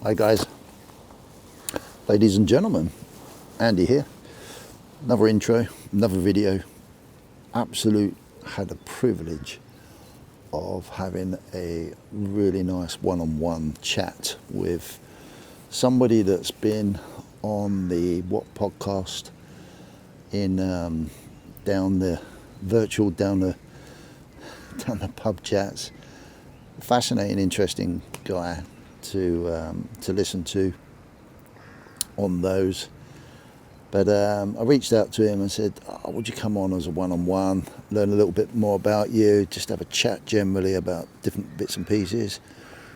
Hi guys, ladies and gentlemen, Andy here. Another intro, another video. Absolute had the privilege of having a really nice one-on-one chat with somebody that's been on the W.O.T podcast in down the virtual down the pub chats. Fascinating, interesting guy to listen to on those. But I reached out to him and said, would you come on as a one-on-one, learn a little bit more about you, just have a chat generally about different bits and pieces,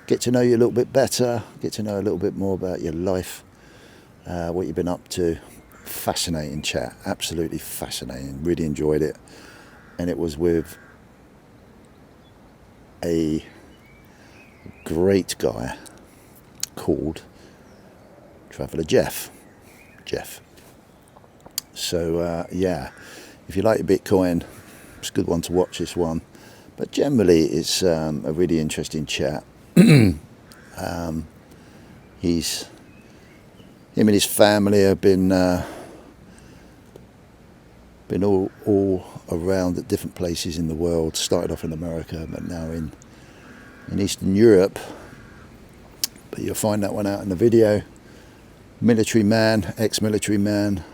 get to know you a little bit better, get to know a little bit more about your life, what you've been up to. Fascinating chat, absolutely fascinating, really enjoyed it. And it was with a great guy called Traveller Jeff. So yeah, if you like your Bitcoin, it's a good one to watch, this one. But generally, it's a really interesting chat. Him and his family have been all around at different places in the world. Started off in America, but now in Eastern Europe. But you'll find that one out in the video. Military man, ex-military man.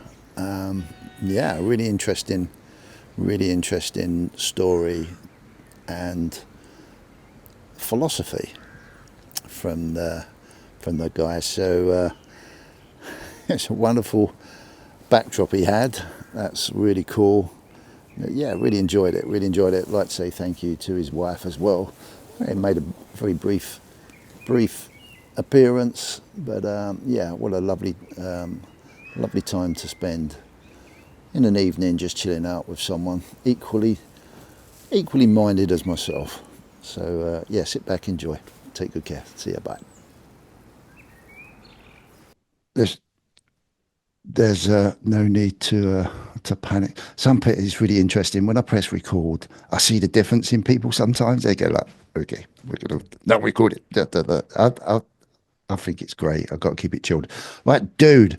Yeah, really interesting story and philosophy from the guy. So it's a wonderful backdrop he had. That's really cool. Yeah, really enjoyed it. I'd like to say thank you to his wife as well. He made a very brief appearance, but yeah, what a lovely time to spend in an evening, just chilling out with someone equally minded as myself. So yeah, sit back, enjoy, take good care. See you, bye. There's no need to panic. Some people, it's really interesting. When I press record, I see the difference in people. Sometimes they go like, "Okay, we're gonna not record it." Da, da, da. I think it's great. I've got to keep it chilled. Right, dude.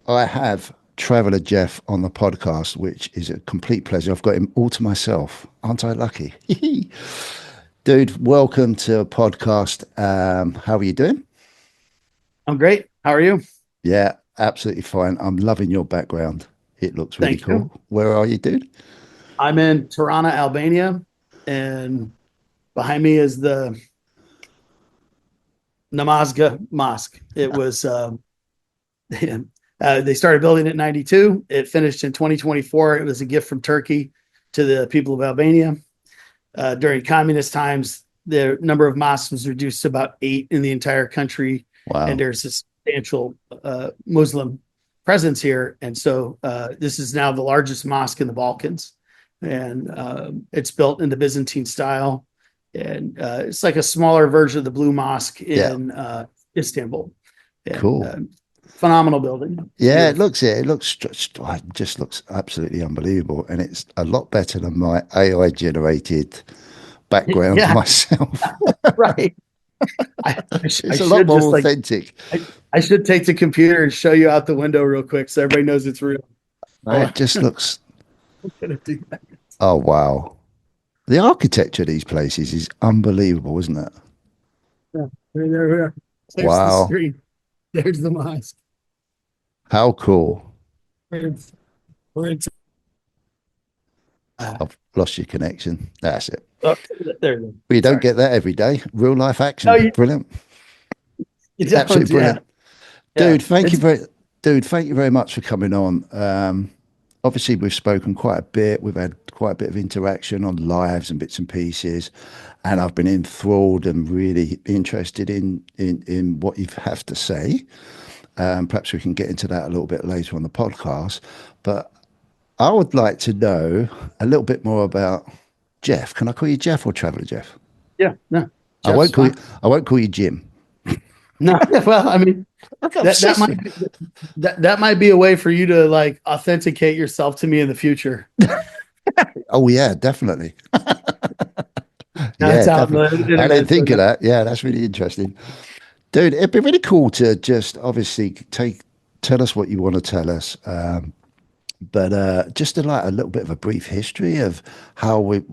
I have Traveller Jeff on the podcast, which is a complete pleasure. I've got him all to myself. Aren't I lucky? Dude, welcome to a podcast. How are you doing? I'm great. How are you? Yeah, absolutely fine. I'm loving your background. It looks really Thank you. cool. Where are you, dude? I'm in Tirana, Albania, and behind me is the Namazga Mosque. It was they started building it in '92. It finished in 2024. It was a gift from Turkey to the people of Albania. During communist times, the number of mosques was reduced to about 8 in the entire country, and Wow. there's a substantial Muslim presence here. And so this is now the largest mosque in the Balkans, and it's built in the Byzantine style, and it's like a smaller version of the Blue Mosque Yeah, in Istanbul. And cool. phenomenal building. It's Yeah, beautiful. it just looks absolutely unbelievable, and it's a lot better than my AI generated background Yeah, myself. right. I It's a lot should more just like authentic. I should take the computer and show you out the window real quick so everybody knows it's real. Oh, It just looks, I'm gonna do that. oh wow. The architecture of these places is unbelievable, isn't it? Yeah, there. There's the Wow. street. There's the mosque. How cool. It's, it's, uh, I've lost your connection. That's it. oh, there you go. We don't Sorry. get that every day. Real life No, action. Brilliant. you Absolutely don't. Yeah, brilliant. yeah. Dude, thank you very much for coming on. Obviously we've spoken quite a bit. We've had quite a bit of interaction on lives and bits and pieces. And I've been enthralled and really interested in what you have to say. Perhaps we can get into that a little bit later on the podcast. But I would like to know a little bit more about Jeff. Can I call you Jeff or Traveller Jeff? Yeah. No, I won't Jeff's call you. fine. I won't call you Jim. No, well, I mean Look, I'm that might obsessive. be, that might be a way for you to like authenticate yourself to me in the future. Oh yeah, definitely. That's Yeah, out in definitely. the I didn't internet. So think of no, that. Yeah, that's really interesting. Dude, it'd be really cool to just obviously tell us what you want to tell us. But just like a little bit of a brief history of how we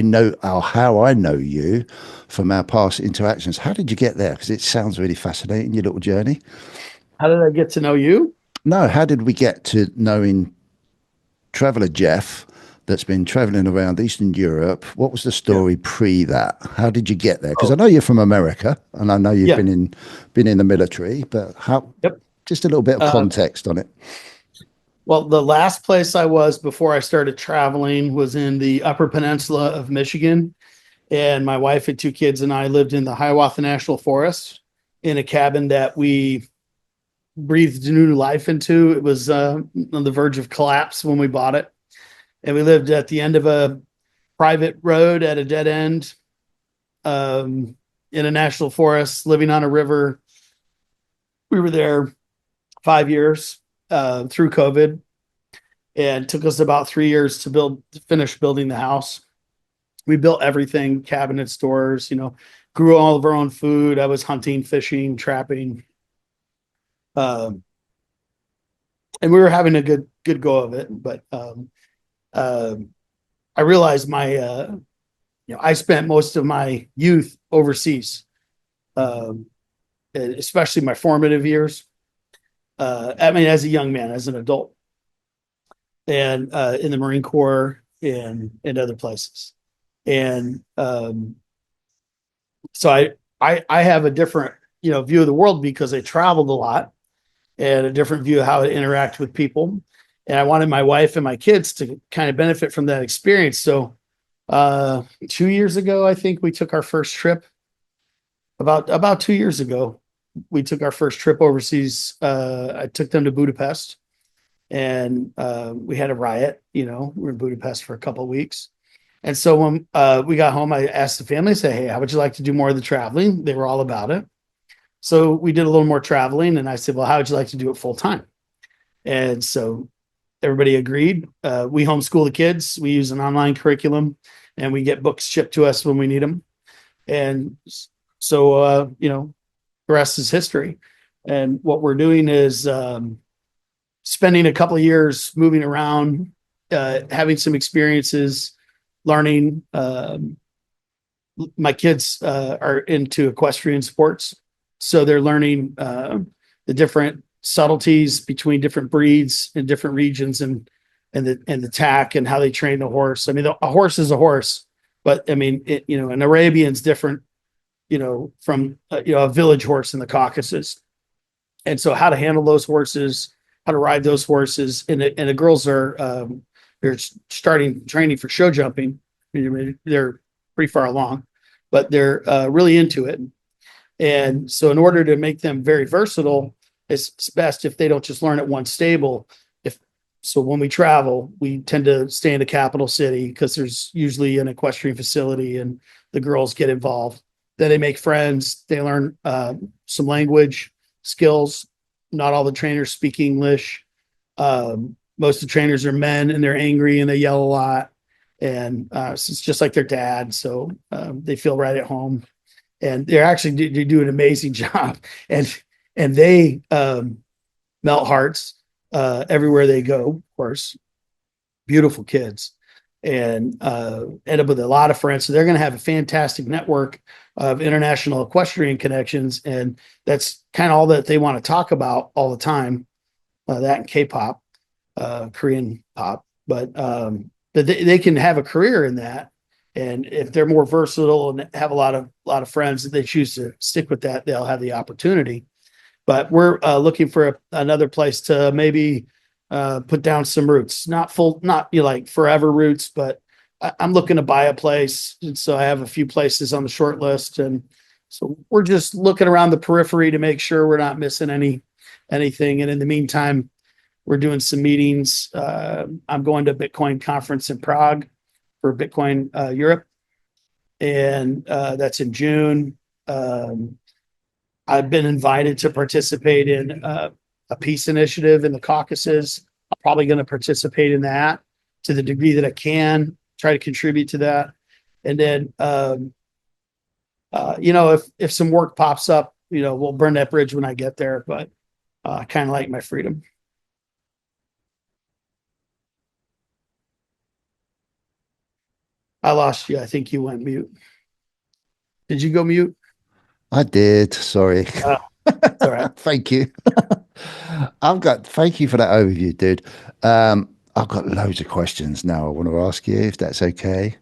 know how I know you from our past interactions. How did you get there? Because it sounds really fascinating, your little journey. How did I get to know you? No, how did we get to knowing Traveller Jeff that's been traveling around Eastern Europe? What was the Yeah. story pre that? How did you get there? Because I Oh, know you're from America and I know you've yeah. been in the military, but how Yep. just a little bit of Uh, context on it. well, the last place I was before I started traveling was in the Upper Peninsula of Michigan. And my wife and two kids and I lived in the Hiawatha National Forest in a cabin that we breathed new life into. It was on the verge of collapse when we bought it. And we lived at the end of a private road at a dead end in a national forest, living on a river. We were there 5 years through COVID, and it took us about 3 years to finish building the house. We built everything, cabinets, doors, grew all of our own food. I was hunting, fishing, trapping. Um, and we were having a good go of it. But um, I realized I spent most of my youth overseas, um, especially my formative years. I mean, as a young man, as an adult, and in the Marine Corps and other places. And so I have a different view of the world because I traveled a lot and a different view of how to interact with people. And I wanted my wife and my kids to kind of benefit from that experience. So 2 years ago, I think we took our first trip. About 2 years ago, we took our first trip overseas. I took them to Budapest, and we had a riot. We were in Budapest for a couple of weeks. And so when we got home, I asked the family, I said, "Hey, how would you like to do more of the traveling?" They were all about it. So we did a little more traveling, and I said, "Well, how would you like to do it full time?" And so everybody agreed. We homeschool the kids. We use an online curriculum, and we get books shipped to us when we need them. And so, the rest is history. And what we're doing is spending a couple of years moving around, having some experiences, learning. My kids are into equestrian sports, so they're learning the different subtleties between different breeds in different regions, and the tack and how they train the horse. I mean, a horse is a horse, but I mean, an Arabian's different, from a village horse in the Caucasus. And so how to handle those horses, how to ride those horses, and the girls are they're starting training for show jumping. I mean, they're pretty far along, but they're really into it. And so, in order to make them very versatile, it's best if they don't just learn at one stable. If so, when we travel, we tend to stay in the capital city because there's usually an equestrian facility, and the girls get involved. Then they make friends. They learn some language skills. Not all the trainers speak English. Most of the trainers are men, and they're angry and they yell a lot. And so it's just like their dad. So they feel right at home, and they're actually they do an amazing job. And they melt hearts everywhere they go. Of course, beautiful kids, and end up with a lot of friends. So they're going to have a fantastic network of international equestrian connections, and that's kind of all that they want to talk about all the time. That and K-pop, Korean pop, but they can have a career in that. And if they're more versatile and have a lot of friends that they choose to stick with that, they'll have the opportunity. But we're looking for another place to maybe put down some roots, not like forever roots, but I'm looking to buy a place. And so I have a few places on the short list. And so we're just looking around the periphery to make sure we're not missing anything. And in the meantime, we're doing some meetings. I'm going to a Bitcoin conference in Prague for Bitcoin Europe, and that's in June. Um, I've been invited to participate in a peace initiative in the Caucasus. I'm probably going to participate in that to the degree that I can, try to contribute to that. And then, if some work pops up we'll burn that bridge when I get there, but I kind of like my freedom. I lost you. I think you went mute. Did you go mute? I did. Sorry. Uh, it's all right. Thank you. Thank you for that overview, dude. I've got loads of questions now I want to ask you, if that's okay.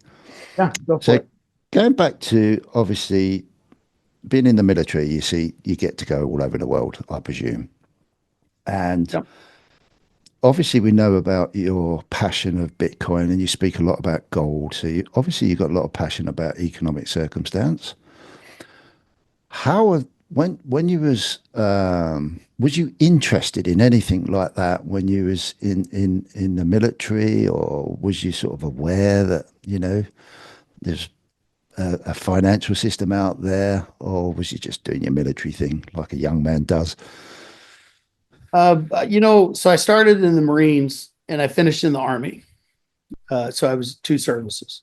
Yeah, go for So, it. going back to obviously being in the military, you see, you get to go all over the world, I presume. And Yep. obviously, we know about your passion of Bitcoin, and you speak a lot about gold. So, obviously, you've got a lot of passion about economic circumstance. How when you was you interested in anything like that when you was in the military, or was you sort of aware that there's a financial system out there, or was you just doing your military thing like a young man does? So I started in the Marines and I finished in the Army. So I was two services.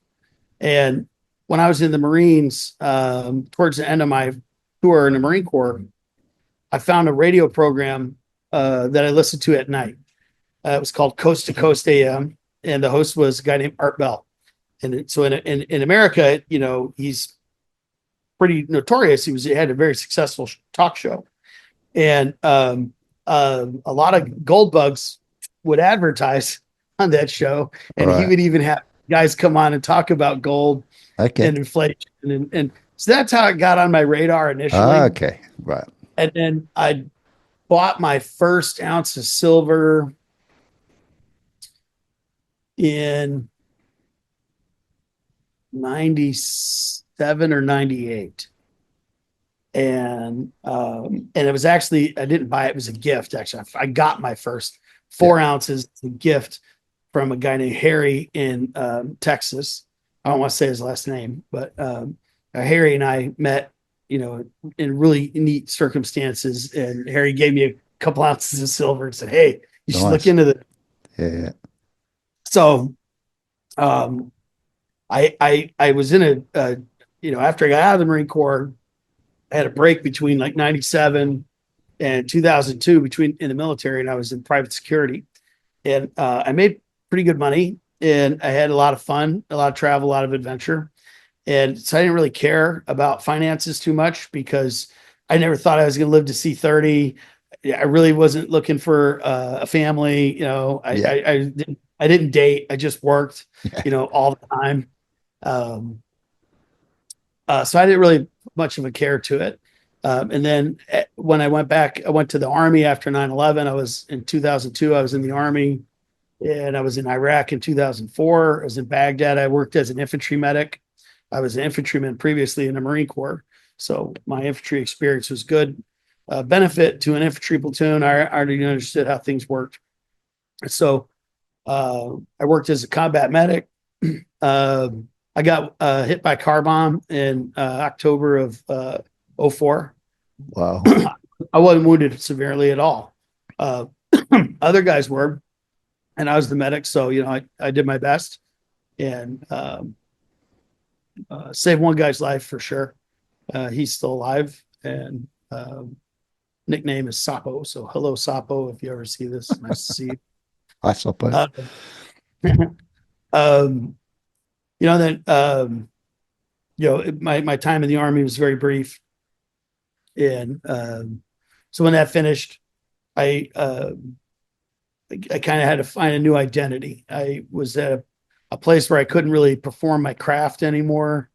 And when I was in the Marines, towards the end of my tour in the Marine Corps, I found a radio program that I listened to at night. It was called Coast to Coast AM, and the host was a guy named Art Bell. So in America, he's pretty notorious. He had a very successful talk show, and a lot of gold bugs would advertise on that show, and he Right. would even have guys come on and talk about gold Okay. and inflation, and so that's how it got on my radar Ah, initially. okay. Right. And then I bought my first ounce of silver in 97 or 98. And it was actually, I didn't buy it, it was a gift. Actually, I got my first Yeah. 4 ounces as a gift from a guy named Harry in Texas. I don't want to say his last name, but Harry and I met, in really neat circumstances. And Harry gave me a couple ounces of silver and said, "Hey, you should look Nice. into the." Yeah. Yeah. So um, I was in after I got out of the Marine Corps, I had a break between like 97 and 2002 between in the military, and I was in private security, and I made pretty good money, and I had a lot of fun, a lot of travel, a lot of adventure, and so I didn't really care about finances too much because I never thought I was going to live to see 30. I really wasn't looking for a family. Yeah. I didn't date. I just worked, Yeah. all the time. Um, so I didn't really much of a care to it. And then when I went back, I went to the Army after 9/11. I was in 2002, I was in the Army, and I was in Iraq in 2004. I was in Baghdad. I worked as an infantry medic. I was an infantryman previously in the Marine Corps. So my infantry experience was good. Benefit to an infantry platoon, I already understood how things worked. So I worked as a combat medic. I got hit by a car bomb in October of '04. Wow. I wasn't wounded severely at all. Uh, Other guys were, and I was the medic, so I did my best and saved one guy's life for sure. He's still alive, and nickname is Sapo. So hello, Sapo. If you ever see this, nice to see you. I suppose. Uh, um, then my time in the Army was very brief, and so when that finished, I I kind of had to find a new identity. I was at a place where I couldn't really perform my craft anymore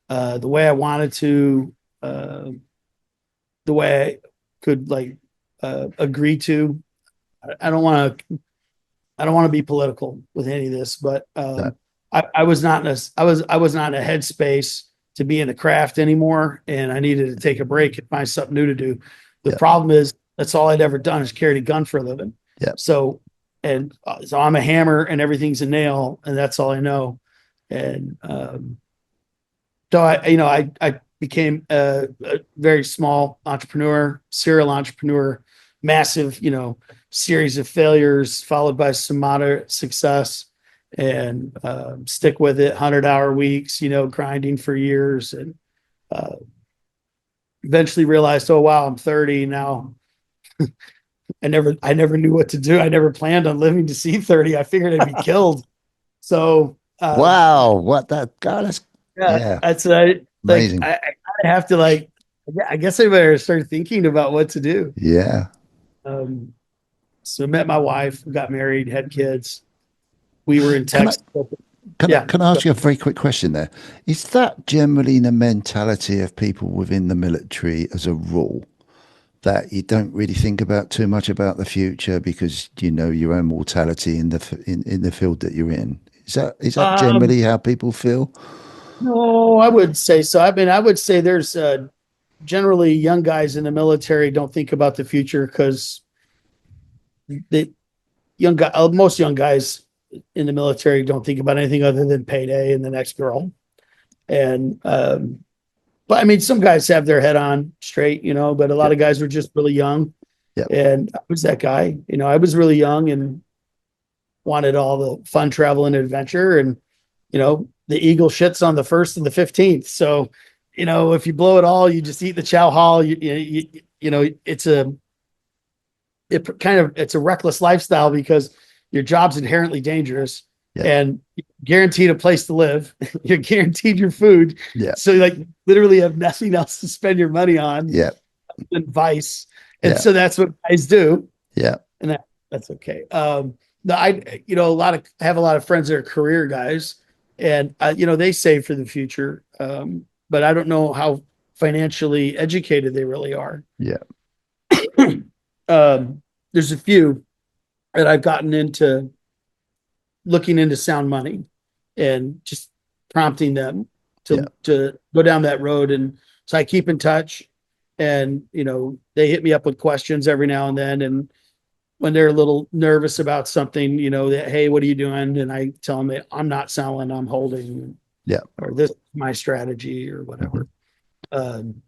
the way I wanted to, uh, the way I could agree to. I don't want to. I don't want to be political with any of this, but No. I was not in a I was not in a headspace to be in the craft anymore, and I needed to take a break and find something new to do. The Yeah. problem is that's all I'd ever done is carried a gun for a living. Yeah. So so I'm a hammer and everything's a nail, and that's all I know. And so I became a very small entrepreneur, serial entrepreneur, massive, series of failures followed by some moderate success, and stick with it, 100-hour weeks, grinding for years, and uh, eventually realized, oh wow, I'm 30 now. I never knew what to do. I never planned on living to see 30. I figured I'd be killed. So Wow, what that God, that's yeah, yeah, that's like amazing. I have to like I guess I better start thinking about what to do. Yeah. Um, so I met my wife, got married, had kids. We were in Can I Texas. Yeah. can I ask you a very quick question there? Is that generally the mentality of people within the military as a rule? That you don't really think about too much about the future because you know your own mortality in in the field that you're in. Is that Um, generally how people feel? no, I would say so. I mean, I would say there's generally young guys in the military don't think about the future because the most young guys in the military don't think about anything other than payday and the next girl. And but I mean, some guys have their head on straight, but a lot Yeah, of guys were just really young. yeah, And I was that guy. I was really young and wanted all the fun travel and adventure. And the eagle shits on the 1st and the 15th. So, if you blow it all, you just eat the chow hall. It's a reckless lifestyle because your job's inherently dangerous yeah, and you're guaranteed a place to live. You're guaranteed your food. yeah, So like literally have nothing else to spend your money on yeah, than vice. And yeah, so that's what guys do. yeah, And that's okay. No, I have a lot of friends that are career guys and, they save for the future. But I don't know how financially educated they really are. yeah, There's a few that I've gotten into looking into sound money and just prompting them yeah, to go down that road. And so I keep in touch and they hit me up with questions every now and then. And when they're a little nervous about something, that, hey, what are you doing? And I tell them that I'm not selling, I'm holding, yeah. or this is my strategy or Mhm. whatever. Um,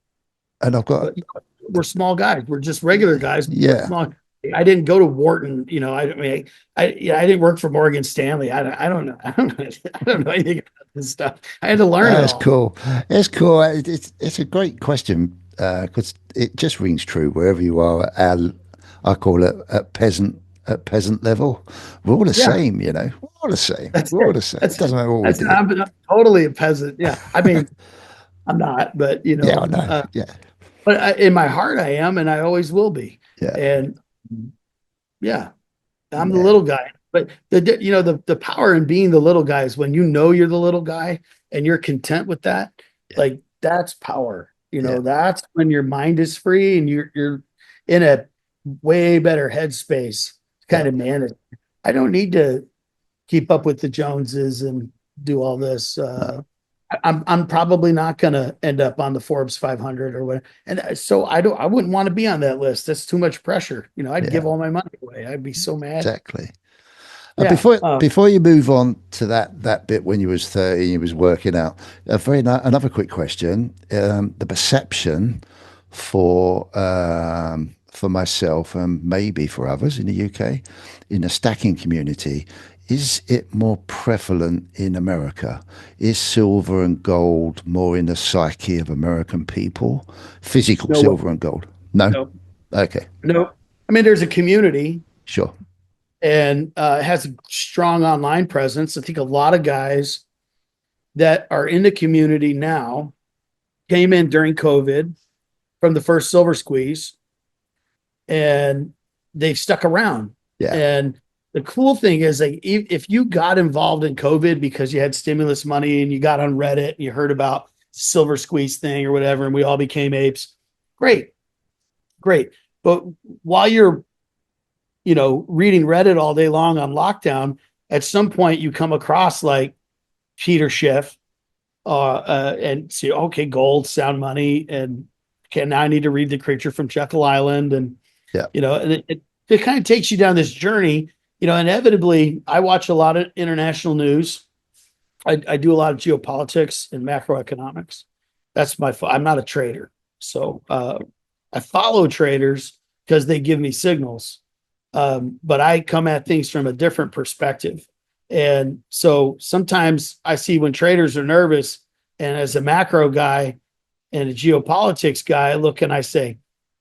And I've got but we're small guys. We're just regular guys. We're yeah. small. I didn't go to Wharton. I mean, I didn't work for Morgan Stanley. I don't know. I don't know. I don't know anything about this stuff. I had to learn it That's all. cool. It's cool. It's a great question because it just rings true wherever you are. I call it at peasant level. We're all the Yeah, same, you know. We're all the same. that's We're all the it. same. It That's doesn't it. matter what we That's do. I'm totally a peasant. Yeah, I mean, I'm not, but Yeah, I know. Yeah, in my heart, I am, and I always will be. yeah, And yeah, I'm the yeah, little guy. But the power in being the little guy is when you're the little guy and you're content with that. yeah, Like that's power. yeah, That's when your mind is free and you're in a way better headspace to yeah, kind of manage. I don't need to keep up with the Joneses and do all this. no, I'm probably not going to end up on the Forbes 500 or whatever. And so I wouldn't want to be on that list. That's too much pressure. I'd give yeah, all my money away. I'd be so mad. exactly. Yeah. Before you move on to that bit when you was 30 and you was working out, another quick question. The perception for myself and maybe for others in the UK in the stacking community, is it more prevalent in America? Is silver and gold more in the psyche of American people? Physical No way. silver and gold? No? No, Okay, no. I mean, there's a community sure. and it has a strong online presence. I think a lot of guys that are in the community now came in during COVID from the first silver squeeze and they've stuck around. Yeah, And the cool thing is, like, if you got involved in COVID because you had stimulus money and you got on Reddit and you heard about silver squeeze thing or whatever, and we all became apes, great, great. But while you're, reading Reddit all day long on lockdown, at some point you come across like Peter Schiff, and see, okay, gold, sound money, and okay, now I need to read The Creature from Jekyll Island, and yeah, and it kind of takes you down this journey. Inevitably, I watch a lot of international news. I do a lot of geopolitics and macroeconomics. I'm not a trader, so I follow traders because they give me signals. But I come at things from a different perspective. And so sometimes I see when traders are nervous, and as a macro guy, and a geopolitics guy, I look and I say,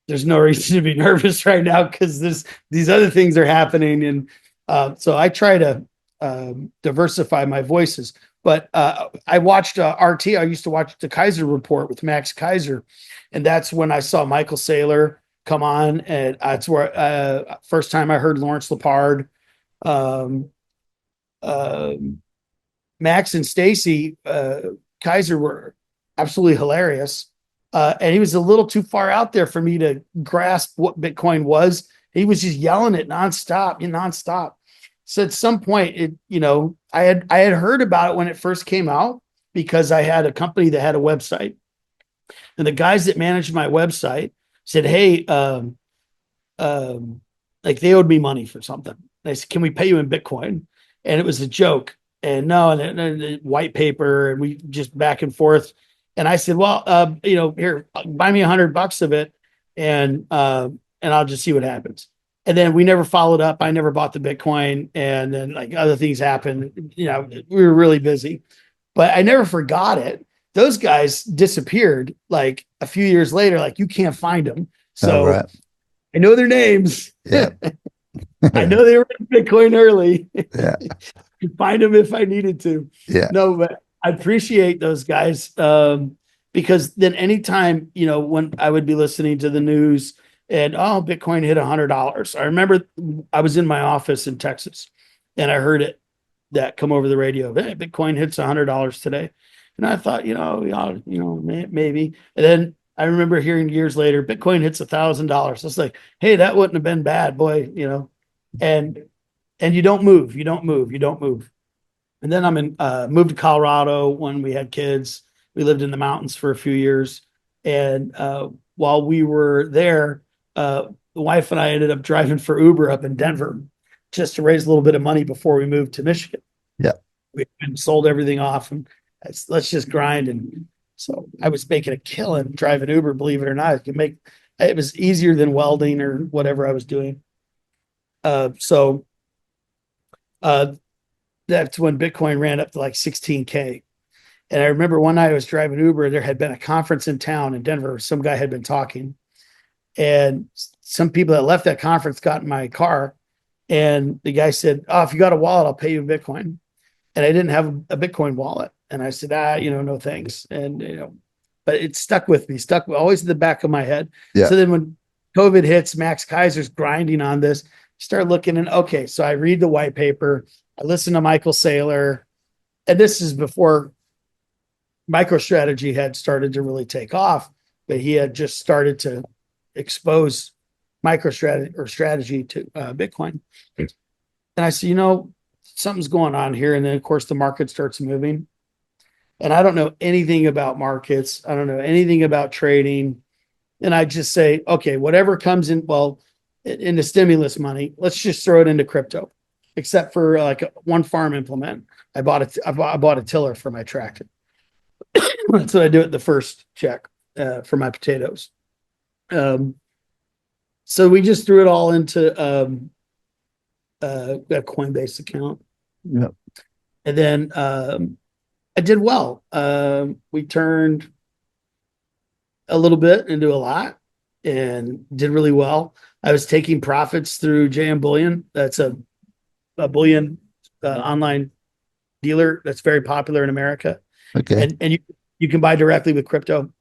there's no reason to be nervous right now because these other things are happening. And so I try to diversify my voices. But I watched RT. I used to watch the Kaiser Report with Max Kaiser, and that's when I saw Michael Saylor come on, and that's where first time I heard Lawrence Lepard. Um, uh, Max and Stacy Kaiser were absolutely hilarious. And he was a little too far out there for me to grasp what Bitcoin was. He was just yelling it nonstop, nonstop. So at some point, I had heard about it when it first came out because I had a company that had a website, and the guys that managed my website said, "Hey, like they owed me money for something." They said, "Can we pay you in Bitcoin?" And it was a joke. And no, and the white paper, and we just back and forth. And I said, "Well, here, buy me $100 of it, and I'll just see what happens." And then we never followed up. I never bought the Bitcoin, and then like other things happened. We were really busy, but I never forgot it. Those guys disappeared like a few years later. Like you can't find them. Oh, So right. I know their names. Yeah. I know they were in Bitcoin early. Yeah. Find them if I needed to. Yeah. No, but I appreciate those guys because then anytime, when I would be listening to the news and, oh, Bitcoin hit $100. I remember I was in my office in Texas and I heard that come over the radio. Hey, Bitcoin hits $100 today. And I thought, maybe. And then I remember hearing years later, Bitcoin hits $1,000. It's like, hey, that wouldn't have been bad, boy, and you don't move, you don't move, you don't move. And then moved to Colorado when we had kids. We lived in the mountains for a few years. And while we were there, the wife and I ended up driving for Uber up in Denver just to raise a little bit of money before we moved to Michigan. Yeah. We sold everything off and let's just grind. And so I was making a killing driving Uber, believe it or not. It was easier than welding or whatever I was doing. So that's when Bitcoin ran up to like 16K. And I remember one night I was driving Uber, there had been a conference in town in Denver. Some guy had been talking, and some people that left that conference got in my car. And the guy said, "Oh, if you got a wallet, I'll pay you in Bitcoin." And I didn't have a Bitcoin wallet. And I said, no thanks. And, but it stuck with me, always in the back of my head. Yeah. So then when COVID hits, Max Kaiser's grinding on this, start looking and okay, so I read the white paper, I listen to Michael Saylor, and this is before MicroStrategy had started to really take off, but he had just started to expose MicroStrategy or strategy to Bitcoin. And I said, something's going on here. And then, of course, the market starts moving. And I don't know anything about markets. I don't know anything about trading. And I just say, okay, whatever comes in, in the stimulus money, let's just throw it into crypto, except for like one farm implement. I bought a tiller for my tractor. That's what I do at the first check for my potatoes. So we just threw it all into a Coinbase account. Yeah. And then I did well. We turned a little bit into a lot and did really well. I was taking profits through JM Bullion. That's a bullion online dealer that's very popular in America. Okay. And you can buy directly with crypto.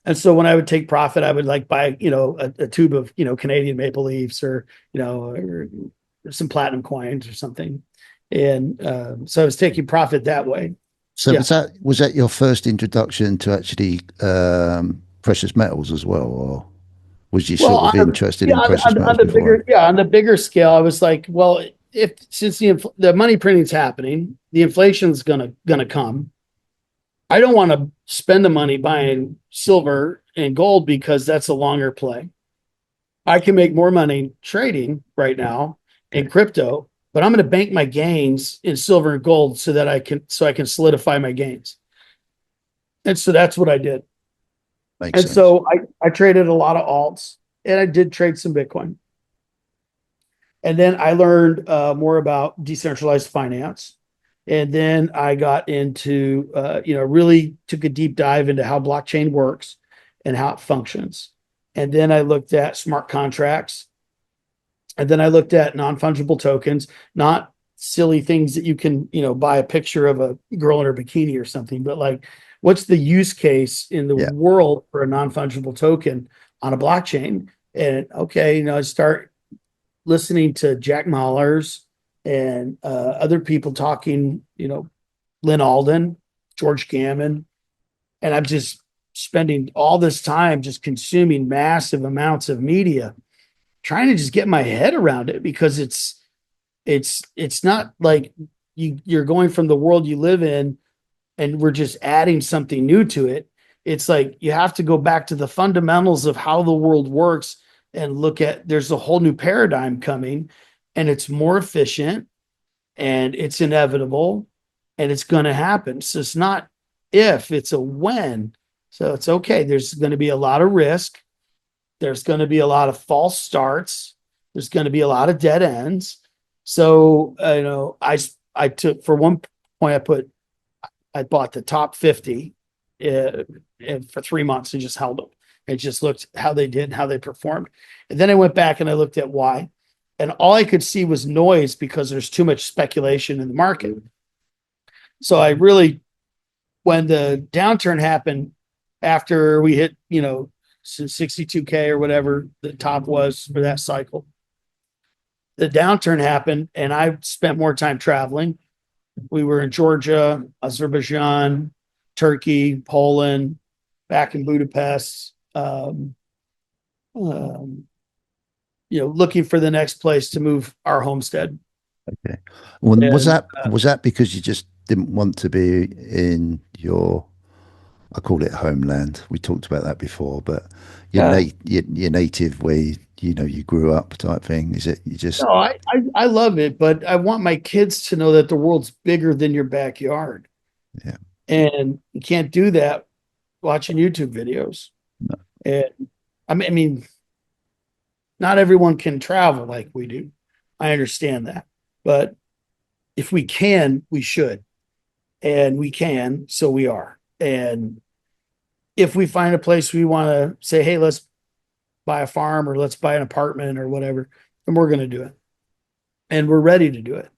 And so when I would take profit, I would like buy, a tube of, Canadian maple leaves or some platinum coins or something. And so I was taking profit that way. So Yeah. was that your first introduction to actually precious metals as well, or was you Well, sort of interested in precious on metals the before? on the bigger scale, I was like, well, if since the money printing's happening, the inflation's gonna come. I don't want to spend the money buying silver and gold because that's a longer play. I can make more money trading right now in crypto, but I'm going to bank my gains in silver and gold so that I can solidify my gains. And so that's what I did. Makes And sense. so I traded a lot of alts and I did trade some Bitcoin. And then I learned more about decentralized finance. And then I got into, really took a deep dive into how blockchain works and how it functions. And then I looked at smart contracts. And then I looked at non-fungible tokens, not silly things that you can, buy a picture of a girl in her bikini or something, but like, what's the use case in the Yeah. world for a non-fungible token on a blockchain? And okay, I start listening to Jack Mallers and other people talking, Lynn Alden, George Gammon, and I'm just spending all this time just consuming massive amounts of media, trying to just get my head around it because it's not like you're going from the world you live in and we're just adding something new to it. It's like you have to go back to the fundamentals of how the world works and look at there's a whole new paradigm coming and it's more efficient and it's inevitable and it's going to happen. So it's not if, it's a when. So it's okay. There's going to be a lot of risk. There's going to be a lot of false starts. There's going to be a lot of dead ends. So, I took for one point, I bought the top 50 uh, for 3 months and just held them and just looked how they did, how they performed. And then I went back and I looked at why. And all I could see was noise because there's too much speculation in the market. So I really, when the downturn happened after we hit, 62K or whatever the top was for that cycle, the downturn happened and I spent more time traveling. We were in Georgia, Azerbaijan, Turkey, Poland, back in Budapest, um, looking for the next place to move our homestead. Okay. Well, And was that because you just didn't want to be in your, I call it homeland. We talked about that before, but yeah, your native where you grew up type thing. Is it you just no, I love it, but I want my kids to know that the world's bigger than your backyard. yeah. And you can't do that watching YouTube videos. No. And I mean, not everyone can travel like we do. I understand that. But if we can, we should. And we can, so we are. And if we find a place we want to say, hey, let's buy a farm or let's buy an apartment or whatever, then we're going to do it. And we're ready to do it.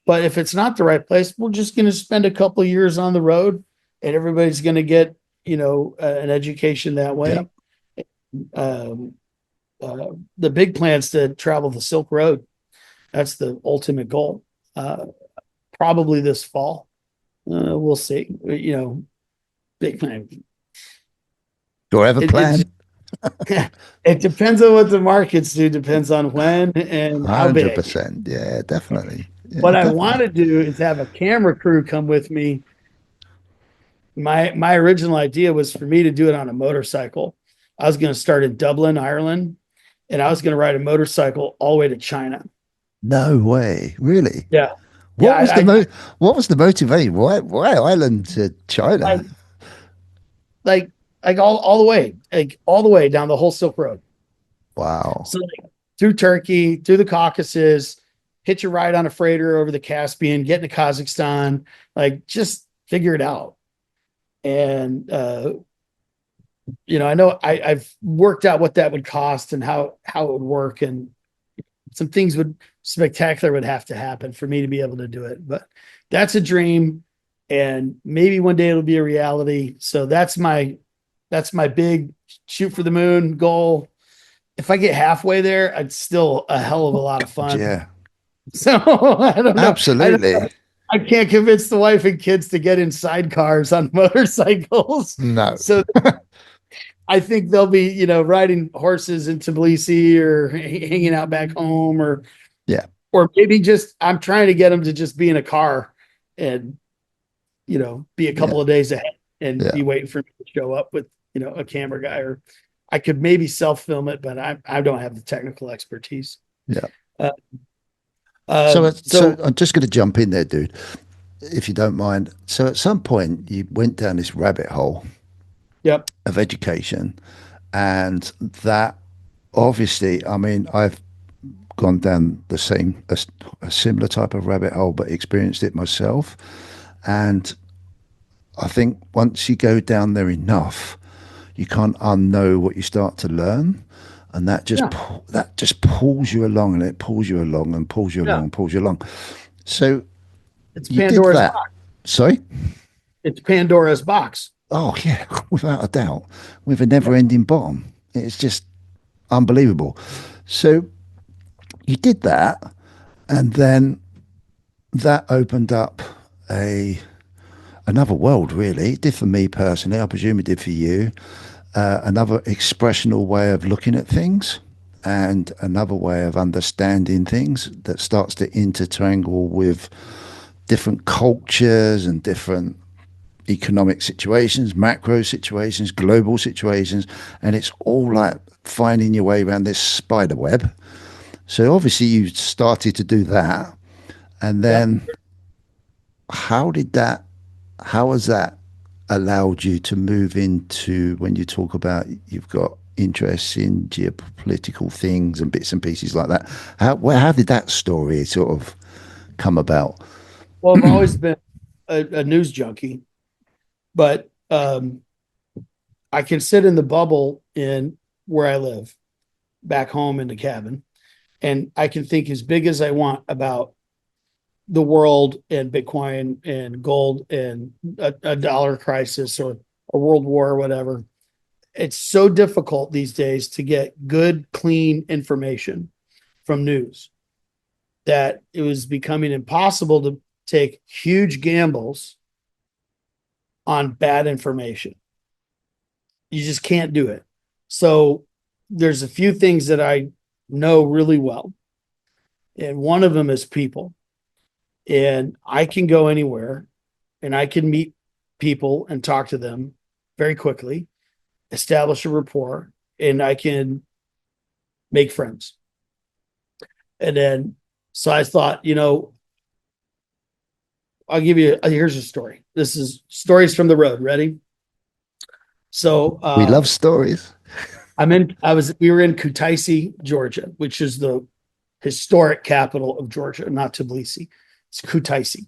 But if it's not the right place, we're just going to spend a couple of years on the road and everybody's going to get, an education that Yeah. way. Um, the big plans to travel the Silk Road. That's the ultimate goal. Probably this fall. We'll see. Big plan. Do I have a It's plan? it depends on what the markets do. Depends on when and how big. 100%. Yeah, definitely. Yeah, What I want definitely. to do is have a camera crew come with me. My original idea was for me to do it on a motorcycle. I was going to start in Dublin, Ireland, and I was going to ride a motorcycle all the way to China. No way. Really? Yeah, yeah. What was the what was the motivation? Why Ireland to I China? like like all the way, like all the way down the whole Silk Road. Wow. So like, through Turkey, through the Caucasus, hitch a ride on a freighter over the Caspian, get into Kazakhstan, like just figure it out. And I know I've worked out what that would cost and how it would work, and some things would spectacular would have to happen for me to be able to do it. But that's a dream, and maybe one day it'll be a reality. So that's my big shoot for the moon goal. If I get halfway there, it's still a hell of a lot of fun. Yeah. So I don't know. Absolutely. I can't convince the wife and kids to get in sidecars on motorcycles. No. So I think they'll be, riding horses in Tbilisi or hanging out back home, Yeah. or maybe just I'm trying to get them to just be in a car and be a Yeah. couple of days ahead and Yeah. be waiting for me to show up with a camera guy, or I could maybe self film it, but I don't have the technical expertise. Yeah. Uh, So so I'm just going to jump in there, dude, if you don't mind. So at some point you went down this rabbit hole yep, of education, and that obviously, I mean, I've gone down the same, a similar type of rabbit hole, but experienced it myself. And I think once you go down there enough, you can't unknow what you start to learn, and Yeah. that just pulls you along, and it pulls you along and pulls you along Yeah. and pulls you along. So It's you did Pandora's that. box. Sorry. It's Pandora's box. Oh yeah, without a doubt, with a never-ending bottom. It's just unbelievable. So you did that, and then that opened up a another world. Really, it did for me personally. I presume it did for you. Another expressional way of looking at things, and another way of understanding things that starts to intertangle with different cultures and different economic situations, macro situations, global situations, and it's all like finding your way around this spider web. So obviously you started to do that, and Yep. then how did that? How has that allowed you to move into when you talk about you've got interests in geopolitical things and bits and pieces like that? How did that story sort of come about? Well, I've always been a news junkie, but I can sit in the bubble in where I live, back home in the cabin, and I can think as big as I want about the world and Bitcoin and gold and a dollar crisis or a world war or whatever. It's so difficult these days to get good, clean information from news that it was becoming impossible to take huge gambles on bad information. You just can't do it. So there's a few things that I know really well. And one of them is people. And I can go anywhere and I can meet people and talk to them very quickly, establish a rapport, and I can make friends. And then, so I thought, I'll give you, here's a story. This is stories from the road. Ready? So, We love stories. we were in Kutaisi, Georgia, which is the historic capital of Georgia, not Tbilisi. It's Kutaisi.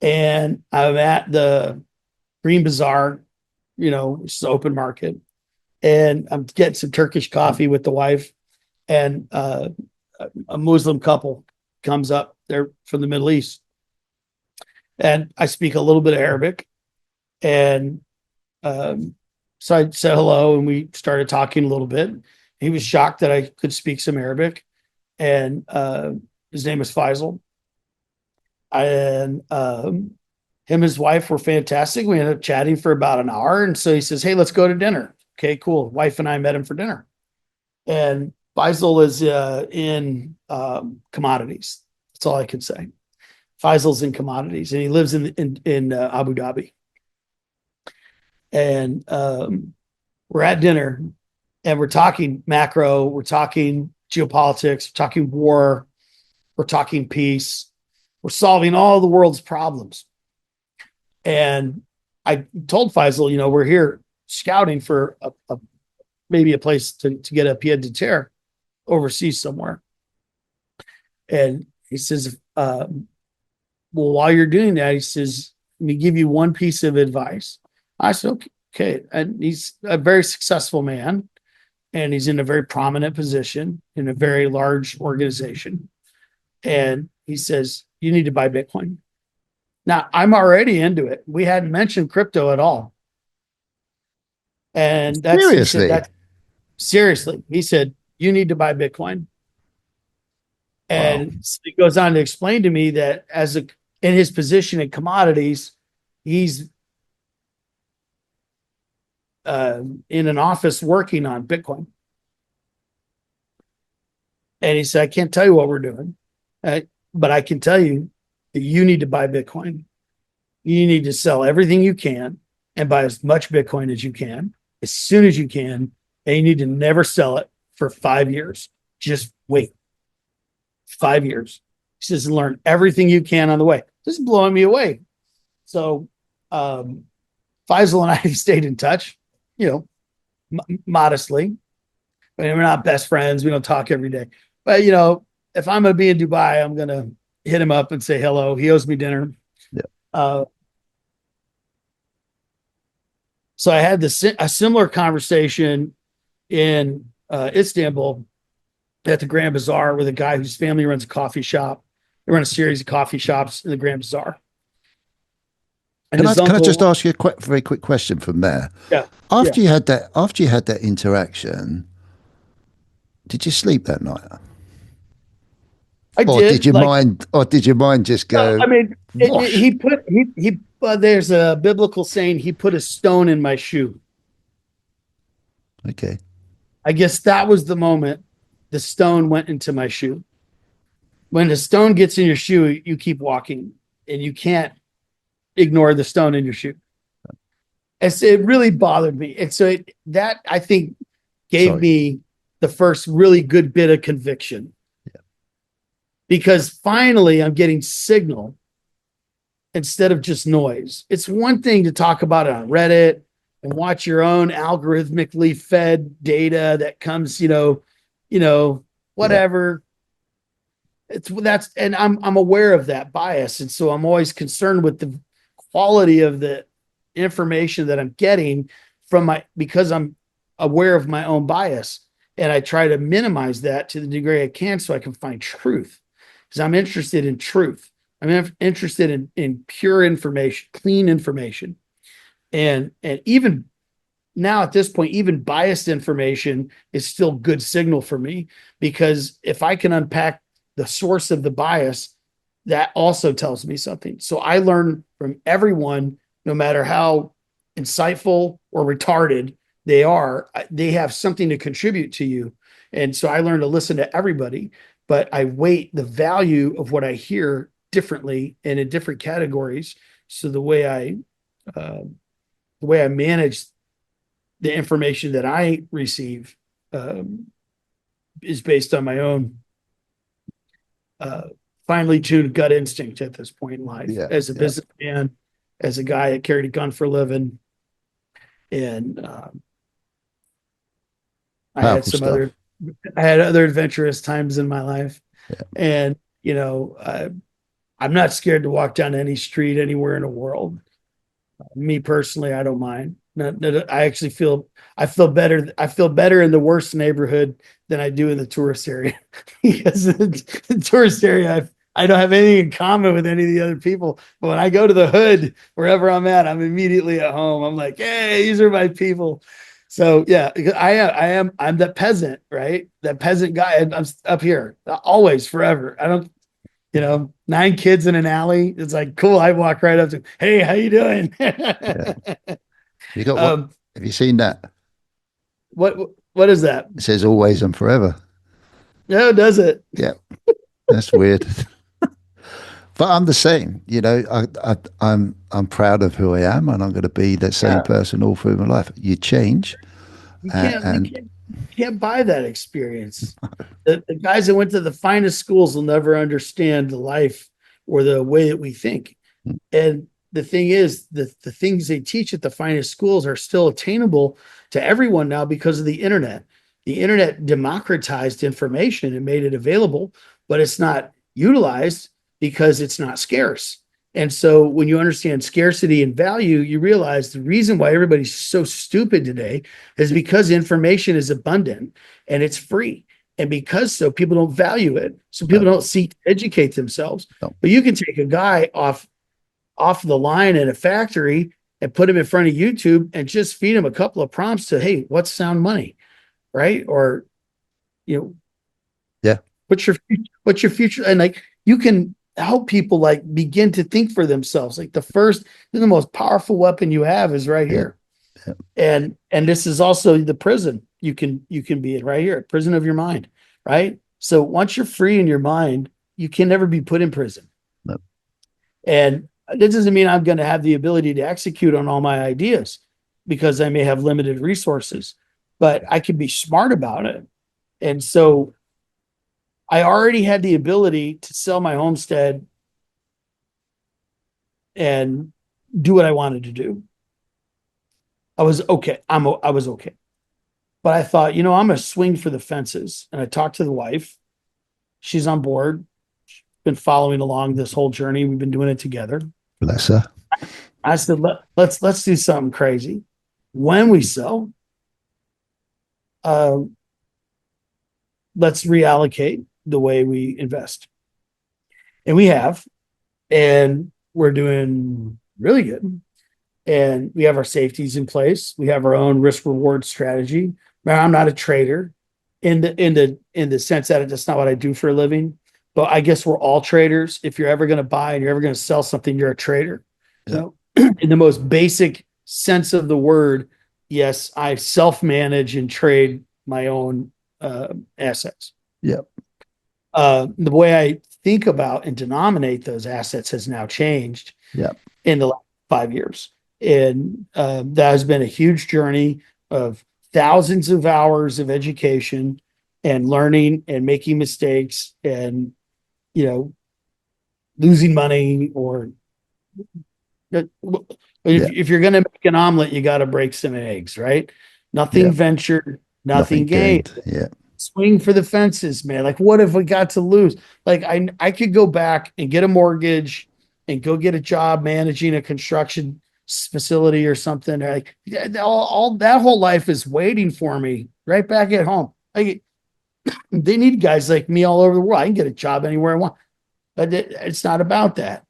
And I'm at the Green Bazaar, which is open market. And I'm getting some Turkish coffee with the wife. And a Muslim couple comes up. They're from the Middle East. And I speak a little bit of Arabic. And so I said hello and we started talking a little bit. He was shocked that I could speak some Arabic. And his name is Faisal. And him and his wife were fantastic. We ended up chatting for about an hour. And so he says, "Hey, let's go to dinner." Okay, cool. Wife and I met him for dinner. And Faisal is in commodities. That's all I can say. Faisal's in commodities, and he lives in Abu Dhabi. And we're at dinner, and we're talking macro, we're talking geopolitics, we're talking war, we're talking peace, we're solving all the world's problems. And I told Faisal, we're here scouting for maybe a place to get a pied de terre overseas somewhere. And he says, well, while you're doing that, he says, let me give you one piece of advice. I said, okay. And he's a very successful man, and he's in a very prominent position in a very large organization. And he says, you need to buy Bitcoin. Now, I'm already into it. We hadn't mentioned crypto at all. And he said, Seriously? that seriously, he said, you need to buy Bitcoin. Wow. And he goes on to explain to me that in his position in commodities, he's in an office working on Bitcoin. And he said, I can't tell you what we're doing, but I can tell you that you need to buy Bitcoin. You need to sell everything you can and buy as much Bitcoin as you can, as soon as you can. And you need to never sell it for 5 years. Just wait 5 years. He says, learn everything you can on the way. This is blowing me away. So Faisal and I have stayed in touch, modestly. I mean, we're not best friends. We don't talk every day. But, if I'm gonna be in Dubai, I'm gonna hit him up and say hello. He owes me dinner. Yeah. Uh, so I had a similar conversation in Istanbul at the Grand Bazaar with a guy whose family runs a coffee shop. They run a series of coffee shops in the Grand Bazaar, and his Can I just uncle. ask you a very quick question from there? Yeah, yeah, After you had that interaction, did you sleep that night? I did. Like, Or did your mind just I go mean, wash? he put he. There's a biblical saying. He put a stone in my shoe. Okay. I guess that was the moment the stone went into my shoe. When the stone gets in your shoe, you keep walking, and you can't ignore the stone in your shoe. It really bothered me. And so that I think gave Sorry. me the first really good bit of conviction, because finally I'm getting signal instead of just noise. It's one thing to talk about it on Reddit and watch your own algorithmically fed data that comes, Yeah. whatever. And I'm aware of that bias. And so I'm always concerned with the quality of the information that I'm getting because I'm aware of my own bias. And I try to minimize that to the degree I can so I can find truth, because I'm interested in truth. I'm interested in pure information, clean information. And even now at this point, even biased information is still good signal for me, because if I can unpack the source of the bias, that also tells me something. So I learn from everyone, no matter how insightful or retarded they are, they have something to contribute to you. And so I learn to listen to everybody, but I weight the value of what I hear differently and in different categories. So uh, the way I manage the information that I receive um, is based on my own uh, finely tuned gut instinct at this point in life. Yeah. As a Yeah. businessman, as a guy that carried a gun for a living, and I had Powerful some other, stuff. I had other adventurous times in my life, Yeah. and I'm not scared to walk down any street anywhere in the world. Me personally, I don't mind. I actually I feel better in the worst neighborhood than I do in the tourist area, because the tourist area, I don't have anything in common with any of the other people. But when I go to the hood, wherever I'm at, I'm immediately at home. I'm like, hey, these are my people. So yeah, I'm that peasant, right? That peasant guy. I'm up here always, forever. I don't, 9 kids in an alley. It's like, cool. I walk right up to, hey, how you doing? Yeah. You got what? um, Have you seen that? what is that? It says always and forever. No, does it? Yeah. That's weird. But I'm the same. I'm proud of who I am, and I'm going to be the same Yeah. person all through my life. You change, You can't, you and can't, you can't buy that experience. The guys that went to the finest schools will never understand the life or the way that we think. And the thing is, the things they teach at the finest schools are still attainable to everyone now because of the internet. The internet democratized information and made it available, but it's not utilized because it's not scarce. And so when you understand scarcity and value, you realize the reason why everybody's so stupid today is because information is abundant and it's free. And because so people don't value it. So people no, don't seek to educate themselves. no, But you can take a guy off the line in a factory and put him in front of YouTube and just feed him a couple of prompts to, hey, what's sound money, right? Or you know, yeah, what's your future? And like you can help people like begin to think for themselves. Like the most powerful weapon you have is right yeah, here. yeah, And this is also the prison you can be in right here, prison of your mind, right? So once you're free in your mind, you can never be put in prison. no, And that doesn't mean I'm going to have the ability to execute on all my ideas, because I may have limited resources, but I can be smart about it. And so I already had the ability to sell my homestead and do what I wanted to do. I was okay. I was okay. But I thought, I'm going to swing for the fences. And I talked to the wife She's on board, been following along this whole journey. We've been doing it together. Bless her. I said, let's do something crazy. When we sell, uh, let's reallocate the way we invest. And we have, and we're doing really good. And we have our safeties in place. We have our own risk reward strategy. Now, I'm not a trader in the sense that that's not what I do for a living. But I guess we're all traders. If you're ever going to buy and you're ever going to sell something, you're a trader. Yeah. So, in the most basic sense of the word, yes, I self manage and trade my own assets. Yeah. The way I think about and denominate those assets has now changed Yeah. in the last 5 years. And that has been a huge journey of thousands of hours of education and learning and making mistakes and, losing money or if, Yeah. if you're going to make an omelet, you got to break some eggs, right? Yeah. Nothing ventured, nothing Nothing gained. gained. Yeah. Swing for the fences, man. Like, what if we got to lose? Like, I could go back and get a mortgage and go get a job managing a construction facility or something. Like, all that whole life is waiting for me right back at home. Like, they need guys like me all over the world. I can get a job anywhere I want, but it's not about that.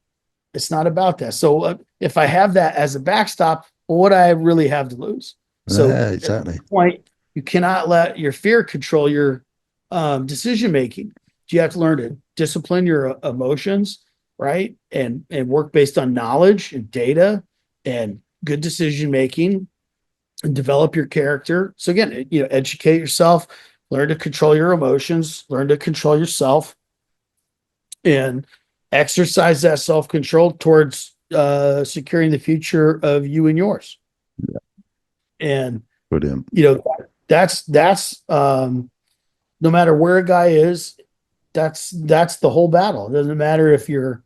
It's not about that. So if I have that as a backstop, well, what do I really have to lose? So Yeah, at this exactly. point, you cannot let your fear control your decision making. You have to learn to discipline your emotions, right? And work based on knowledge and data and good decision making and develop your character. So again, educate yourself, learn to control your emotions, learn to control yourself, and exercise that self control towards securing the future of you and yours. And Brilliant. that's no matter where a guy is, that's the whole battle. It doesn't matter if you're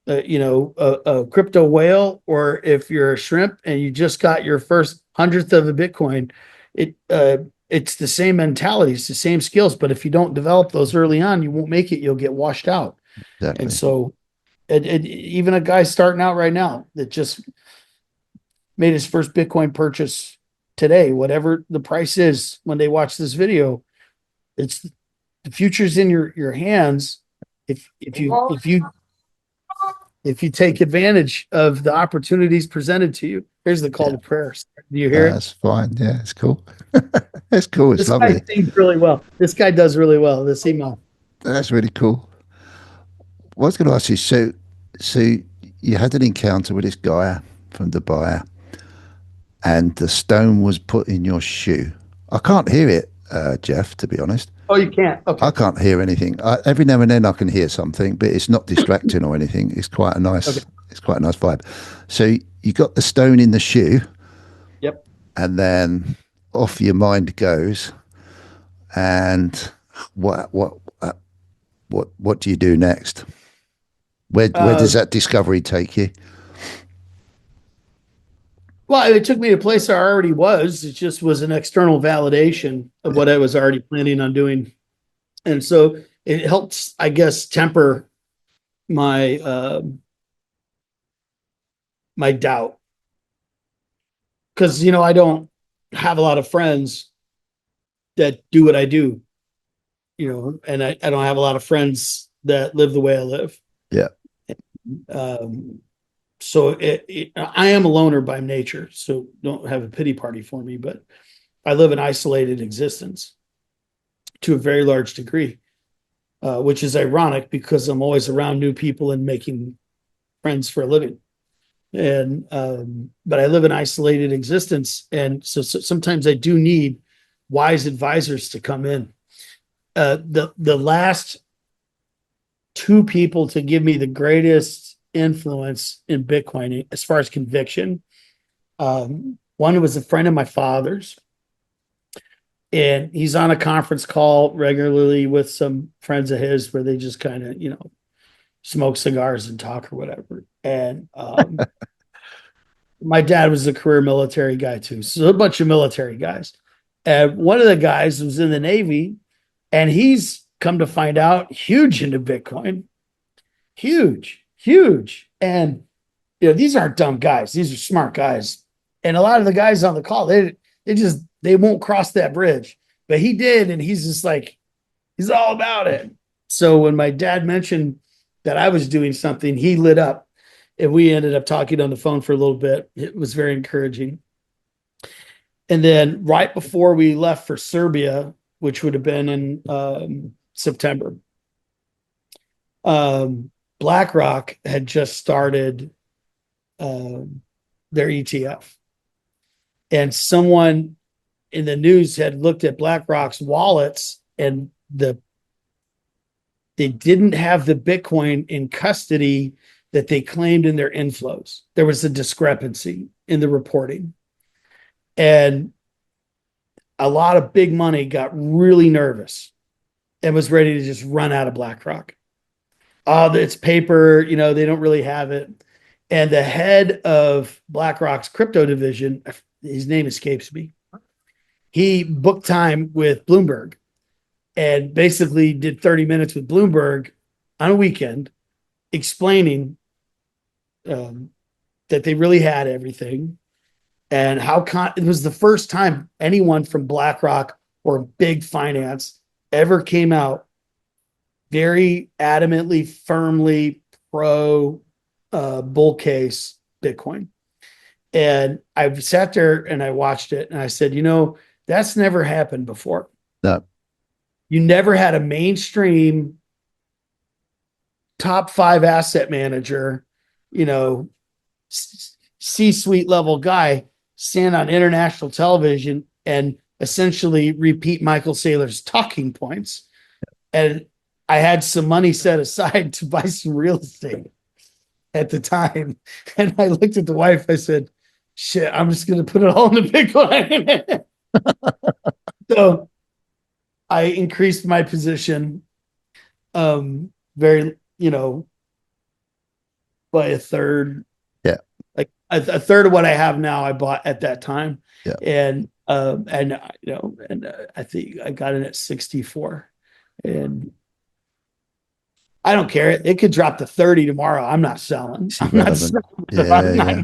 a crypto whale or if you're a shrimp and you just got your first hundredth of a Bitcoin. It's the same mentality, it's the same skills, but if you don't develop those early on, you won't make it. You'll get washed out. And Exactly. so, even a guy starting out right now that just made his first Bitcoin purchase today, whatever the price is when they watch this video, it's the future's in your hands. If you take advantage of the opportunities presented to you. Here's the call Yeah. to prayer. Do you hear it? That's fine. Yeah, it's cool. It's cool. It's This guy lovely. sings really well. This guy does really well. This email. That's really cool. What I was going to ask you, so you had an encounter with this guy from Dubai, and the stone was put in your shoe. I can't hear it, Jeff, to be honest. Oh, you can't. I Okay. can't hear anything. Every now and then I can hear something, but it's not distracting or anything. Okay. It's quite a nice vibe. So you got the stone in the shoe, Yep. and then off your mind goes. And what what what do you do next? Where Uh, does that discovery take you? well, it took me to a place I already was. It just was an external validation of Yeah, what I was already planning on doing. And so it helps, I guess, temper my my doubt because I don't have a lot of friends that do what I do, and I don't have a lot of friends that live the way I live. yeah, Um, so I am a loner by nature, so don't have a pity party for me, but I live an isolated existence to a very large degree, which is ironic because I'm always around new people and making friends for a living. And but I live an isolated existence, and so sometimes I do need wise advisors to come in. The last two people to give me the greatest influence in Bitcoin as far as conviction. One was a friend of my father's, and he's on a conference call regularly with some friends of his where they just kind of smoke cigars and talk or whatever. And my dad was a career military guy too, so a bunch of military guys. And one of the guys was in the Navy, and he's come to find out, huge into Bitcoin, huge, huge. And these aren't dumb guys; these are smart guys. And a lot of the guys on the call, they won't cross that bridge, but he did, and he's just like he's all about it. So when my dad mentioned that I was doing something, he lit up, and we ended up talking on the phone for a little bit. It was very encouraging. And then right before we left for Serbia, which would have been in September, BlackRock had just started their ETF. And someone in the news had looked at BlackRock's wallets, and they didn't have the Bitcoin in custody that they claimed in their inflows. There was a discrepancy in the reporting. And a lot of big money got really nervous and was ready to just run out of BlackRock. Oh, it's paper, they don't really have it. And the head of BlackRock's crypto division, his name escapes me, he booked time with Bloomberg and basically did 30 minutes with Bloomberg on a weekend explaining that they really had everything and how it was the first time anyone from BlackRock or big finance ever came out very adamantly, firmly pro bull case Bitcoin. And I sat there and I watched it and I said, that's never happened before. No. You never had a mainstream top 5 asset manager, C-suite level guy stand on international television and essentially repeat Michael Saylor's talking points. And I had some money set aside to buy some real estate at the time. And I looked at the wife, I said, shit, I'm just going to put it all into Bitcoin. So I increased my position very, by a third. Yeah. Like a third of what I have now, I bought at that time. Yeah. And I think I got in at 64. And I don't care. It could drop to 30 tomorrow. I'm not selling. It's I'm not irrelevant. selling. Yeah.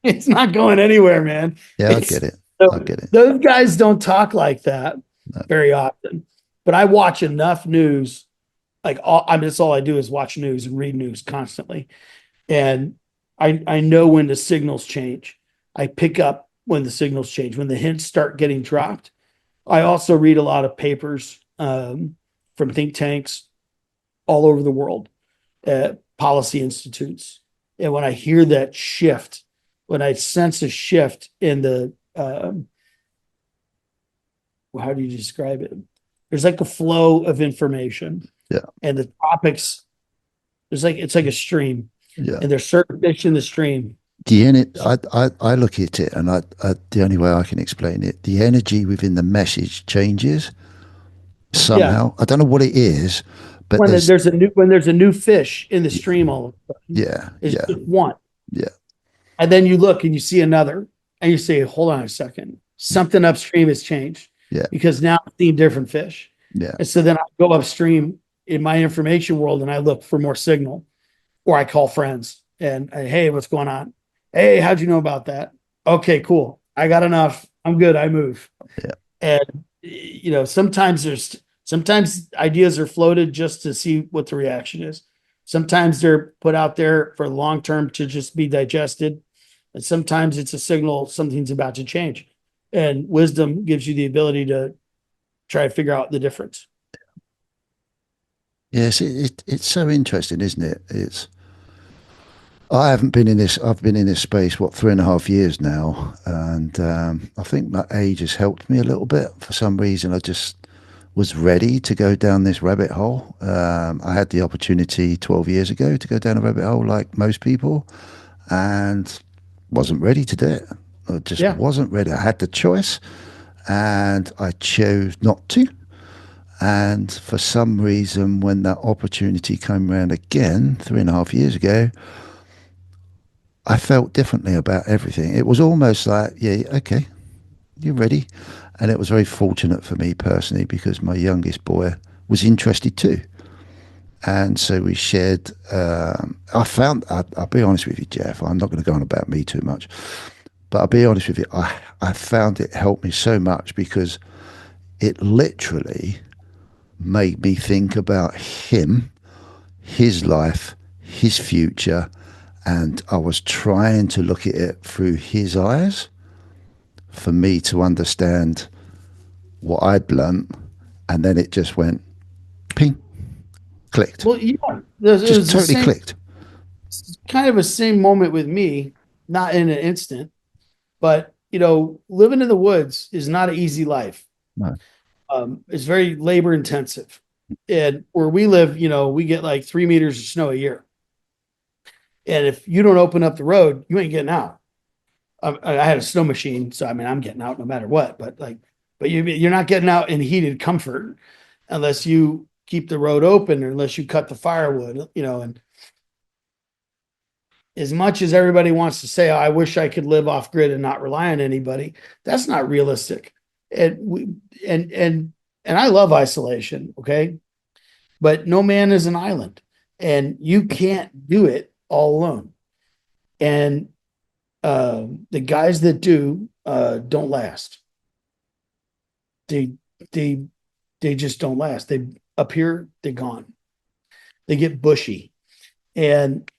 It's not going anywhere, man. Yeah, I get it. I get it. Those guys don't talk like that No. very often. But I watch enough news. That's all I do is watch news and read news constantly. And I know when the signals change. I pick up when the signals change, when the hints start getting dropped. I also read a lot of papers from think tanks all over the world, policy institutes. And when I hear that shift, when I sense a shift in the, how do you describe it? There's like a flow of information. Yeah. And the topics, it's like a stream. Yeah. And there's certain fish in the stream. I look at it, and the only way I can explain it, the energy within the message changes somehow. I don't know what it is, but when there's a new fish in the stream, all of a sudden, yeah, it's yeah, just one. yeah. And then you look and you see another, and you say, "Hold on a second, something upstream has changed." Yeah. Because now I'm seeing different fish. Yeah. And so then I go upstream in my information world and I look for more signal, or I call friends and hey, what's going on? Hey, how'd you know about that? Okay, cool. I got enough. I'm good. I move. Yeah. And sometimes ideas are floated just to see what the reaction is. Sometimes they're put out there for long term to just be digested. And sometimes it's a signal something's about to change. And wisdom gives you the ability to try to figure out the difference. Yes, it's so interesting, isn't it? I haven't been in this. I've been in this space 3.5 years now, and I think my age has helped me a little bit. For some reason, I just was ready to go down this rabbit hole. I had the opportunity 12 years ago to go down a rabbit hole, like most people, and wasn't ready to do it. I just wasn't ready. I had the choice, and I chose not to. And for some reason, when that opportunity came around again 3.5 years ago, I felt differently about everything. It was almost like, yeah, okay, you're ready. And it was very fortunate for me personally because my youngest boy was interested too. And so we shared. I'll be honest with you, Jeff. I'm not going to go on about me too much, but I'll be honest with you. I found it helped me so much because it literally made me think about him, his life, his future, and I was trying to look at it through his eyes for me to understand what I'd learnt, and then it just went ping, clicked, Well, yeah, it just was the totally same, clicked. kind of a same moment with me, not in an instant, but living in the woods is not an easy life. No. It's very labor intensive. And where we live, we get like 3 meters of snow a year. And if you don't open up the road, you ain't getting out. I had a snow machine, so I mean, I'm getting out no matter what. But you're not getting out in heated comfort unless you keep the road open or unless you cut the firewood. And as much as everybody wants to say, oh, I wish I could live off grid and not rely on anybody, that's not realistic. And we and I love isolation, okay? But no man is an island, and you can't do it all alone. And the guys that do don't last. They they they just don't last. They appear, they're gone. They get bushy. And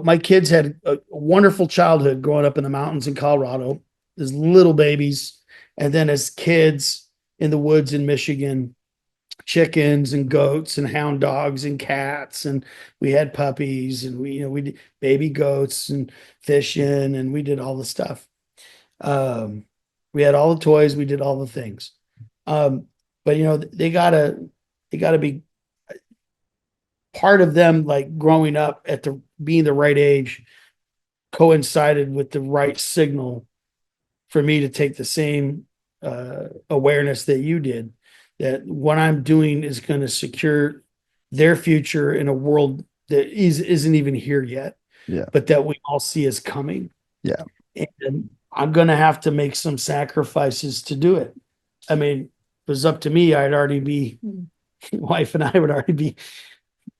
my kids had a wonderful childhood growing up in the mountains in Colorado as little babies, and then as kids in the woods in Michigan, chickens and goats and hound dogs and cats, and we had puppies, and we did baby goats and fishing, and we did all the stuff. Um, we had all the toys, we did all the things. Um, but they gotta be part of them, like growing up at the being the right age coincided with the right signal for me to take the same awareness that you did, that what I'm doing is going to secure their future in a world that isn't even here yet, Yeah. but that we all see as coming. Yeah. And I'm going to have to make some sacrifices to do it. I mean, if it was up to me, I'd already be, wife and I would already be,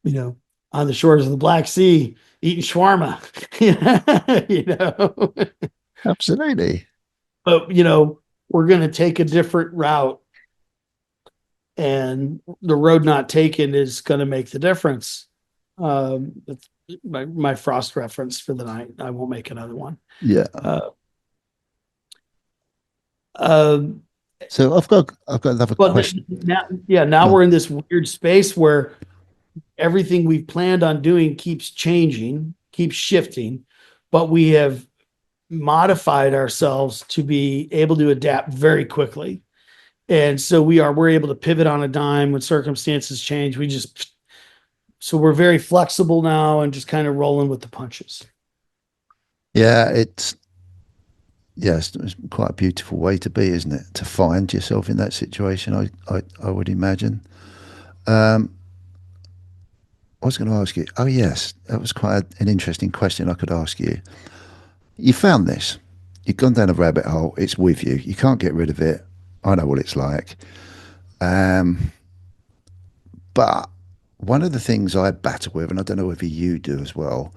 you know, on the shores of the Black Sea eating shawarma, you know. Absolutely. But we're going to take a different route, and the road not taken is going to make the difference. That's my Frost reference for the night. I won't make another one. Yeah. Uh, um, So I've got another but question. now, yeah, now Go on. we're in this weird space where everything we've planned on doing keeps changing, keeps shifting, but we have modified ourselves to be able to adapt very quickly. And so we're able to pivot on a dime when circumstances change. So we're very flexible now and just kind of rolling with the punches. Yeah, it's quite a beautiful way to be, isn't it? To find yourself in that situation, I would imagine. I was going to ask you. Oh yes, that was quite an interesting question I could ask you. You found this. You've gone down a rabbit hole. It's with you. You can't get rid of it. I know what it's like. Um, but one of the things I battle with, and I don't know whether you do as well.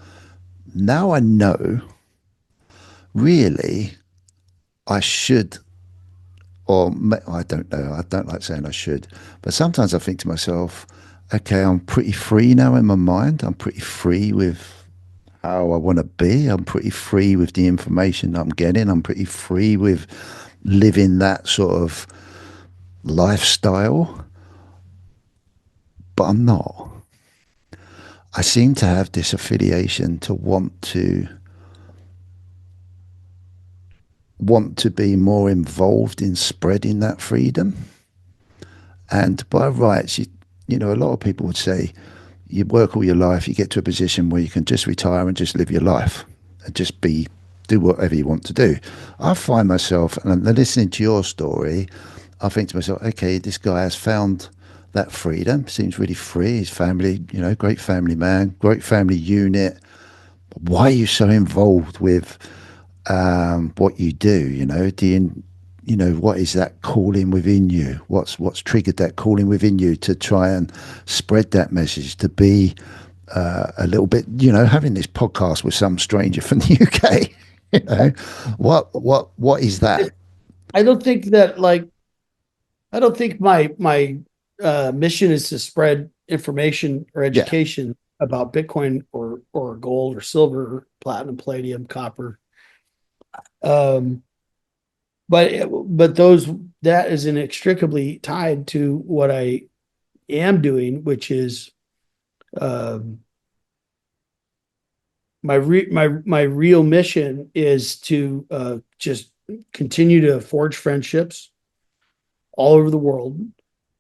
Now I know. Really, I should, I don't know. I don't like saying I should, but sometimes I think to myself, okay, I'm pretty free now in my mind. I'm pretty free with how I want to be. I'm pretty free with the information I'm getting. I'm pretty free with living that sort of lifestyle, but I'm not. I seem to have this affiliation to want to be more involved in spreading that freedom. And by rights, a lot of people would say you work all your life, you get to a position where you can just retire and just live your life and just do whatever you want to do. I find myself, and listening to your story, I think to myself, okay, this guy has found that freedom, seems really free. His family, great family man, great family unit. Why are you so involved with what you do? Do you what is that calling within you? What's triggered that calling within you to try and spread that message, to be a little bit, having this podcast with some stranger from the UK. What is that? I don't think that like I don't think my mission is to spread information or Yeah, education about Bitcoin or gold or silver, platinum, palladium, copper. Um, but those that is inextricably tied to what I am doing, which is um, my real mission is to just continue to forge friendships all over the world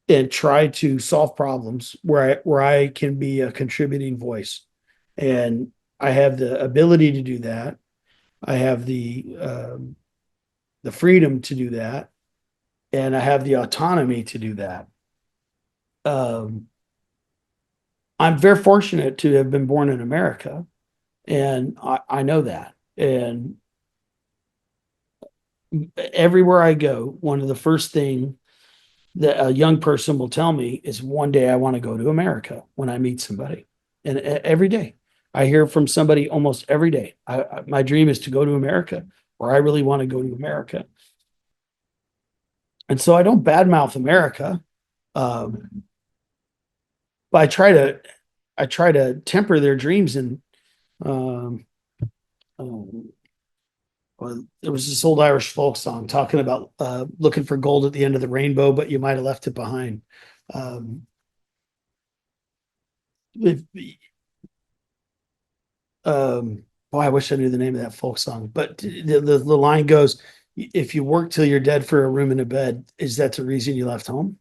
and try to solve problems where I can be a contributing voice. And I have the ability to do that. I have the freedom to do that, and I have the autonomy to do that. Um, I'm very fortunate to have been born in America, and I know that. And everywhere I go, one of the first thing that a young person will tell me is one day I want to go to America when I meet somebody. And every day I hear from somebody almost every day. My dream is to go to America, or I really want to go to America. And so I don't badmouth America, but I try to temper their dreams. And um, um, well, there was this old Irish folk song talking about looking for gold at the end of the rainbow, but you might have left it behind. Um, if, boy, I wish I knew the name of that folk song, but the line goes, if you work till you're dead for a room and a bed, is that the reason you left home?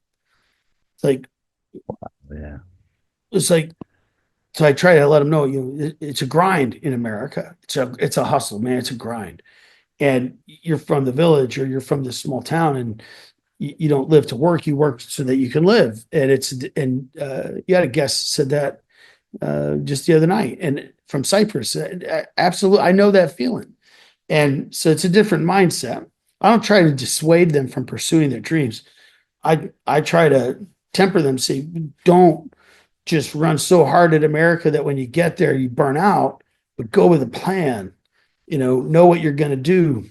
It's like, yeah, it's like, so I try to let them know, it's a grind in America. It's a hustle, man. It's a grind. And you're from the village or you're from this small town, and you don't live to work. You work so that you can live. And you had a guest said that just the other night, and from Cyprus. Absolutely, I know that feeling. And so it's a different mindset. I don't try to dissuade them from pursuing their dreams. I try to temper them, say, don't just run so hard at America that when you get there you burn out, but go with a plan. Know what you're going to do.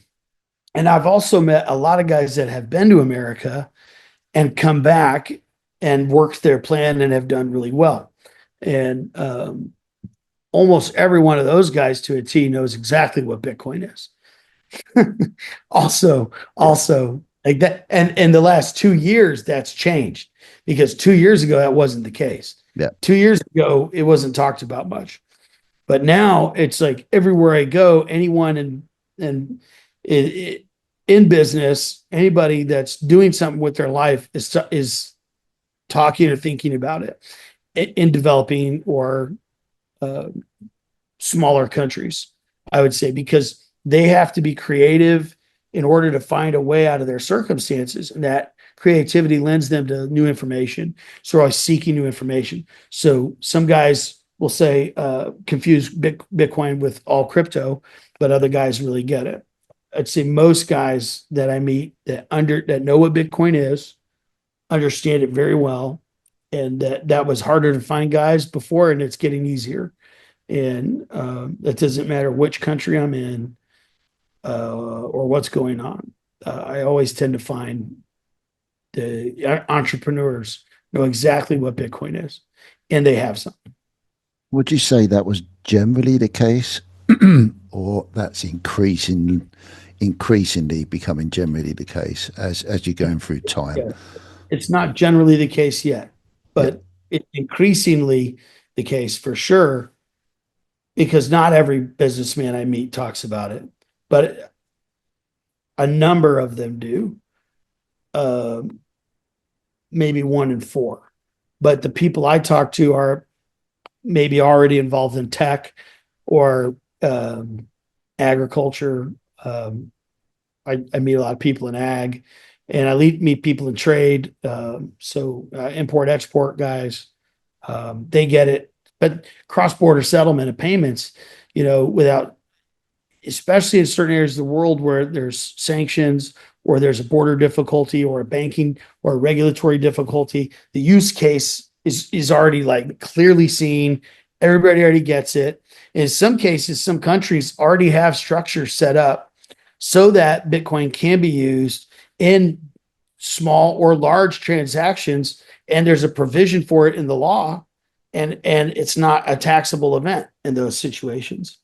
And I've also met a lot of guys that have been to America and come back and worked their plan and have done really well. And almost every one of those guys to a T knows exactly what Bitcoin is. also, yeah, also like that, and in the last 2 years, that's changed because 2 years ago that wasn't the case. yeah. 2 years ago, it wasn't talked about much, but now it's like everywhere I go, anyone in business, anybody that's doing something with their life is talking or thinking about it in developing or uh, smaller countries, I would say, because they have to be creative in order to find a way out of their circumstances. And that creativity lends them to new information. So they're always seeking new information. So some guys will say, confuse Bitcoin with all crypto, but other guys really get it. I'd say most guys that I meet that know what Bitcoin is, understand it very well. And that was harder to find guys before, and it's getting easier. And that doesn't matter which country I'm in or what's going on. I always tend to find the entrepreneurs know exactly what Bitcoin is, and they have some. Would you say that was generally the case, or that's increasingly becoming generally the case as you're going through time? Yeah, it's not generally the case yet, Yeah, but it's increasingly the case for sure, because not every businessman I meet talks about it, but a number of them do. Um, Maybe one in four. But the people I talk to are maybe already involved in tech or agriculture. I meet a lot of people in ag, and I meet people in trade. So import export guys, they get it. But cross border settlement of payments, without especially in certain areas of the world where there's sanctions or there's a border difficulty or a banking or a regulatory difficulty, the use case is already like clearly seen. Everybody already gets it. In some cases, some countries already have structures set up so that Bitcoin can be used in small or large transactions, and there's a provision for it in the law, and it's not a taxable event in those situations.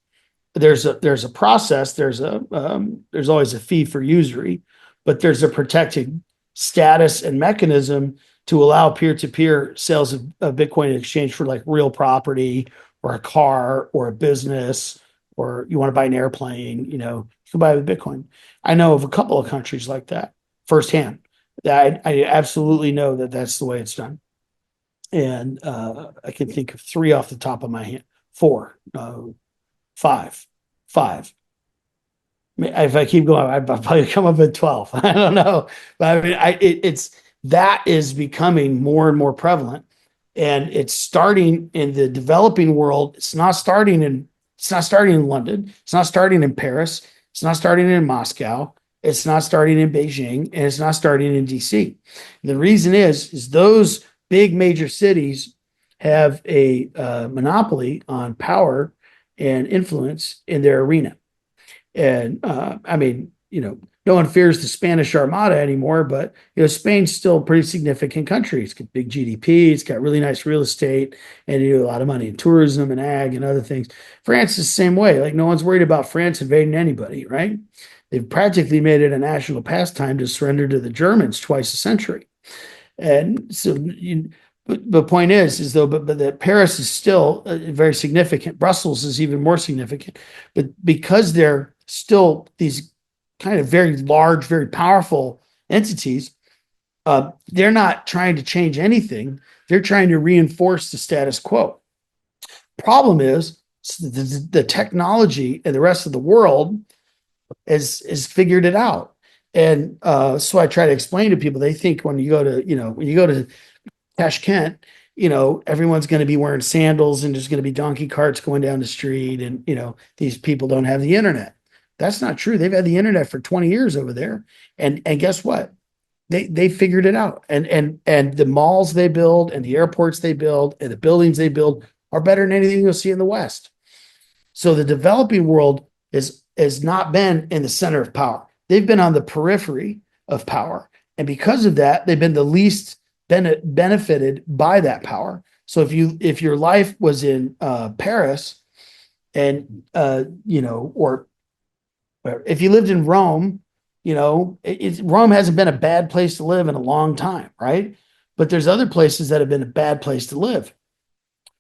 There's a process. There's always a fee for usury, but there's a protected status and mechanism to allow peer-to-peer sales of Bitcoin in exchange for like real property or a car or a business, or you want to buy an airplane, you can buy it with Bitcoin. I know of a couple of countries like that firsthand. That I absolutely know that that's the way it's done. And I can think of three off the top of my head, four, five, five. If I keep going, I'd probably come up with 12. I don't know, but I mean, it's that is becoming more and more prevalent, and it's starting in the developing world. It's not starting in London. It's not starting in Paris. It's not starting in Moscow. It's not starting in Beijing, and it's not starting in DC. The reason is those big major cities have a monopoly on power and influence in their arena. And I mean, no one fears the Spanish Armada anymore, but Spain's still a pretty significant country. It's got big GDP, it's got really nice real estate, and a lot of money in tourism and ag and other things. France is the same way. Like no one's worried about France invading anybody, right? They've practically made it a national pastime to surrender to the Germans twice a century. And so but the point is though, but that Paris is still very significant. Brussels is even more significant, but because they're still these kind of very large, very powerful entities, they're not trying to change anything. They're trying to reinforce the status quo. Problem is the technology and the rest of the world has figured it out. And so I try to explain to people. They think when you go to Tashkent, everyone's going to be wearing sandals and there's going to be donkey carts going down the street, and these people don't have the internet. That's not true. They've had the internet for 20 years over there, and guess what? They figured it out. And the malls they build and the airports they build and the buildings they build are better than anything you'll see in the West. So the developing world has not been in the center of power. They've been on the periphery of power, and because of that, they've been the least benefited by that power. So if your life was in Paris, and or if you lived in Rome, Rome hasn't been a bad place to live in a long time, right? But there's other places that have been a bad place to live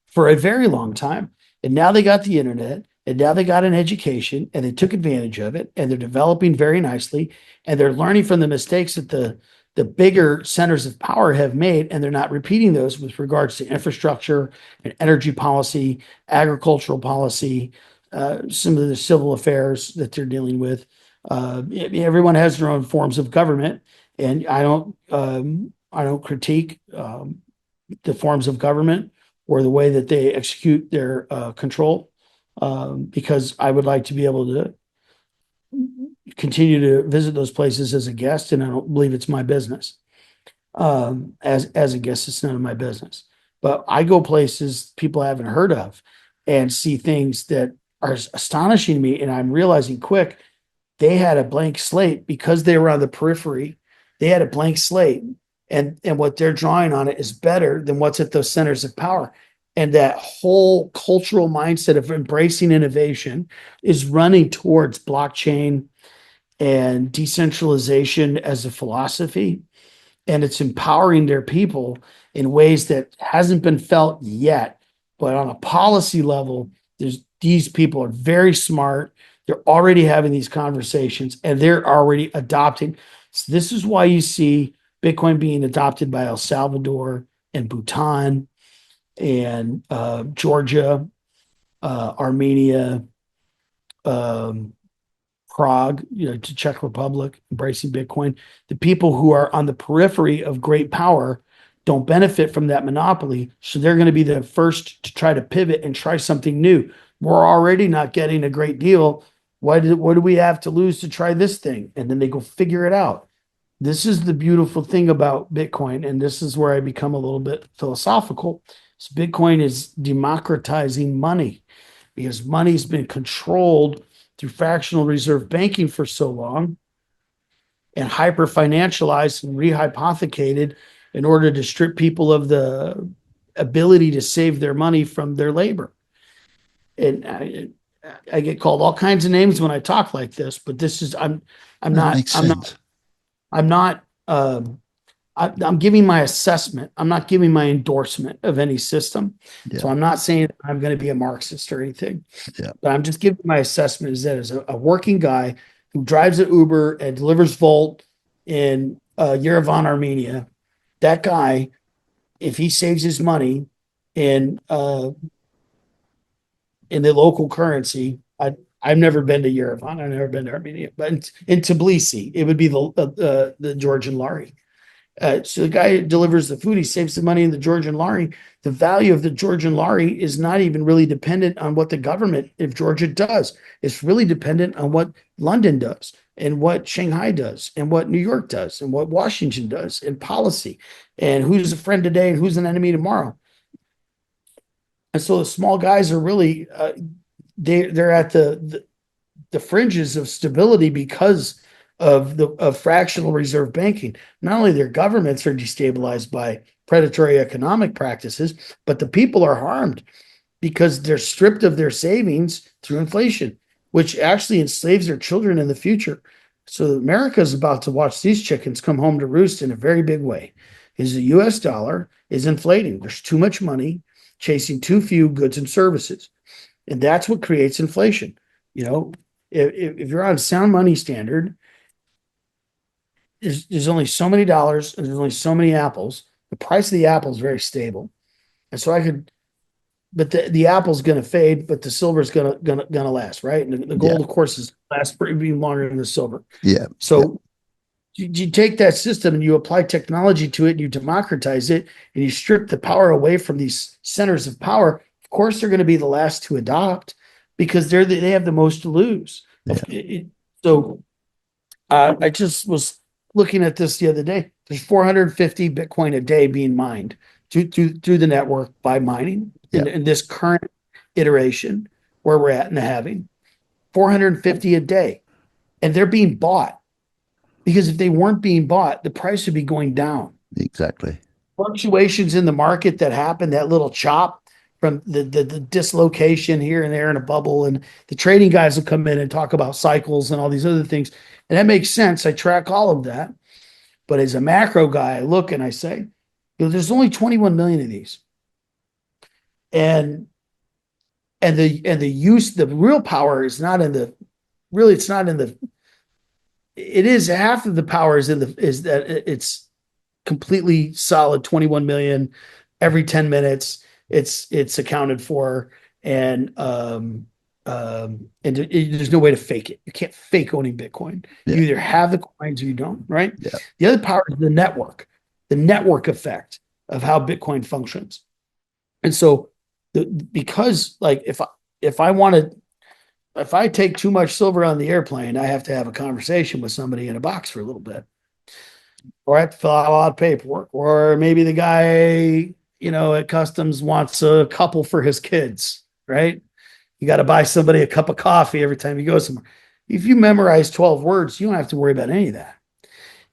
for a very long time. And now they got the internet, and now they got an education, and they took advantage of it, and they're developing very nicely, and they're learning from the mistakes that the bigger centers of power have made, and they're not repeating those with regards to infrastructure and energy policy, agricultural policy, some of the civil affairs that they're dealing with. Everyone has their own forms of government, and I don't critique the forms of government or the way that they execute their control, because I would like to be able to continue to visit those places as a guest, and I don't believe it's my business. As a guest, it's none of my business. But I go places people haven't heard of and see things that are astonishing me, and I'm realizing quick they had a blank slate because they were on the periphery. They had a blank slate, and what they're drawing on it is better than what's at those centers of power. And that whole cultural mindset of embracing innovation is running towards blockchain and decentralization as a philosophy, and it's empowering their people in ways that hasn't been felt yet. But on a policy level, these people are very smart. They're already having these conversations, and they're already adopting. So this is why you see Bitcoin being adopted by El Salvador and Bhutan and Georgia, Armenia, Prague, to Czech Republic, embracing Bitcoin. The people who are on the periphery of great power don't benefit from that monopoly, so they're going to be the first to try to pivot and try something new. We're already not getting a great deal What do we have to lose to try this thing? And then they go figure it out. This is the beautiful thing about Bitcoin, and this is where I become a little bit philosophical. So Bitcoin is democratizing money because money's been controlled through fractional reserve banking for so long and hyper financialized and rehypothecated in order to strip people of the ability to save their money from their labor. And I get called all kinds of names when I talk like this, but this is I'm That not makes I'm not sense. I'm not I'm giving my assessment. I'm not giving my endorsement of any system. Yeah, So I'm not saying I'm going to be a Marxist or anything, yeah, but I'm just giving my assessment is that as a working guy who drives an Uber and delivers Volt in Yerevan, Armenia, that guy, if he saves his money in in the local currency, I've never been to Yerevan. I've never been to Armenia, but in Tbilisi, it would be the Georgian lari. So the guy delivers the food, he saves the money in the Georgian lari. The value of the Georgian lari is not even really dependent on what the government of Georgia does. It's really dependent on what London does and what Shanghai does and what New York does and what Washington does and policy and who's a friend today and who's an enemy tomorrow. And so the small guys are really they're at the fringes of stability because of the of fractional reserve banking. Not only their governments are destabilized by predatory economic practices, but the people are harmed because they're stripped of their savings through inflation, which actually enslaves their children in the future. So America is about to watch these chickens come home to roost in a very big way. Is the US dollar is inflating. There's too much money chasing too few goods and services. And that's what creates inflation. You know, if you're on sound money standard, there's only so many dollars and there's only so many apples. The price of the apple is very stable. And so but the apple's going to fade, but the silver's going to last, right? And the yeah, gold, of course, is lasts pretty longer than the silver. yeah, yeah, So you take that system and you apply technology to it and you democratize it and you strip the power away from these centers of power. Of course, they're going to be the last to adopt because they have the most to lose. yeah, So I just was looking at this the other day. There's 450 Bitcoin a day being mined through the network by mining yeah, in this current iteration where we're at in the halving. 450 a day, and they're being bought because if they weren't being bought, the price would be going down. exactly. Fluctuations in the market that happen, that little chop from the dislocation here and there in a bubble, and the trading guys will come in and talk about cycles and all these other things, and that makes sense. I track all of that, but as a macro guy, I look and I say, there's only 21 million of these, and the use, the real power is not in the really, it's not in the. It is half of the power is in the is that it's completely solid 21 million every 10 minutes it's accounted for and there's no way to fake it. You can't fake owning Bitcoin. Yeah, You either have the coins or you don't, right? yeah, The other power is the network effect of how Bitcoin functions. And so because like if I want to if I take too much silver on the airplane, I have to have a conversation with somebody in a box for a little bit, or I have to fill out a lot of paperwork, or maybe the guy, at customs wants a couple for his kids, right? You got to buy somebody a cup of coffee every time you go somewhere. If you memorize 12 words, you don't have to worry about any of that.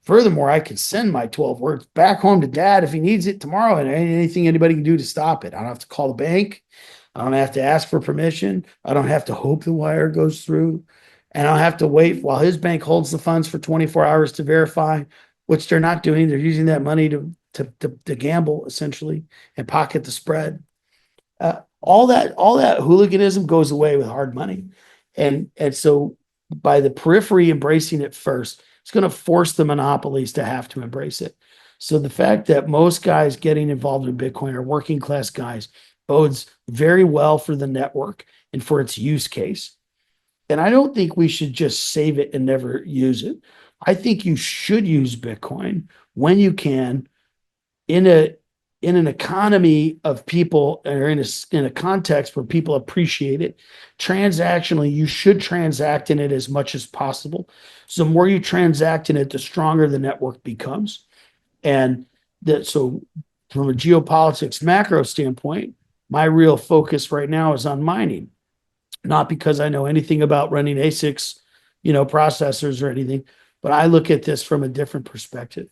Furthermore, I can send my 12 words back home to dad if he needs it tomorrow, and anything anybody can do to stop it. I don't have to call the bank. I don't have to ask for permission. I don't have to hope the wire goes through. And I don't have to wait while his bank holds the funds for 24 hours to verify, which they're not doing. They're using that money to gamble essentially and pocket the spread. All that hooliganism goes away with hard money, and so by the periphery embracing it first, it's going to force the monopolies to have to embrace it. So the fact that most guys getting involved in Bitcoin are working class guys bodes very well for the network and for its use case. And I don't think we should just save it and never use it. I think you should use Bitcoin when you can in a in an economy of people, or in a context where people appreciate it, transactionally, you should transact in it as much as possible. So the more you transact in it, the stronger the network becomes. And that so from a geopolitics macro standpoint, my real focus right now is on mining, not because I know anything about running ASICs, processors or anything, but I look at this from a different perspective.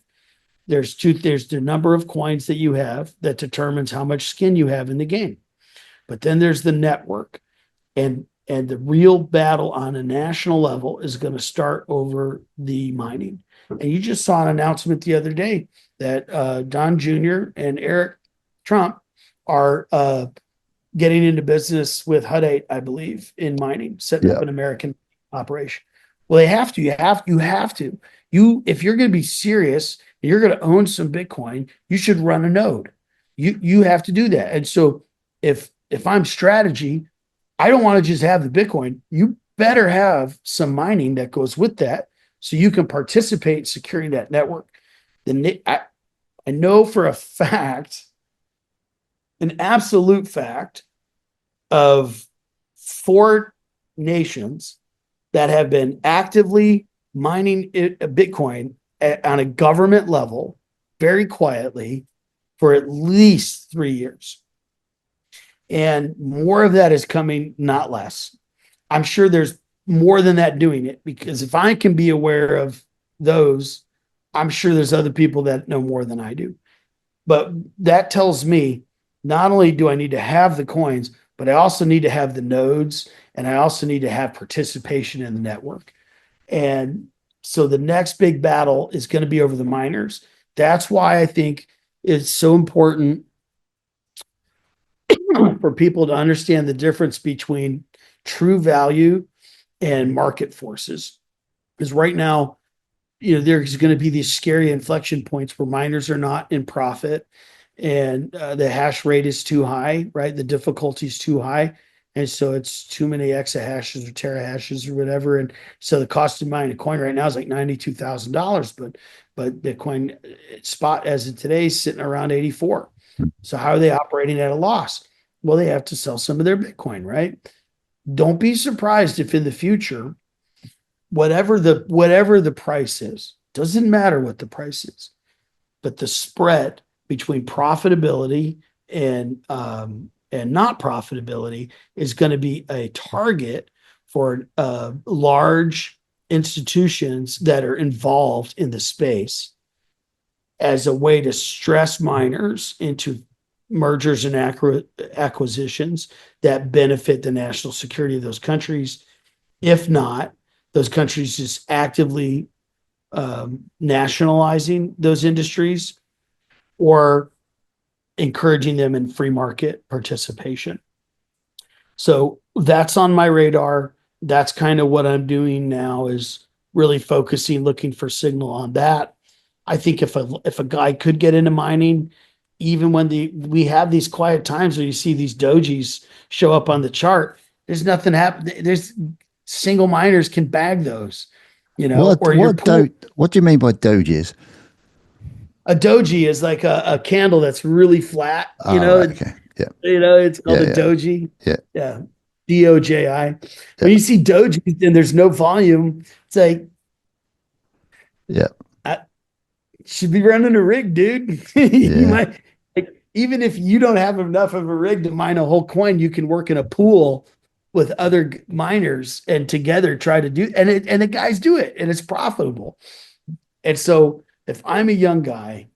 There's the number of coins that you have that determines how much skin you have in the game. But then there's the network, and the real battle on a national level is going to start over the mining. And you just saw an announcement the other day that Don Jr. and Eric Trump are getting into business with Hut 8, I believe, in mining, setting up Yeah. an American operation. Well, they have to. You have to. If you're going to be serious and you're going to own some Bitcoin, you should run a node. You have to do that. And so if I'm strategy, I don't want to just have the Bitcoin. You better have some mining that goes with that so you can participate in securing that network. I know for a fact, an absolute fact, of four nations that have been actively mining Bitcoin on a government level very quietly for at least 3 years. And more of that is coming, not less. I'm sure there's more than that doing it, because if I can be aware of those, I'm sure there's other people that know more than I do. But that tells me not only do I need to have the coins, but I also need to have the nodes, and I also need to have participation in the network. And so the next big battle is going to be over the miners. That's why I think it's so important for people to understand the difference between true value and market forces. Because right now, there's going to be these scary inflection points where miners are not in profit, and the hash rate is too high, right? The difficulty is too high. And so it's too many exahashes or terahashes or whatever. And so the cost of mining a coin right now is like $92,000, but Bitcoin spot as of today is sitting around 84. So how are they operating at a loss? Well, they have to sell some of their Bitcoin, right? Don't be surprised if in the future, whatever the price is, doesn't matter what the price is, but the spread between profitability and not profitability is going to be a target for large institutions that are involved in the space, as a way to stress miners into mergers and acquisitions that benefit the national security of those countries. If not, those countries just actively nationalizing those industries or encouraging them in free market participation. So that's on my radar. That's kind of what I'm doing now, is really focusing, looking for signal on that. I think if a guy could get into mining, even when we have these quiet times where you see these dojis show up on the chart, there's nothing happen. There's single miners can bag those, or your pool. What do you mean by doges? A doji is like a candle that's really flat. Oh, right. Okay. Yeah. It's called Yeah. a Yeah. doji. Yeah. Yeah, DOJI. When you Yeah. see dojis and there's no volume, it's like, Yeah. I should be running a rig, dude. You Yeah. might, like, even if you don't have enough of a rig to mine a whole coin, you can work in a pool with other miners and together try to do, and the guys do it, and it's profitable. And so if I'm a young guy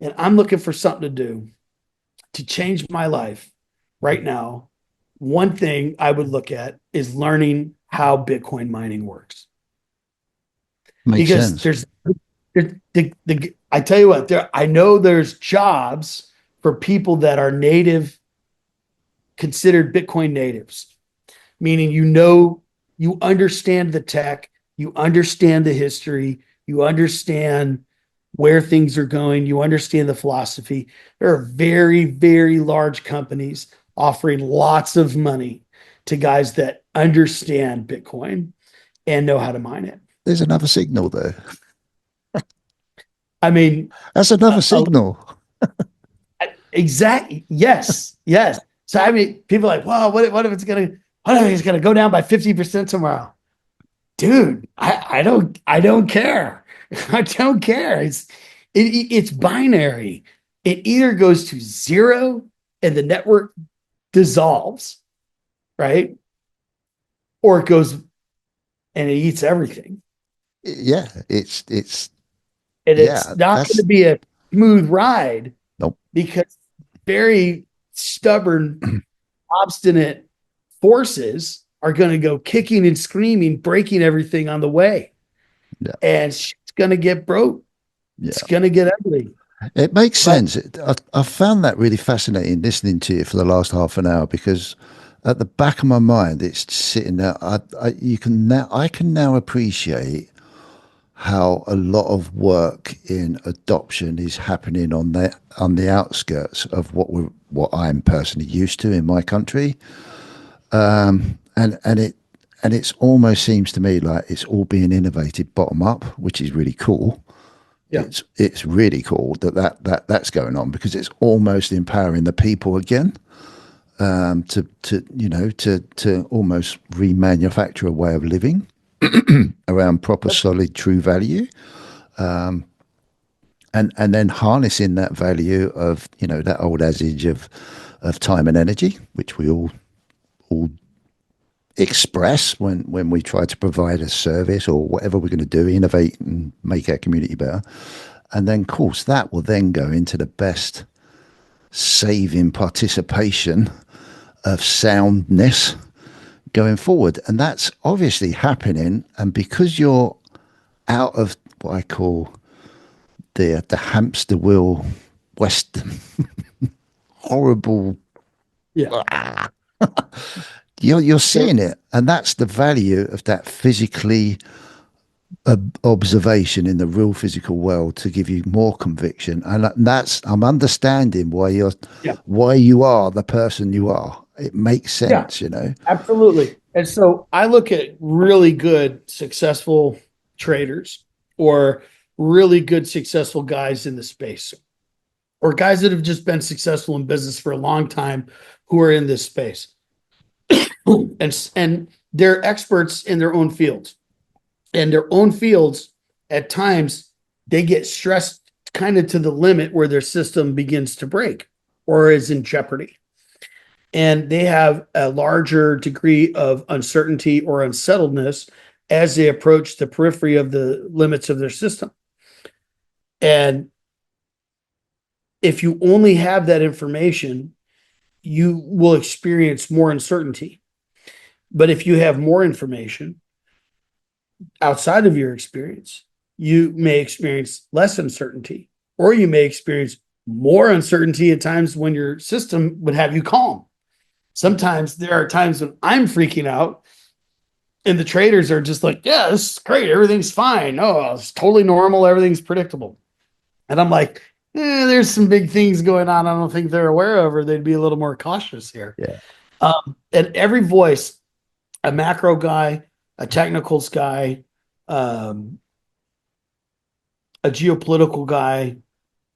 and I'm looking for something to do to change my life right now, one thing I would look at is learning how Bitcoin mining works. Makes Because sense. I tell you what, I know there's jobs for people that are native, considered Bitcoin natives, meaning you understand the tech, you understand the history, you understand where things are going, you understand the philosophy. There are very, very large companies offering lots of money to guys that understand Bitcoin and know how to mine it. There's another signal there. I mean, That's another uh, signal. Exactly. Yes. Yes. So I mean, people are like, well, what if it's gonna go down by 50% tomorrow? Dude, I don't care. I don't care. It's binary. It either goes to zero and the network dissolves, right? Or it goes and it eats everything. Yeah, And it's yeah, not going to that's be a smooth ride nope. because very stubborn, obstinate forces are going to go kicking and screaming, breaking everything on the way. Yeah, And it's going to get broke. It's yeah. going to get ugly. It makes But sense. I found that really fascinating listening to you for the last half an hour because at the back of my mind, it's sitting there. I can now appreciate how a lot of work in adoption is happening on the outskirts of what I'm personally used to in my country, and it's almost seems to me like it's all being innovated bottom up, which is really cool. yeah, It's really cool that's going on because it's almost empowering the people again, to to almost remanufacture a way of living around proper solid true value, and then harnessing that value of that old adage of time and energy, which we all express when we try to provide a service or whatever we're going to do, innovate and make our community better. And then, of course, that will then go into the best saving participation of soundness going forward. And that's obviously happening. And because you're out of what I call the hamster wheel Western horrible, yeah, you're yeah, seeing it. And that's the value of that physically observation in the real physical world to give you more conviction, and I'm understanding yeah, why you are the person you are. It makes yeah, sense. absolutely. And so I look at really good, successful traders or really good, successful guys in the space or guys that have just been successful in business for a long time who are in this space. And they're experts in their own fields. And their own fields, at times, they get stressed kind of to the limit where their system begins to break or is in jeopardy. And they have a larger degree of uncertainty or unsettledness as they approach the periphery of the limits of their system. And if you only have that information, you will experience more uncertainty. But if you have more information outside of your experience, you may experience less uncertainty, or you may experience more uncertainty at times when your system would have you calm. Sometimes there are times when I'm freaking out and the traders are just like, yeah, this is great. Everything's fine. Oh, it's totally normal. Everything's predictable. And I'm like, there's some big things going on. I don't think they're aware of, or they'd be a little more cautious here. Yeah, And every voice, a macro guy, a technicals guy, um, a geopolitical guy,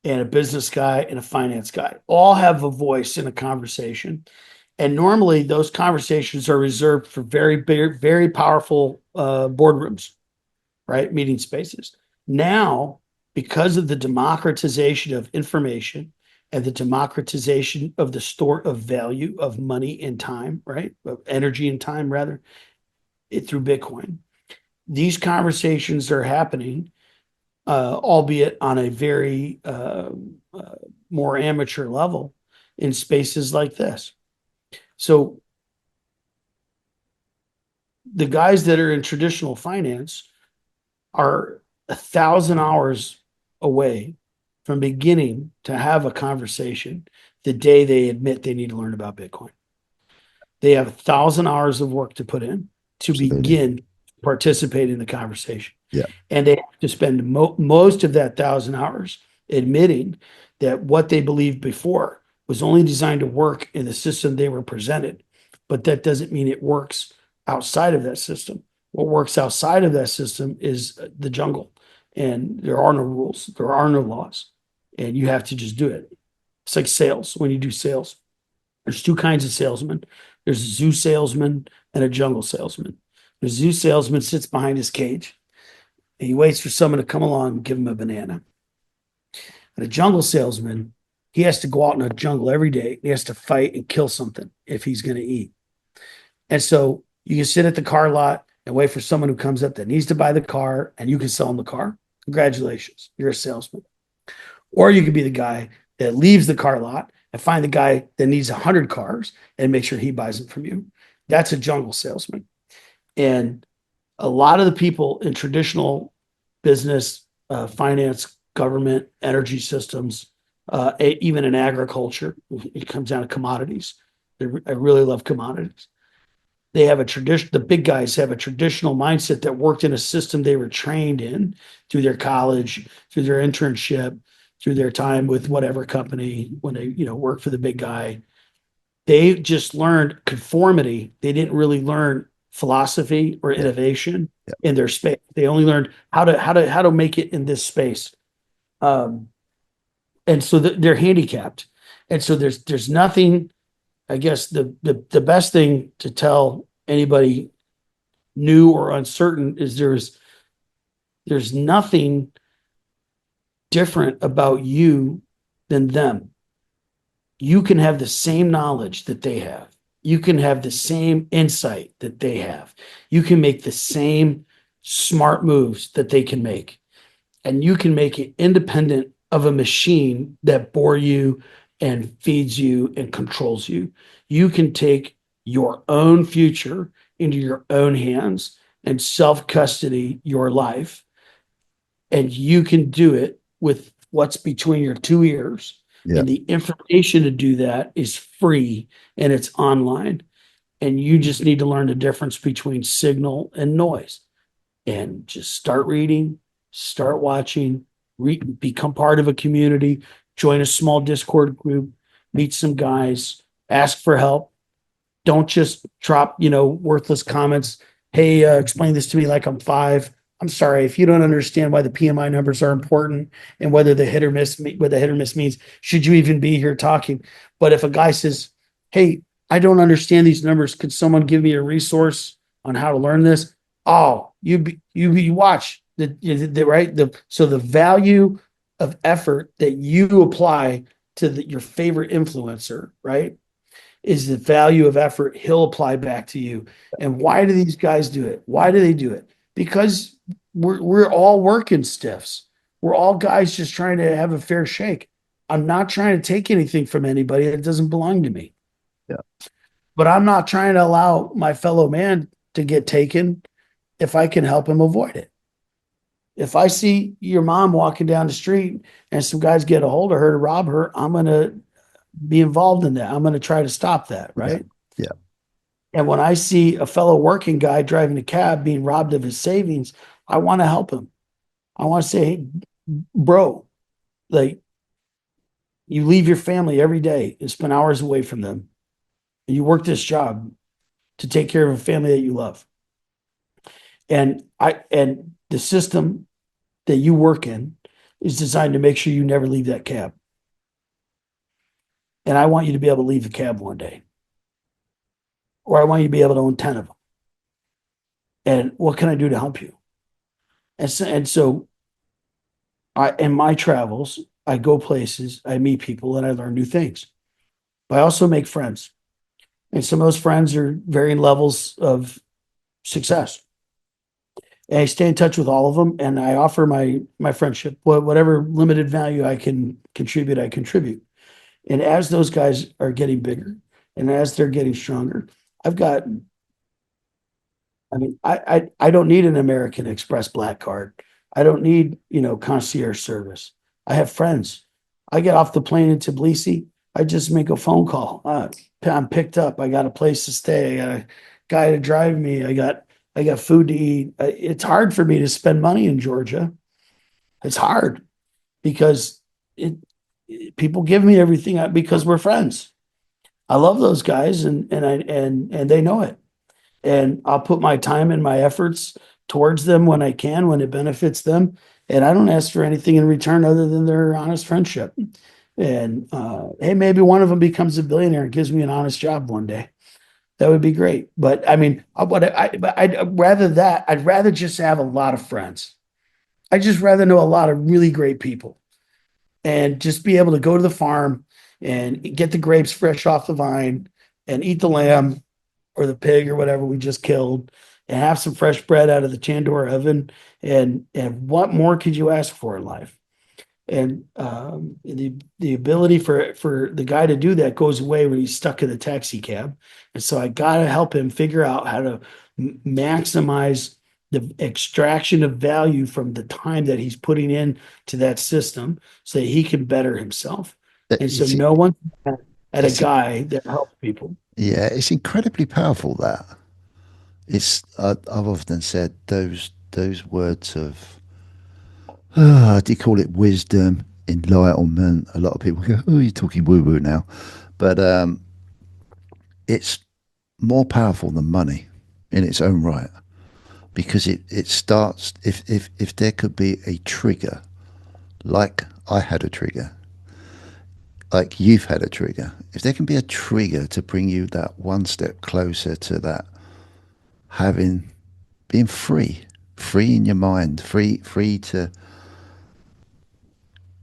and a business guy and a finance guy all have a voice in a conversation. And normally those conversations are reserved for very big, very powerful boardrooms, right? Meeting spaces. Now, because of the democratization of information and the democratization of the store of value of money and time, right? Of energy and time, rather, through Bitcoin, these conversations are happening, albeit on a very more amateur level in spaces like this. So the guys that are in traditional finance are 1,000 hours away from beginning to have a conversation the day they admit they need to learn about Bitcoin. They have 1,000 hours of work to put in to absolutely. begin to participate in the conversation. Yeah, And they have to spend most of that 1,000 hours admitting that what they believed before was only designed to work in the system they were presented. But that doesn't mean it works outside of that system. What works outside of that system is the jungle. And there are no rules, there are no laws, and you have to just do it. It's like sales when you do sales. There's two kinds of salesmen. There's a zoo salesman and a jungle salesman. The zoo salesman sits behind his cage and he waits for someone to come along and give him a banana. And a jungle salesman, he has to go out in the jungle every day. He has to fight and kill something if he's going to eat. And so you can sit at the car lot and wait for someone who comes up that needs to buy the car and you can sell them the car. Congratulations, you're a salesman. Or you could be the guy that leaves the car lot and find the guy that needs 100 cars and make sure he buys them from you. That's a jungle salesman. And a lot of the people in traditional business, finance, government, energy systems, even in agriculture, it comes down to commodities. I really love commodities. They have a tradition, the big guys have a traditional mindset that worked in a system they were trained in through their college, through their internship, through their time with whatever company when they, work for the big guy. They just learned conformity. They didn't really learn philosophy or Yeah. innovation Yeah. in their space. They only learned how to make it in this space. Um, and so they're handicapped. And so there's nothing. I guess the best thing to tell anybody new or uncertain is there's nothing different about you than them. You can have the same knowledge that they have. You can have the same insight that they have. You can make the same smart moves that they can make. And you can make it independent of a machine that bore you and feeds you and controls you. You can take your own future into your own hands and self custody your life. And you can do it with what's between your two ears. Yeah. And the information to do that is free and it's online. And you just need to learn the difference between signal and noise and just start reading, start watching, become part of a community, join a small Discord group, meet some guys, ask for help. Don't just drop, worthless comments. Hey, explain this to me like I'm five. I'm sorry if you don't understand why the PMI numbers are important and whether the hit or miss, what the hit or miss means. Should you even be here talking? But if a guy says, "Hey, I don't understand these numbers. Could someone give me a resource on how to learn this?" Oh, you watch right. So the value of effort that you apply to your favorite influencer, right, is the value of effort he'll apply back to you. And why do these guys do it? Why do they do it? Because we're all working stiffs. We're all guys just trying to have a fair shake. I'm not trying to take anything from anybody that doesn't belong to me, Yeah. but I'm not trying to allow my fellow man to get taken if I can help him avoid it. If I see your mom walking down the street and some guys get a hold of her to rob her, I'm going to be involved in that. I'm going to try to stop that, Yeah. right? Yeah. And when I see a fellow working guy driving a cab being robbed of his savings, I want to help him. I want to say, hey, bro, like you leave your family every day and spend hours away from them. And you work this job to take care of a family that you love. And the system that you work in is designed to make sure you never leave that cab. And I want you to be able to leave the cab one day. Or I want you to be able to own 10 of them. And what can I do to help you? And so in my travels, I go places, I meet people, and I learn new things. But I also make friends. And some of those friends are varying levels of success. And I stay in touch with all of them and I offer my friendship, whatever limited value I can contribute, I contribute. And as those guys are getting bigger and as they're getting stronger, I've got I mean, I don't need an American Express black card. I don't need, concierge service. I have friends. I get off the plane in Tbilisi. I just make a phone call. I'm picked up. I got a place to stay. I got a guy to drive me. I got food to eat. It's hard for me to spend money in Georgia. It's hard because it people give me everything because we're friends. I love those guys and they know it and I'll put my time and my efforts towards them when I can, when it benefits them. And I don't ask for anything in return other than their honest friendship. And hey, maybe one of them becomes a billionaire and gives me an honest job one day. That would be great. But I mean, but I'd rather that. I'd rather just have a lot of friends. I just rather know a lot of really great people and just be able to go to the farm and get the grapes fresh off the vine and eat the lamb or the pig or whatever we just killed and have some fresh bread out of the tandoor oven. And what more could you ask for in life? And the ability for the guy to do that goes away when he's stuck in a taxi cab. And so I got to help him figure out how to maximize the extraction of value from the time that he's putting in to that system so that he can better himself. And so It's, no one at a it's, guy that helps people. yeah, it's incredibly powerful that. I've often said those words of, do you call it wisdom, enlightenment? A lot of people go, oh, you're talking woo woo now. But it's more powerful than money in its own right because it starts, if there could be a trigger, like I had a trigger, like you've had a trigger, if there can be a trigger to bring you that one step closer to that having, being free, free in your mind, free to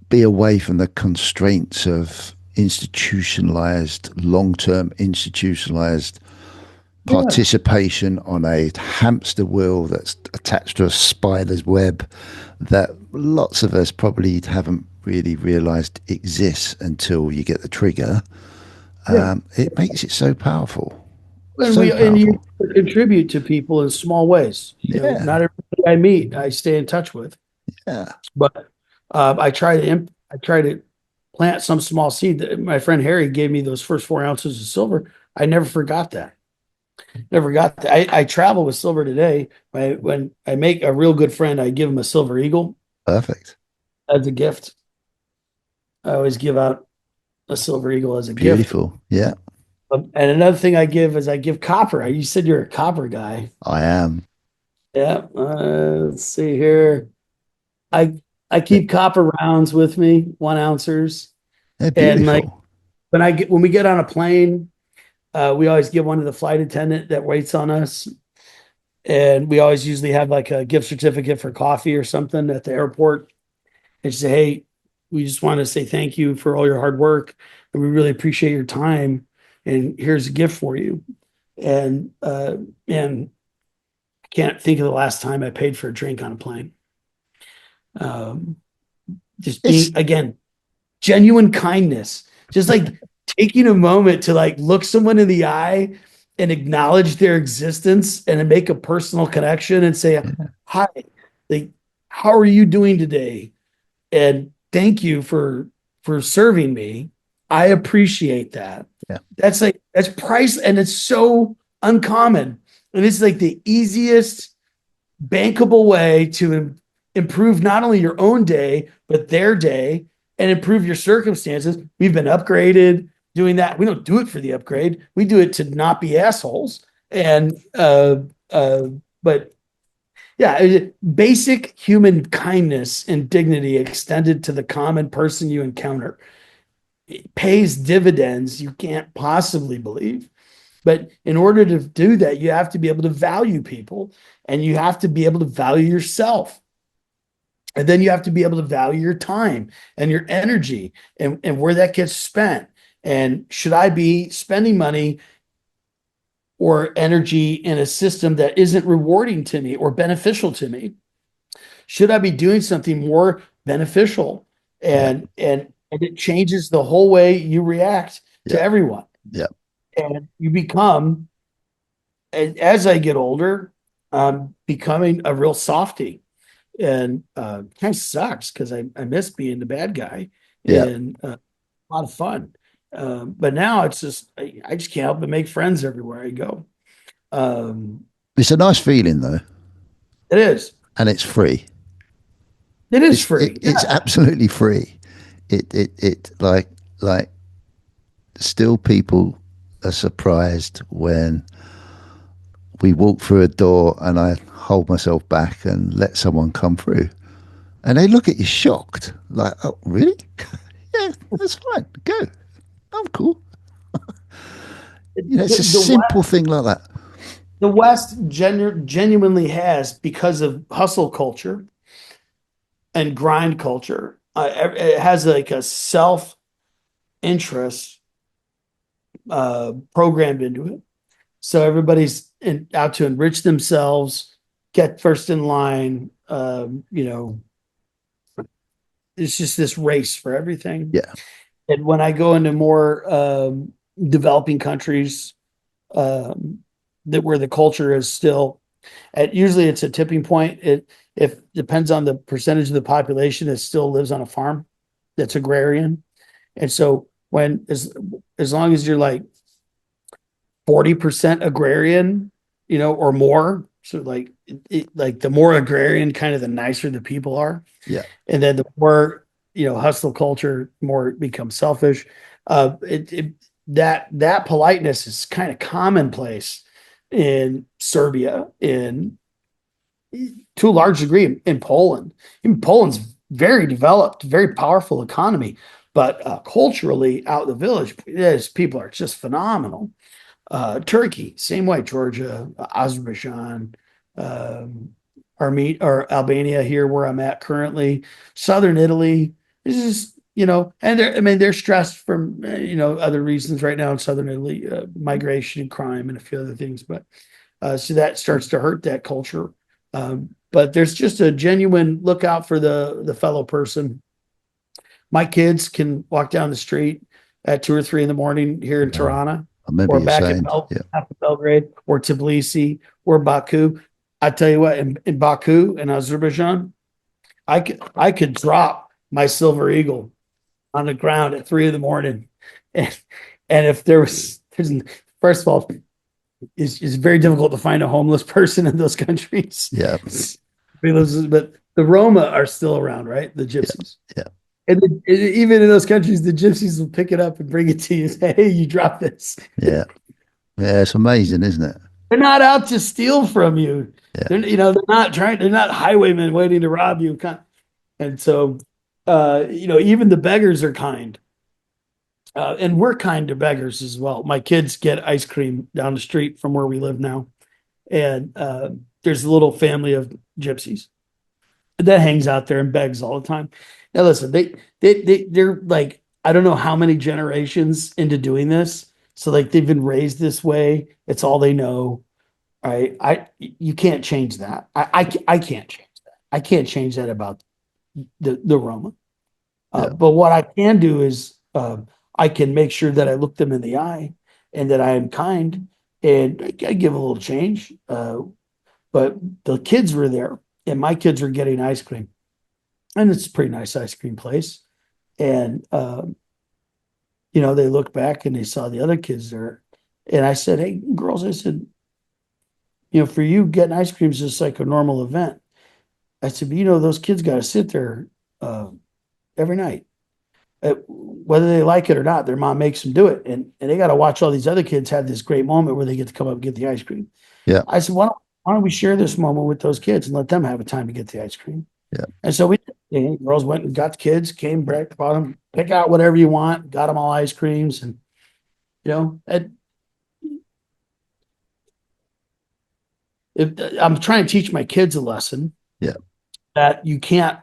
be away from the constraints of institutionalized, long-term institutionalized Yeah. participation on a hamster wheel that's attached to a spider's web that lots of us probably haven't really realized exists until you get the trigger. Yeah. It makes it so powerful. And So you powerful. contribute to people in small ways. Yeah. Not everybody I meet, I stay in touch with. Yeah. But I try to plant some small seed. My friend Harry gave me those first 4 ounces of silver. I never forgot that. Never got that. I travel with silver today. When I make a real good friend, I give him a silver eagle Perfect. as a gift. I always give out a silver eagle as a gift. Beautiful. Yeah, And another thing I give is I give copper. You said you're a copper guy. I am. Yeah. Let's see here. I I keep copper rounds with me, 1 ounces. They're And like beautiful. when we get on a plane, we always give one to the flight attendant that waits on us. And we always usually have like a gift certificate for coffee or something at the airport. And say, hey, we just want to say thank you for all your hard work. And we really appreciate your time. And here's a gift for you. And I can't think of the last time I paid for a drink on a plane. Um, just It's being again genuine kindness, just like taking a moment to like look someone in the eye and acknowledge their existence and then make a personal connection and say, hi, like, how are you doing today? And thank you for serving me. I appreciate that. yeah, That's price and it's so uncommon. And it's like the easiest bankable way to improve not only your own day, but their day and improve your circumstances. We've been upgraded doing that. We don't do it for the upgrade. We do it to not be assholes. And, uh, but yeah, basic human kindness and dignity extended to the common person you encounter. It pays dividends you can't possibly believe. But in order to do that, you have to be able to value people and you have to be able to value yourself. And then you have to be able to value your time and your energy and where that gets spent. And should I be spending money or energy in a system that isn't rewarding to me or beneficial to me? Should I be doing something more beneficial? yeah, And it changes the whole way you react yeah, to everyone. yeah, And you become, as I get older, becoming a real softie. And kind of sucks because I miss being the bad guy yeah. and a lot of fun. But now it's just I just can't help but make friends everywhere I go. Um, It's a nice feeling though, it is. and it's free. It is free. It's Yeah. absolutely free. It like still people are surprised when we walk through a door and I hold myself back and let someone come through, and they look at you shocked, like, oh really? yeah, that's fine. Go. I'm cool. It's a The simple thing like that. the West genuinely has, because of hustle culture and grind culture, it has like a self interest programmed into it. So everybody's out to enrich themselves, get first in line. It's just this race for everything. Yeah, And when I go into more developing countries, um, that where the culture is still at, usually it's a tipping point. It depends on the percentage of the population that still lives on a farm that's agrarian. And so when as long as you're like 40% agrarian, or more, so like like the more agrarian, kind of the nicer the people are. yeah, And then the more, hustle culture, more it becomes selfish. That politeness is kind of commonplace in Serbia, in to a large degree in Poland. In Poland's very developed, very powerful economy, but culturally out in the village, these people are just phenomenal. Turkey, same way. Georgia, Azerbaijan, um, or Albania here where I'm at currently. Southern Italy. This is, and they're stressed from other reasons right now in Southern Italy, migration and crime and a few other things. But so that starts to hurt that culture. But there's just a genuine look out for the fellow person. My kids can walk down the street at 2 or 3 in the morning here in yeah. Tirana, I remember or you back saying, yeah, at Belgrade, or Tbilisi, or Baku. I tell you what, in Baku in Azerbaijan, I could drop my silver eagle on the ground at 3 in the morning, and if there's first of all, it's very difficult to find a homeless person in those countries. yeah, But the Roma are still around, right? The yeah, gypsies. yeah, And even in those countries, the gypsies will pick it up and bring it to you and say, hey, you dropped this. yeah, yeah. It's amazing, isn't it? They're not out to steal from you. Yeah, They're not highwaymen waiting to rob you. And so, even the beggars are kind. And we're kind to beggars as well. My kids get ice cream down the street from where we live now. And there's a little family of gypsies that hangs out there and begs all the time. Now, listen, they're like, I don't know how many generations into doing this. So like they've been raised this way. It's all they know. Right. You can't change that. I can't change that. I can't change that about the Roma. yeah, But what I can do is I can make sure that I look them in the eye and that I am kind, and I give a little change. But the kids were there, and my kids were getting ice cream, and it's a pretty nice ice cream place. And they looked back and they saw the other kids there, and I said, "Hey, girls," I said, for you, getting ice cream is just like a normal event. I said, but those kids got to sit there uh, every night. Whether they like it or not, their mom makes them do it. And they got to watch all these other kids have this great moment where they get to come up and get the ice cream. yeah, I said, why don't we share this moment with those kids and let them have a time to get the ice cream? yeah, And so girls went and got the kids, came back, bought them, pick out whatever you want, got them all ice creams. And, and I'm trying to teach my kids a lesson yeah, that you can't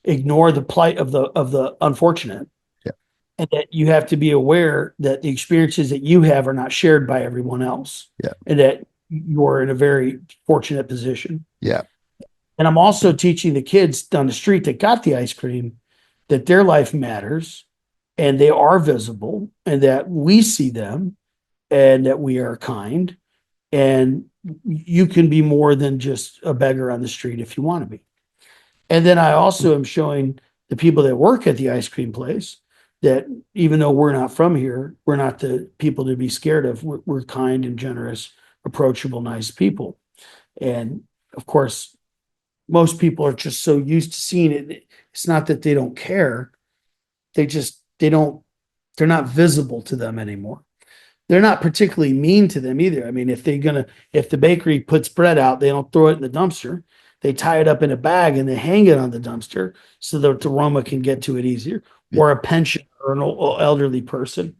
ignore the plight of the unfortunate, yeah, and that you have to be aware that the experiences that you have are not shared by everyone else, yeah, and that you're in a very fortunate position. yeah, And I'm also teaching the kids down the street that got the ice cream that their life matters, and they are visible, and that we see them, and that we are kind, and you can be more than just a beggar on the street if you want to be. And then I also am showing the people that work at the ice cream place that even though we're not from here, we're not the people to be scared of. We're kind and generous, approachable, nice people. And of course, most people are just so used to seeing it. It's not that they don't care. They don't, they're not visible to them anymore. They're not particularly mean to them either. I mean, if the bakery puts bread out, they don't throw it in the dumpster. They tie it up in a bag and they hang it on the dumpster so that the Roma can get to it easier. Yeah. or a pension or an elderly person.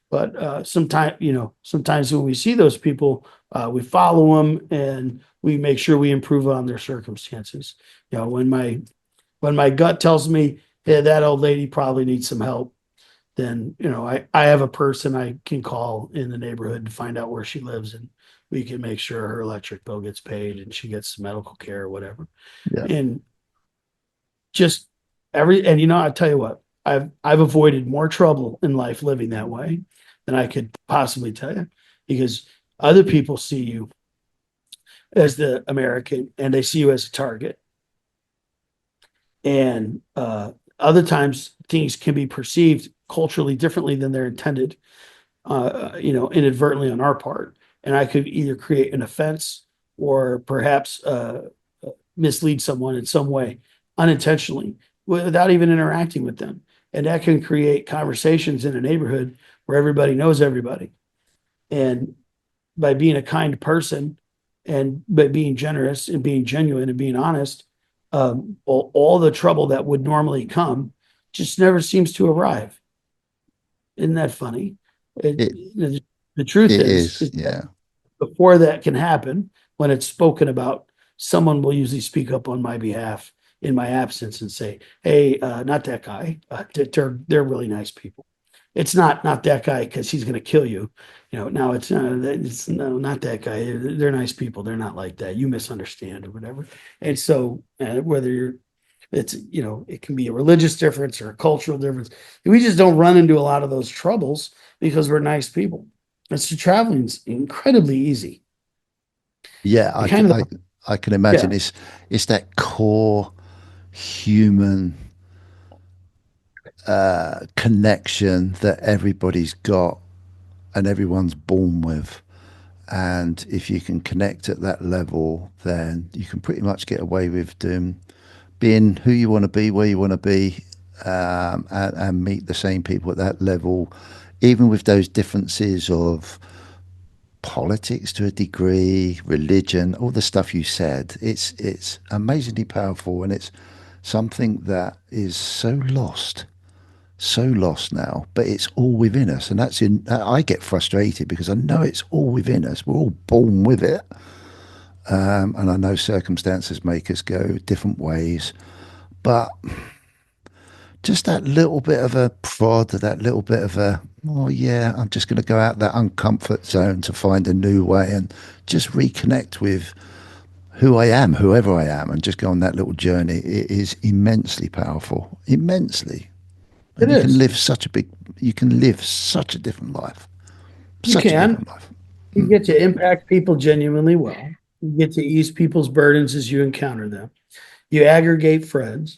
But sometimes when we see those people, we follow them and we make sure we improve on their circumstances. When my gut tells me, hey, that old lady probably needs some help, then I have a person I can call in the neighborhood to find out where she lives, and we can make sure her electric bill gets paid and she gets medical care or whatever. Yeah. And just I tell you what, I've avoided more trouble in life living that way than I could possibly tell you, because other people see you as the American and they see you as a target. And other times things can be perceived culturally differently than they're intended, inadvertently on our part. And I could either create an offense or perhaps mislead someone in some way unintentionally without even interacting with them. And that can create conversations in a neighborhood where everybody knows everybody. And by being a kind person and by being generous and being genuine and being honest, all the trouble that would normally come just never seems to arrive. Isn't that funny? It The truth it is is. Yeah. before that can happen, when it's spoken about, someone will usually speak up on my behalf in my absence and say, "Hey, not that guy. They're really nice people. It's not that guy because he's going to kill you. Now it's no, not that guy. They're nice people. They're not like that. You misunderstand or whatever." And so, whether it can be a religious difference or a cultural difference. We just don't run into a lot of those troubles because we're nice people. And so traveling's incredibly easy. Yeah. And kind of I can imagine yeah, it's that core human connection that everybody's got and everyone's born with. And if you can connect at that level, then you can pretty much get away with being who you want to be, where you want to be, and meet the same people at that level, even with those differences of politics to a degree, religion, all the stuff you said. It's amazingly powerful, and it's something that is so lost now, but it's all within us, and I get frustrated because I know it's all within us. We're all born with it, and I know circumstances make us go different ways, but just that little bit of a prod, that little bit of a, oh yeah, I'm just going to go out that uncomfort zone to find a new way and just reconnect with who I am, whoever I am, and just go on that little journey. It is immensely powerful, immensely. it And is. you can live such a different life, You such a can. different life. You get to impact people genuinely well. You get to ease people's burdens as you encounter them. You aggregate friends.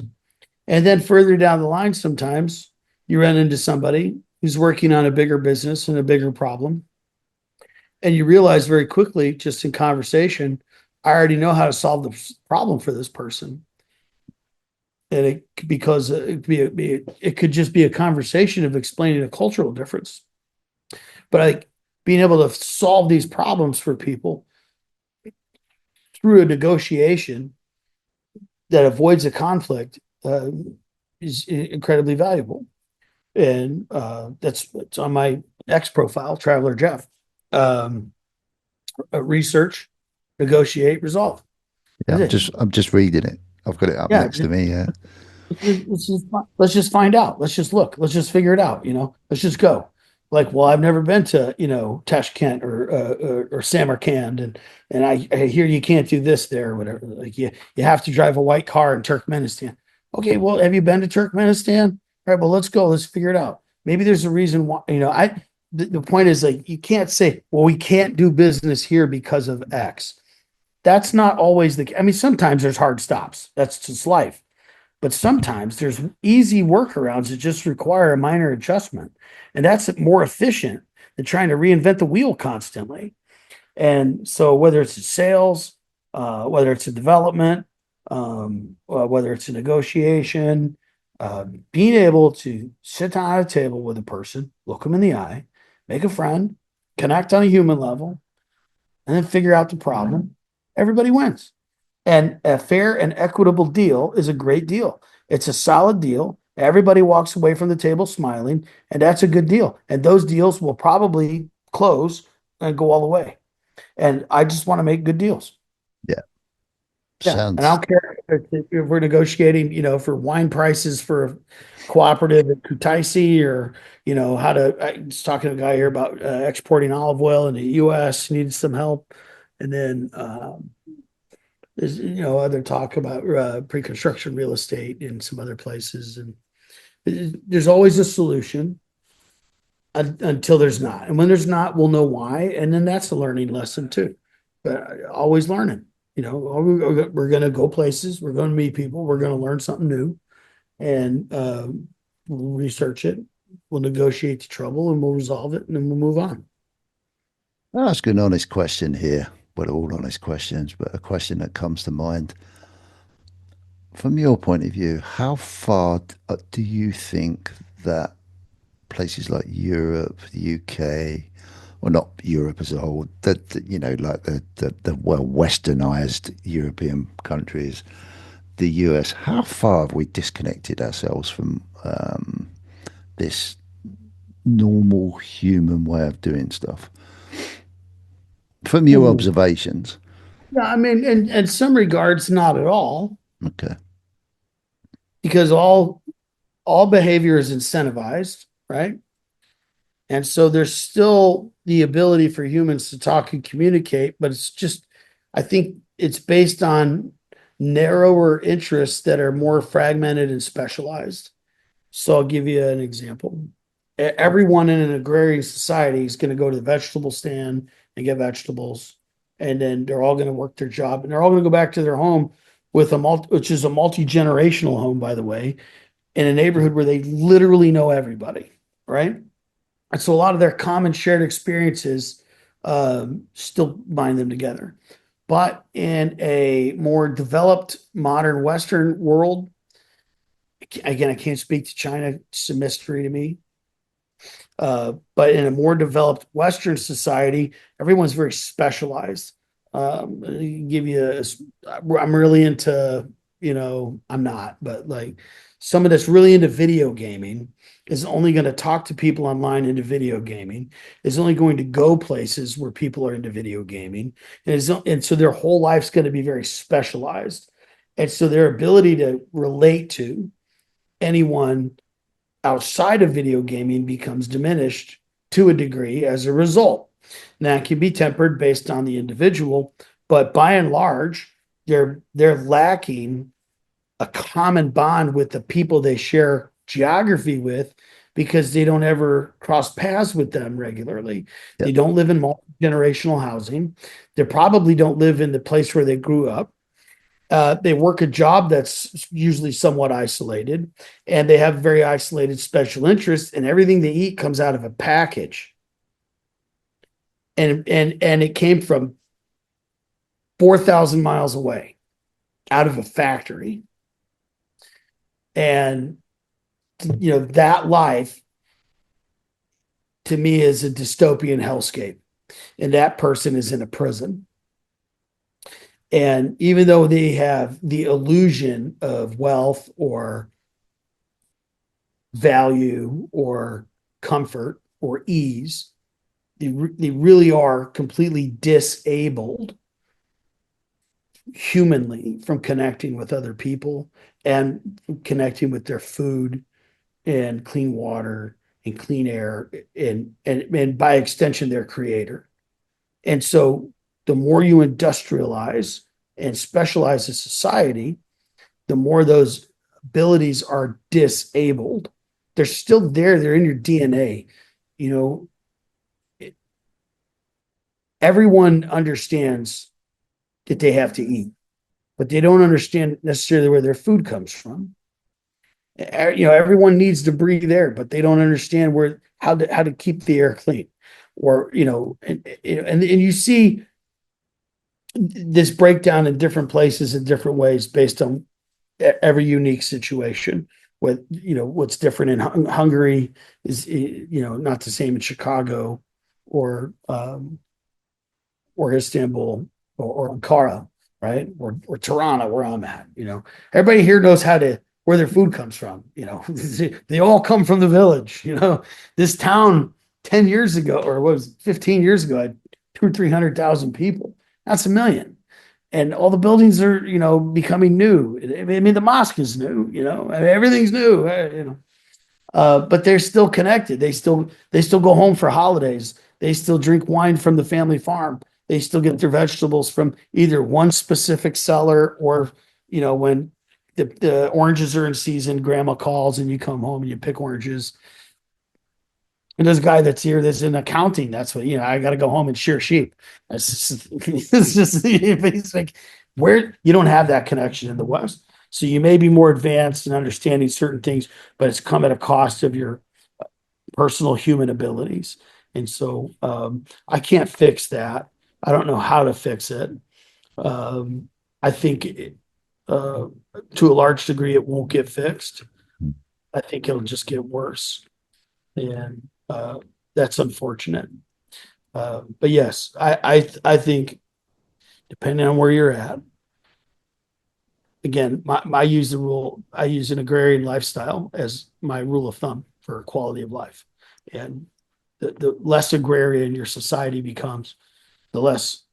And then further down the line, sometimes you run into somebody who's working on a bigger business and a bigger problem. And you realize very quickly, just in conversation, I already know how to solve the problem for this person. And because it could just be a conversation of explaining a cultural difference. But like being able to solve these problems for people through a negotiation that avoids a conflict is incredibly valuable. And that's on my X profile, Traveler Jeff. Um, Research, negotiate, resolve. Yeah, That's it. I'm just reading it. I've got it up Yeah, next to me. Yeah, let's just find out. Let's just look. Let's just figure it out. Let's just go. Like, well, I've never been to Tashkent or Samarkand, and I hear you can't do this there or whatever. Like you have to drive a white car in Turkmenistan. Okay, well, have you been to Turkmenistan? All right, well, let's go. Let's figure it out. Maybe there's a reason why. The point is, like, you can't say, well, we can't do business here because of X. That's not always I mean, sometimes there's hard stops. That's just life. But sometimes there's easy workarounds that just require a minor adjustment. And that's more efficient than trying to reinvent the wheel constantly. And so, whether it's a sales, whether it's a development, whether it's a negotiation, being able to sit down at a table with a person, look them in the eye, make a friend, connect on a human level, and then figure out the problem, everybody wins. And a fair and equitable deal is a great deal. It's a solid deal. Everybody walks away from the table smiling, and that's a good deal. And those deals will probably close and go all the way. And I just want to make good deals. Yeah. Yeah, and I Sounds don't care if we're negotiating, for wine prices for a cooperative at Kutaisi, or how to. I was talking to a guy here about exporting olive oil in the U.S. Needed some help, and then there's other talk about pre-construction real estate in some other places, and there's always a solution until there's not, and when there's not, we'll know why, and then that's a learning lesson too. But always learning. We're going to go places, we're going to meet people, we're going to learn something new, and we'll research it, we'll negotiate the trouble, and we'll resolve it, and then we'll move on. I'll ask an honest question here. Well, all honest questions, but a question that comes to mind. From your point of view, how far do you think that places like Europe, the UK, or not Europe as a whole, like the well westernized European countries, the US, how far have we disconnected ourselves from this normal human way of doing stuff? From your Hmm. observations. Yeah, I mean, in some regards, not at all, Okay. because all behavior is incentivized, right? And so there's still the ability for humans to talk and communicate, but it's just, I think it's based on narrower interests that are more fragmented and specialized. So I'll give you an example. Everyone in an agrarian society is going to go to the vegetable stand and get vegetables, and then they're all going to work their job, and they're all going to go back to their home with which is a multi-generational home, by the way, in a neighborhood where they literally know everybody, right? And so a lot of their common shared experiences still bind them together. But in a more developed modern Western world, again, I can't speak to China, it's a mystery to me. But in a more developed Western society, everyone's very specialized. Give you, I'm really into, I'm not, but like someone that's really into video gaming is only going to talk to people online into video gaming, is only going to go places where people are into video gaming, and so their whole life's going to be very specialized. And so their ability to relate to anyone outside of video gaming becomes diminished to a degree as a result. Now, it can be tempered based on the individual, but by and large, they're lacking a common bond with the people they share geography with, because they don't ever cross paths with them regularly. They Yep. don't live in multi-generational housing. They probably don't live in the place where they grew up. They work a job that's usually somewhat isolated, and they have very isolated special interests, and everything they eat comes out of a package. And it came from 4,000 miles away out of a factory. And that life to me is a dystopian hellscape. And that person is in a prison. And even though they have the illusion of wealth or value or comfort or ease, they really are completely disabled humanly from connecting with other people and connecting with their food and clean water and clean air, and by extension their creator. And so the more you industrialize and specialize a society, the more those abilities are disabled. They're still there, they're in your DNA. You know, everyone understands that they have to eat, but they don't understand necessarily where their food comes from. Everyone needs to breathe air, but they don't understand how to keep the air clean, or and you see this breakdown in different places in different ways based on every unique situation. With what's different in Hungary is not the same in Chicago or Istanbul or Ankara, right? Or Tirana, where I'm at. Everybody here knows how to where their food comes from. They all come from the village. This town 10 years ago, or what was it, 15 years ago, had two or 300,000 people. That's a million. And all the buildings are, becoming new. I mean, the mosque is new, I mean, everything's new, but they're still connected. They still go home for holidays. They still drink wine from the family farm. They still get their vegetables from either one specific seller, or when the oranges are in season, grandma calls and you come home and you pick oranges. And there's a guy that's here that's in accounting. That's what, I got to go home and shear sheep. That's just, it's just it's like, where you don't have that connection in the West. So you may be more advanced in understanding certain things, but it's come at a cost of your personal human abilities. And so I can't fix that. I don't know how to fix it. I think to a large degree, it won't get fixed. I think it'll just get worse. And that's unfortunate. But yes, I think depending on where you're at, again, I use an agrarian lifestyle as my rule of thumb for quality of life. And the less agrarian your society becomes, the less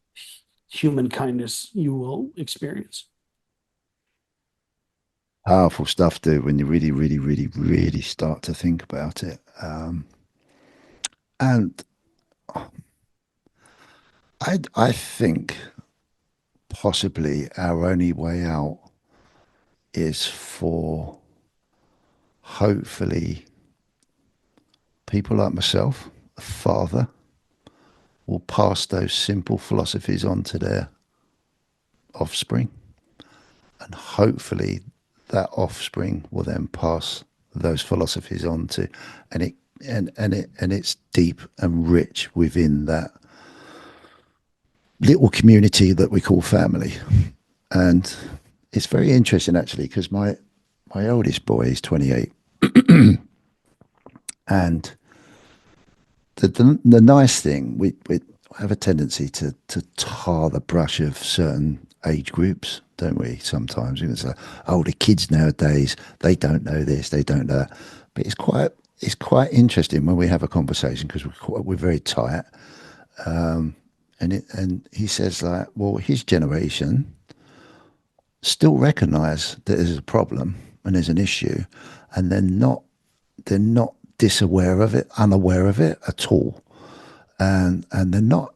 human kindness you will experience. Powerful stuff, dude, when you really, really, really, really start to think about it. And I think possibly our only way out is for hopefully people like myself, a father, will pass those simple philosophies on to their offspring. And hopefully that offspring will then pass those philosophies on to, and it's deep and rich within that little community that we call family. And it's very interesting actually, because my oldest boy is 28, and the nice thing, we have a tendency to tar the brush of certain age groups, don't we? Sometimes it's like, oh, the kids nowadays, they don't know this, they don't know that. But it's quite interesting when we have a conversation, because we're very tight. And he says, like, well, his generation still recognise that there's a problem and there's an issue, and they're not disaware of it, unaware of it at all, and they're not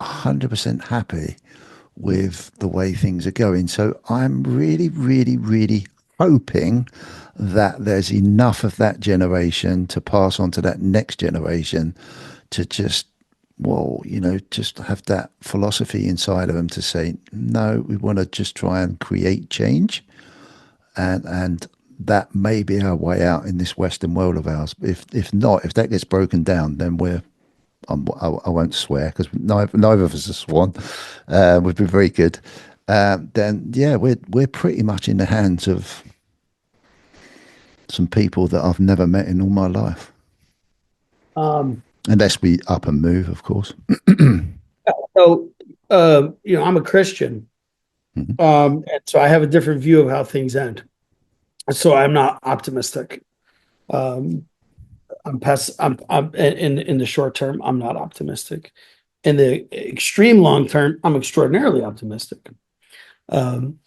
100% happy with the way things are going. So I'm really, really, really hoping that there's enough of that generation to pass on to that next generation, to just, well, just have that philosophy inside of them to say, no, we want to just try and create change. And that may be our way out in this Western world of ours. If not, if that gets broken down, then I won't swear, because neither of us are sworn. We've been very good. Then yeah, we're pretty much in the hands of some people that I've never met in all my life, Um, unless we up and move, of course. so, I'm a Christian, Mhm. and so I have a different view of how things end. So I'm not optimistic. Um, I'm in the short term, I'm not optimistic. In the extreme long term, I'm extraordinarily optimistic. Um,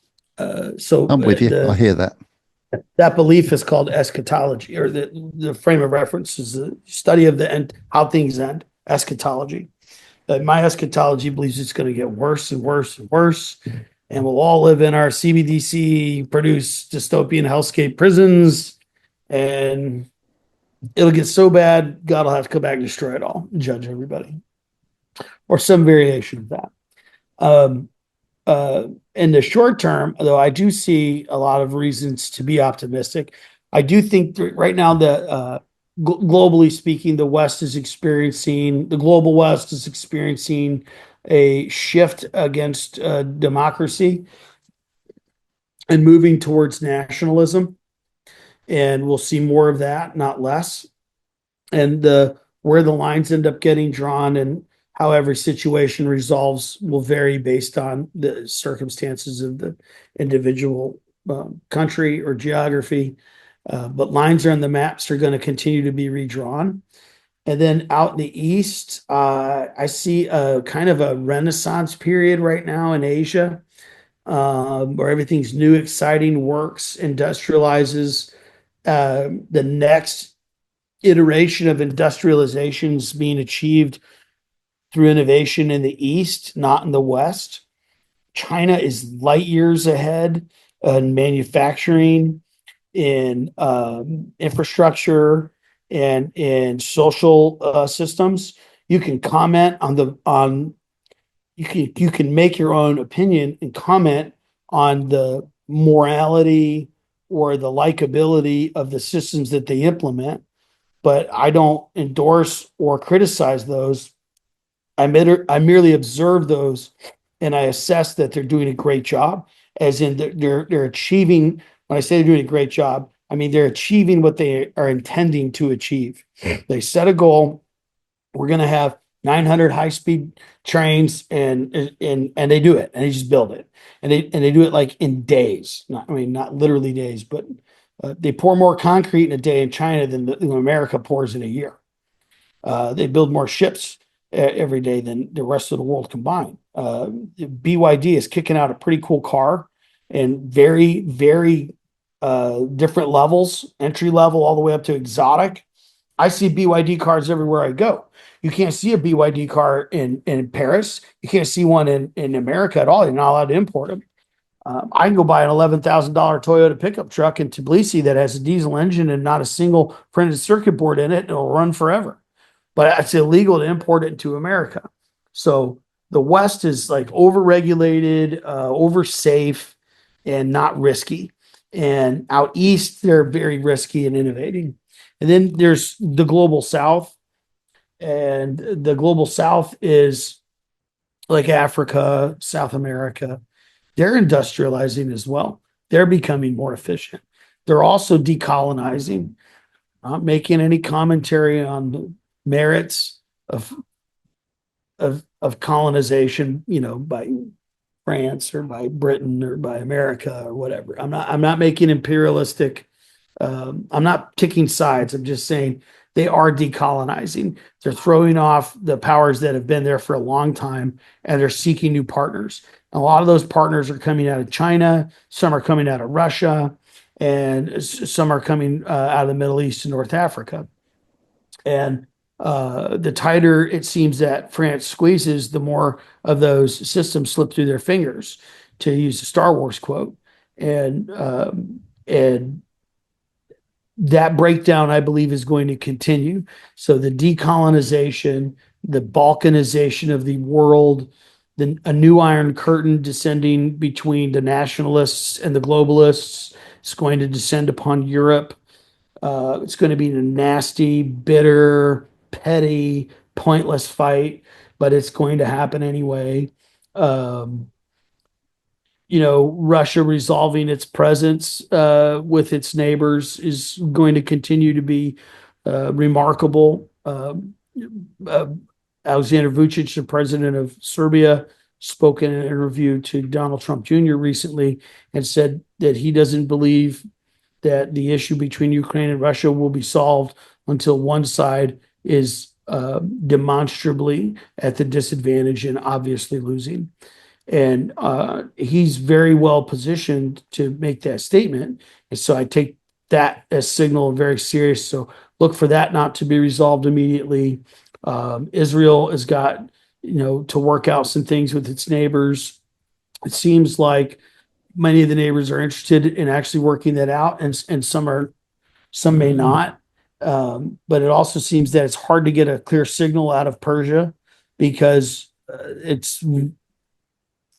so I'm with you. I the hear that. that belief is called eschatology, or the frame of reference is the study of the end, how things end, eschatology. My eschatology believes it's going to get worse and worse and worse, and we'll all live in our CBDC produced dystopian hellscape prisons, and it'll get so bad, God will have to come back and destroy it all, and judge everybody, or some variation of that. Um, in the short term, though, I do see a lot of reasons to be optimistic. I do think right now that globally speaking, the global West is experiencing a shift against democracy and moving towards nationalism. And we'll see more of that, not less. And where the lines end up getting drawn and how every situation resolves will vary based on the circumstances of the individual country or geography. But lines on the maps are going to continue to be redrawn. And then out in the east, I see a kind of a renaissance period right now in Asia, where everything's new, exciting, works, industrializes. The next iteration of industrialization is being achieved through innovation in the east, not in the west. China is light years ahead in manufacturing, in infrastructure, and in social systems. You can comment on the on you can make your own opinion and comment on the morality or the likability of the systems that they implement, but I don't endorse or criticize those. I merely observe those, and I assess that they're doing a great job, as in they're achieving. When I say they're doing a great job, I mean they're achieving what they are intending to achieve. They set a goal. We're going to have 900 high speed trains, and they do it, and they just build it, and they do it like in days. Not, I mean, not literally days, but they pour more concrete in a day in China than America pours in a year. They build more ships every day than the rest of the world combined. BYD is kicking out a pretty cool car, and very different levels, entry level all the way up to exotic. I see BYD cars everywhere I go. You can't see a BYD car in Paris. You can't see one in America at all. You're not allowed to import them. I can go buy an $11,000 Toyota pickup truck in Tbilisi that has a diesel engine and not a single printed circuit board in it, and it'll run forever. But it's illegal to import it into America. So the West is like overregulated, over safe, and not risky. And out east, they're very risky and innovating. And then there's the global South, and the global South is like Africa, South America. They're industrializing as well. They're becoming more efficient. They're also decolonizing, not making any commentary on the merits of of colonization, by France or by Britain or by America or whatever. I'm not making imperialistic. I'm not taking sides. I'm just saying they are decolonizing. They're throwing off the powers that have been there for a long time, and they're seeking new partners. A lot of those partners are coming out of China. Some are coming out of Russia, and some are coming out of the Middle East and North Africa. And the tighter it seems that France squeezes, the more of those systems slip through their fingers, to use a Star Wars quote. And that breakdown, I believe, is going to continue. So the decolonization, the balkanization of the world, a new Iron Curtain descending between the nationalists and the globalists is going to descend upon Europe. It's going to be a nasty, bitter, petty, pointless fight, but it's going to happen anyway. Um, Russia resolving its presence with its neighbors is going to continue to be remarkable. Uh, Alexander Vucic, the president of Serbia, spoke in an interview to Donald Trump Jr. recently and said that he doesn't believe that the issue between Ukraine and Russia will be solved until one side is demonstrably at the disadvantage and obviously losing. And he's very well positioned to make that statement. And so I take that as signal very serious. So look for that not to be resolved immediately. Israel has got, to work out some things with its neighbors. It seems like many of the neighbors are interested in actually working that out, and some may not. But it also seems that it's hard to get a clear signal out of Persia because it's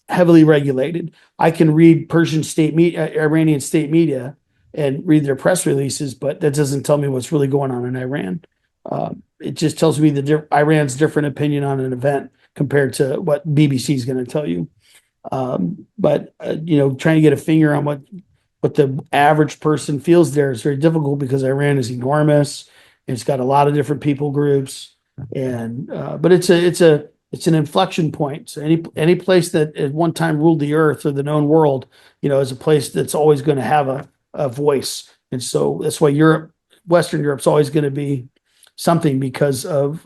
heavily regulated. I can read Persian state media, Iranian state media, and read their press releases, but that doesn't tell me what's really going on in Iran. It just tells me Iran's different opinion on an event compared to what BBC is going to tell you. But trying to get a finger on what the average person feels there is very difficult because Iran is enormous. It's got a lot of different people groups, and but It's an inflection point. So any place that at one time ruled the earth or the known world, is a place that's always going to have a voice. And so that's why Western Europe's always going to be something because of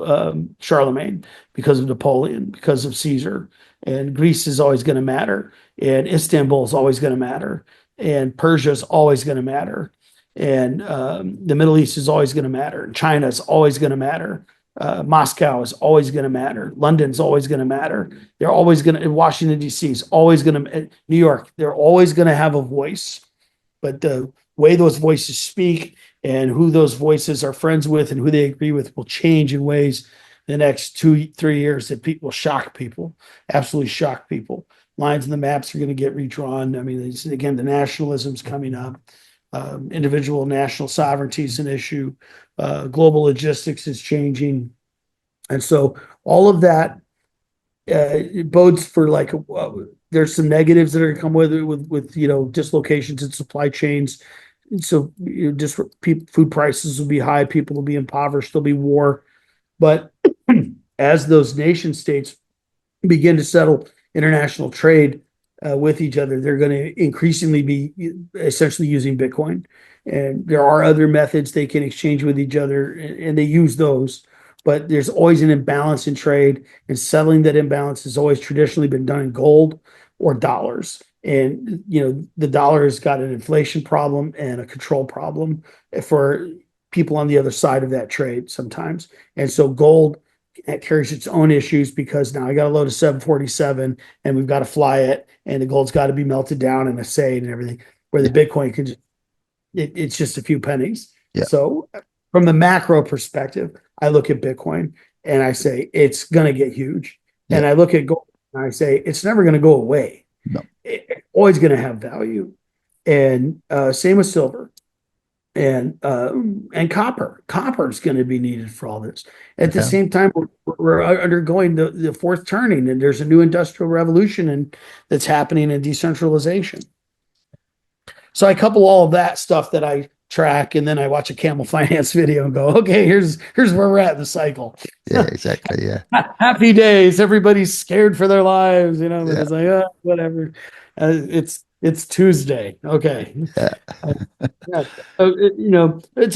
Charlemagne, because of Napoleon, because of Caesar. And Greece is always going to matter. And Istanbul is always going to matter. And Persia is always going to matter. And the Middle East is always going to matter. China is always going to matter. Moscow is always going to matter. London's always going to matter. They're always going to, Washington, D.C. is always going to, New York, they're always going to have a voice. But the way those voices speak and who those voices are friends with and who they agree with will change in ways the next 2, 3 years that people will shock people, absolutely shock people. Lines in the maps are going to get redrawn. I mean, again, the nationalism's coming up. Individual national sovereignty is an issue. Global logistics is changing. And so all of that it bodes for like there's some negatives that are going to come with dislocations in supply chains. And so just food prices will be high, people will be impoverished, there'll be war. But as those nation states begin to settle international trade with each other, they're going to increasingly be essentially using Bitcoin. And there are other methods they can exchange with each other, and they use those. But there's always an imbalance in trade, and settling that imbalance has always traditionally been done in gold or dollars. And the dollar has got an inflation problem and a control problem for people on the other side of that trade sometimes. And so gold, it carries its own issues because now I got a load of 747 and we've got to fly it, and the gold's got to be melted down and assayed and everything. Where the Yeah. Bitcoin can it's just a few pennies. Yeah. So from the macro perspective, I look at Bitcoin and I say it's going to get huge. Yeah. And I look at gold and I say it's never going to go away. No. It's always going to have value. And same with silver and copper. Copper is going to be needed for all this. At the Yeah. same time, we're undergoing the fourth turning, and there's a new industrial revolution that's happening in decentralization. So I couple all of that stuff that I track, and then I watch a camel finance video and go, okay, here's where we're at in the cycle. Yeah, exactly. Yeah. Happy days. Everybody's scared for their lives, but Yeah. it's like, whatever. It's Tuesday. Okay. Yeah. Yeah. It's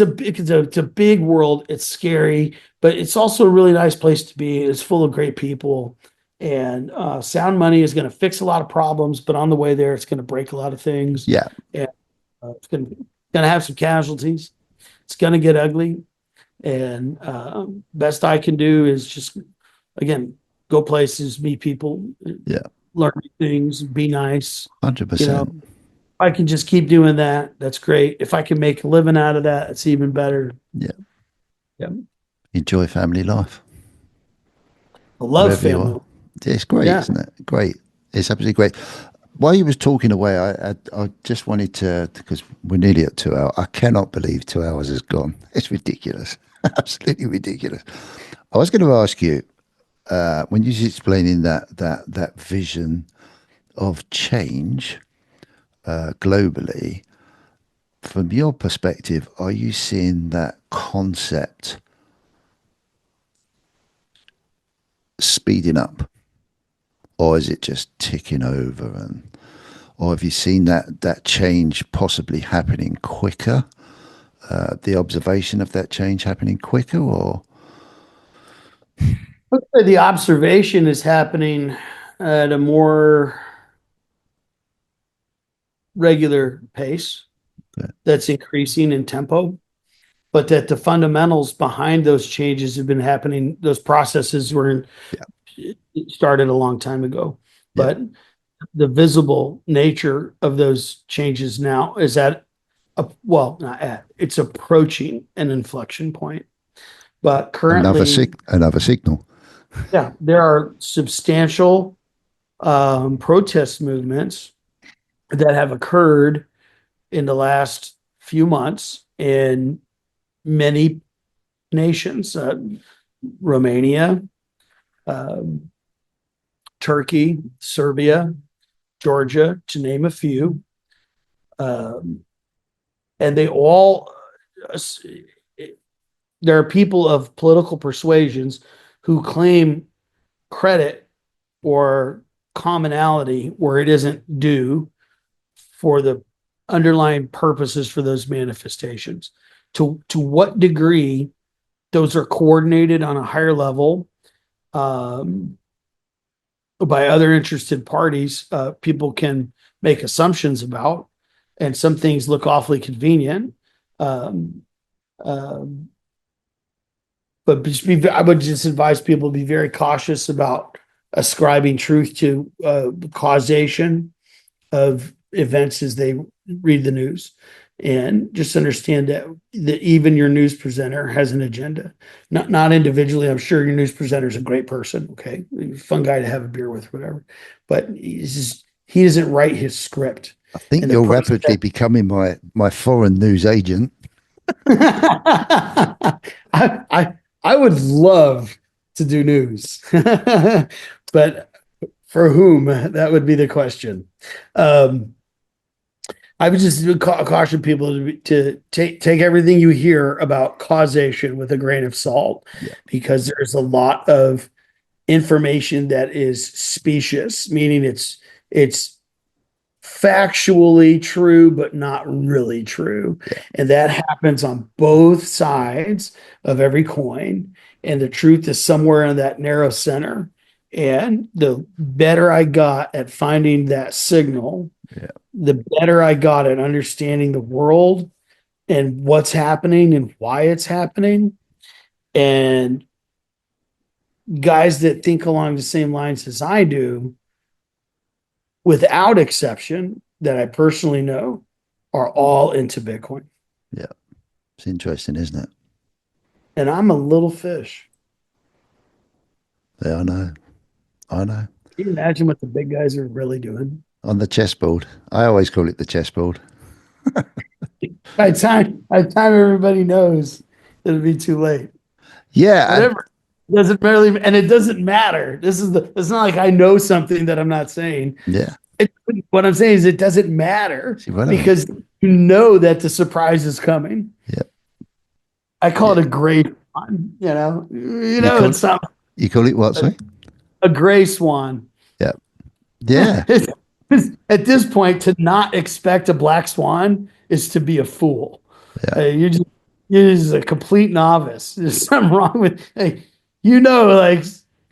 a big world. It's scary, but it's also a really nice place to be. It's full of great people, and sound money is going to fix a lot of problems, but on the way there, it's going to break a lot of things, Yeah. and it's going to have some casualties. It's going to get ugly, and best I can do is just again go places, meet people, Yeah. learn things, be nice. You know, 100%. I can just keep doing that. That's great. If I can make a living out of that, it's even better. Yeah. Yeah. Enjoy family life I love wherever you are. family. Yeah, it's great, Yeah. isn't it? Great. It's absolutely great. While you was talking away, I just wanted to, because we're nearly at 2 hours. I cannot believe 2 hours has gone. It's ridiculous. Absolutely ridiculous. I was going to ask you, when you was explaining that vision of change globally, from your perspective, are you seeing that concept speeding up, or is it just ticking over? And or have you seen that change possibly happening quicker? The observation of that change happening quicker, or The observation is happening at a more regular pace okay. that's increasing in tempo, but that the fundamentals behind those changes have been happening. Those processes were Yeah, started a long time ago, yeah, but the visible nature of those changes now is at well, not at, it's approaching an inflection point. But currently, another signal. yeah, there are substantial protest movements that have occurred in the last few months in many nations, Romania, um, Turkey, Serbia, Georgia, to name a few. Um, and they all, there are people of political persuasions who claim credit or commonality where it isn't due for the underlying purposes for those manifestations. To what degree those are coordinated on a higher level um, by other interested parties, people can make assumptions about, and some things look awfully convenient. Um, um, but I would just advise people to be very cautious about ascribing truth to causation of events as they read the news, and just understand that even your news presenter has an agenda. Not individually. I'm sure your news presenter is a great person. Okay, fun guy to have a beer with, whatever. But he doesn't write his script, I think and the you're person rapidly becoming my foreign news agent. I would love to do news, but for whom? That would be the question. Um, I would just caution people to take everything you hear about causation with a grain of salt, Yeah, because there's a lot of information that is specious, meaning it's factually true, but not really true. yeah, And that happens on both sides of every coin. And the truth is somewhere in that narrow center. And the better I got at finding that signal, yeah. the better I got at understanding the world and what's happening and why it's happening. And guys that think along the same lines as I do, without exception, that I personally know, are all into Bitcoin. Yeah. It's interesting, isn't it? And I'm a little fish. Yeah, I know. I know. Can you imagine what the big guys are really doing? On the chessboard. I always call it the chessboard. By the time everybody knows, it'll be too late. Yeah, and Whatever. It doesn't really, and it doesn't matter. It's not like I know something that I'm not saying. yeah, It, what I'm saying is it doesn't matter it's irrelevant. because you know that the surprise is coming. Yeah, I call yeah. it a gray swan, You call it's not you call it what, sorry? a gray swan. Yeah, yeah, At this point, to not expect a black swan is to be a fool. yeah. You're just a complete novice. There's something wrong with, hey, like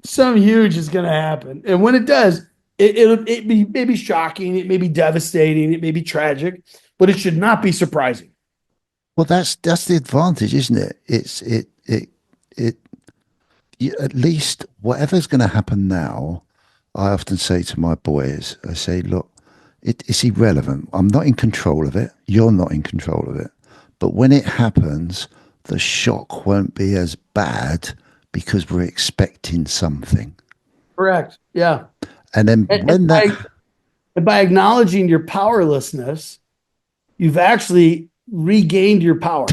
something huge is going to happen, and when it does, it may be shocking, it may be devastating, it may be tragic, but it should not be surprising. Well, that's the advantage, isn't it? It you, at least whatever's going to happen now, I often say to my boys, I say, look, it's irrelevant. I'm not in control of it. You're not in control of it. But when it happens, the shock won't be as bad because we're expecting something. Correct. Yeah. And then And, when that, by acknowledging your powerlessness, you've actually regained your power.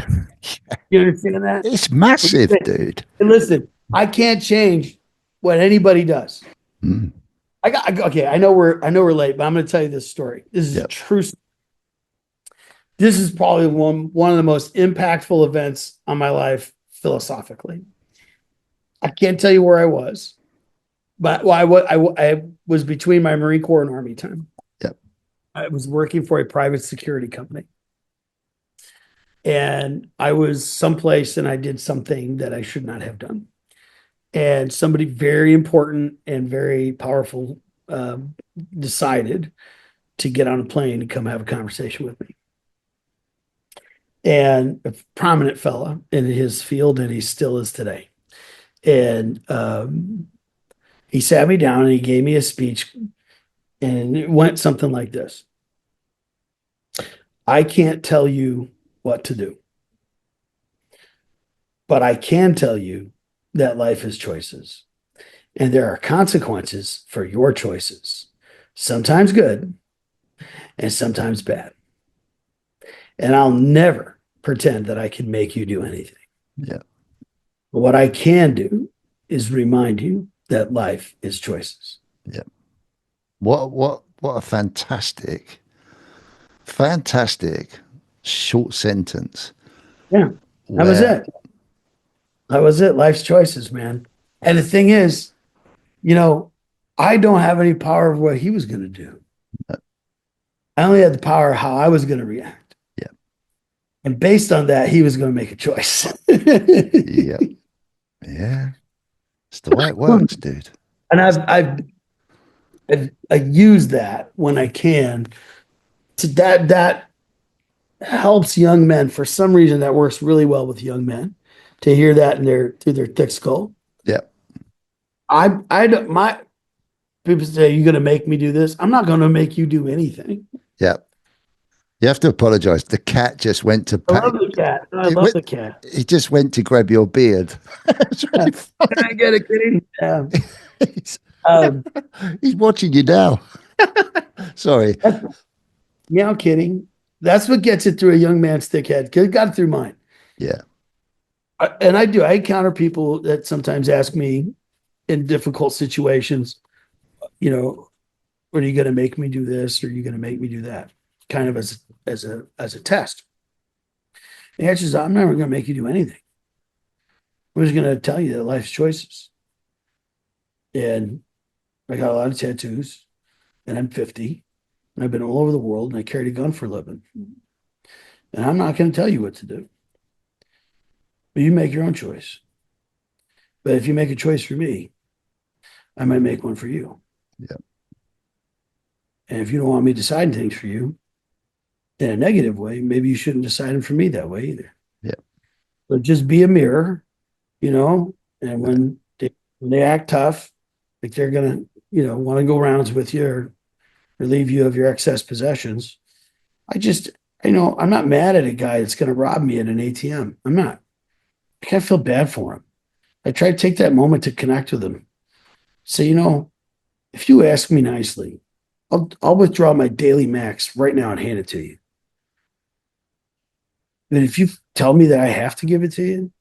You understand that? it's massive, dude. And listen, I can't change what anybody does. Mm, Okay. I know we're late, but I'm going to tell you this story. This is a yeah, true. This is probably one of the most impactful events on my life philosophically. I can't tell you where I was, but I was between my Marine Corps and Army time. yeah, I was working for a private security company, and I was someplace and I did something that I should not have done. And somebody very important and very powerful um, decided to get on a plane and come have a conversation with me. And a prominent fella in his field, and he still is today. And he sat me down and he gave me a speech, and it went something like this: I can't tell you what to do, but I can tell you that life is choices, and there are consequences for your choices, sometimes good and sometimes bad. And I'll never pretend that I can make you do anything. yeah, But what I can do is remind you that life is choices. yeah. What a fantastic short sentence Yeah, that was where it. That was it. Life's choices, man. And the thing is, you know, I don't have any power of what he was going to do. I only had the power of how I was going to react. Yeah. And based on that, he was going to make a choice. Yeah. Yeah. It's the way it works, dude. And I use that when I can to that helps young men. For some reason, that works really well with young men to hear that in their through their thick skull. Yeah. I don't my people say, "You're going to make me do this." I'm not going to make you do anything. Yeah. You have to apologize. The cat just went to I love pat. the cat. I It love went. the cat. He just went to grab your beard. It's Yeah. really Can funny. I get a kitty? Yeah. He's, Um, he's watching you now. Sorry. that's, meow kitty. That's what gets it through a young man's thick head. 'Cause it got it through mine. Yeah. And I do. I encounter people that sometimes ask me in difficult situations, you know, are you going to make me do this? Or are you going to make me do that? Kind of as a test. The answer is, I'm never going to make you do anything. I'm just going to tell you that life's choices. And I got a lot of tattoos, and I'm 50, and I've been all over the world, and I carried a gun for a living. And I'm not going to tell you what to do, but you make your own choice. But if you make a choice for me, I might make one for you. Yeah. And if you don't want me deciding things for you in a negative way, maybe you shouldn't decide them for me that way either. Yeah. But just be a mirror, you know, and when they act tough, like they're gonna, want to go rounds with you or relieve you of your excess possessions. I just, I'm not mad at a guy that's gonna rob me at an ATM. I'm not. I can't feel bad for him. I try to take that moment to connect with him. Say, if you ask me nicely, I'll withdraw my daily max right now and hand it to you. But if you tell me that I have to give it to you,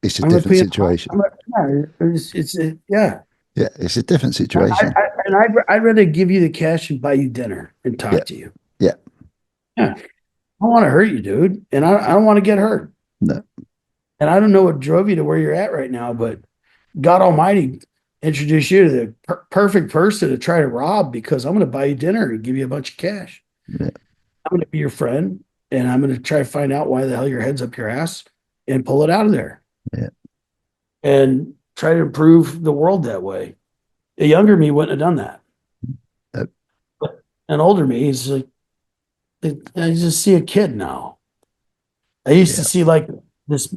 It's a I'm gonna different put you. situation. Yeah, yeah. Yeah. It's a different I, situation. I, and I'd rather give you the cash and buy you dinner and Yeah. talk to you. Yeah. Yeah, I don't want to hurt you, dude, and I don't want to get hurt. No. And I don't know what drove you to where you're at right now, but God Almighty introduced you to the perfect person to try to rob because I'm going to buy you dinner and give you a bunch of cash. Yeah. I'm going to be your friend, and I'm going to try to find out why the hell your head's up your ass and pull it out of there Yeah. and try to improve the world that way. A younger me wouldn't have done that. No. But an older me, he's like, I just see a kid now. I used to Yeah. see like this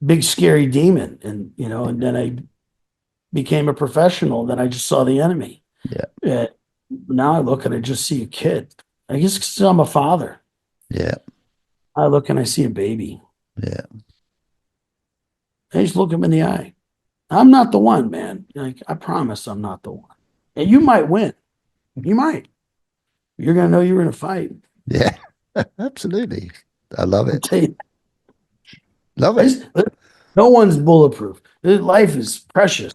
big scary demon, and then I became a professional. Then I just saw the enemy. Yeah. Uh, Now I look and I just see a kid. I guess 'cause I'm a father. Yeah. I look and I see a baby. Yeah. I just look him in the eye. I'm not the one, man. Like I promise, I'm not the one. And you might win. You might. You're gonna know you're in a fight. Yeah. Absolutely. I love I'll it. tell you. Love I it. just, no one's bulletproof. Life is precious,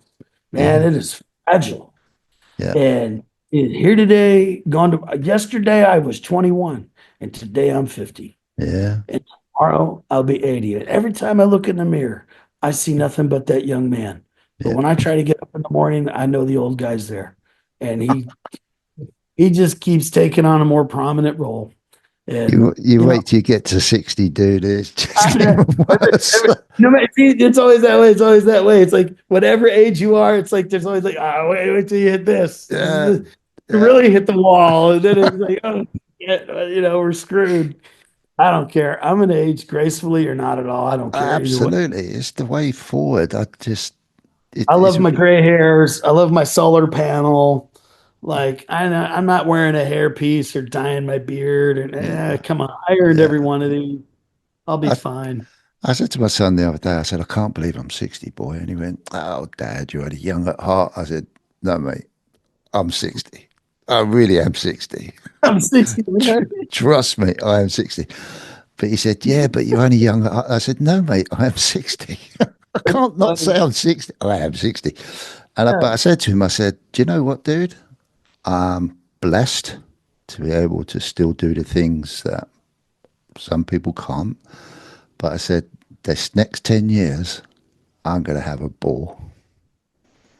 man. Yeah. It is fragile. Yeah. And here today, gone to yesterday, I was 21, and today I'm 50. Yeah. And tomorrow I'll be 80. And every time I look in the mirror, I see nothing but that young man. But Yeah. when I try to get up in the morning, I know the old guy's there. And he just keeps taking on a more prominent role. You And you wait till you get to 60, dude. It's just even worse. no matter, see, it's always that way. It's always that way. It's like whatever age you are, it's like there's always like, wait till you hit this. Yeah. You Yeah. really hit the wall, and then it's like, oh, yeah, we're screwed. I don't care. I'm gonna age gracefully or not at all. I don't care either way. Absolutely. It's the way forward. I just I it's love my gray hairs. I love my solar panel. Like I'm not wearing a hairpiece or dyeing my beard. And yeah. come on, I earned Yeah. every one of these. I'll be I fine. I said to my son the other day, I said, I can't believe I'm 60, boy. And he went, oh, Dad, you're only young at heart. I said, no, mate, I'm 60. I really am 60. I'm 60. Trust me, I am 60. But he said, yeah, but you're only young at heart. I said, no, mate, I am 60. I can't not say I'm 60. I am 60. But I said to him, I said, do you know what, dude? I'm blessed to be able to still do the things that some people can't. But I said, this next 10 years, I'm going to have a ball.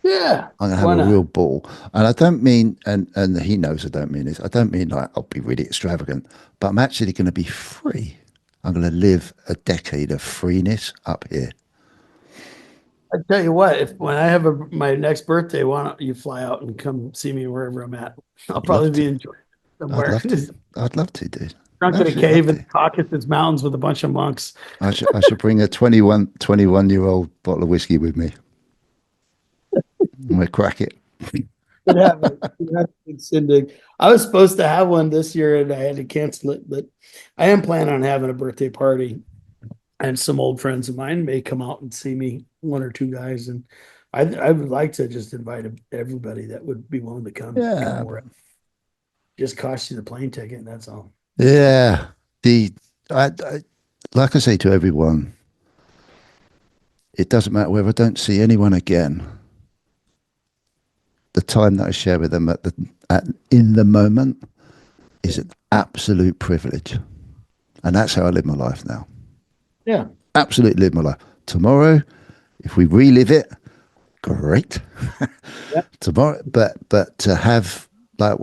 Yeah. I'm gonna have Why a real not? ball. And I don't mean, and he knows I don't mean this. I don't mean like I'll be really extravagant, but I'm actually going to be free. I'm going to live a decade of freeness up here. I tell you what, if when I have my next birthday, why don't you fly out and come see me wherever I'm at? I'll I'd love probably to. be in Georgia I'd somewhere, love to. I'd love to, dude. drunk in a Absolutely love cave in the to. Caucasus Mountains with a bunch of monks. I should bring a 21-year old bottle of whiskey with me. I'm gonna crack it. Could have a good shindig. I was supposed to have one this year and I had to cancel it, but I am planning on having a birthday party. And some old friends of mine may come out and see me, one or two guys, and I would like to just invite everybody that would be willing to come Yeah, where it just costs you the plane ticket, and that's all. yeah. The I like I say to everyone, it doesn't matter whether I don't see anyone again. The time that I share with them in the moment is Yeah. an absolute privilege, and that's how I live my life now. Yeah. Absolutely live my life. Tomorrow, if we relive it, great. Yeah. Tomorrow, but to have like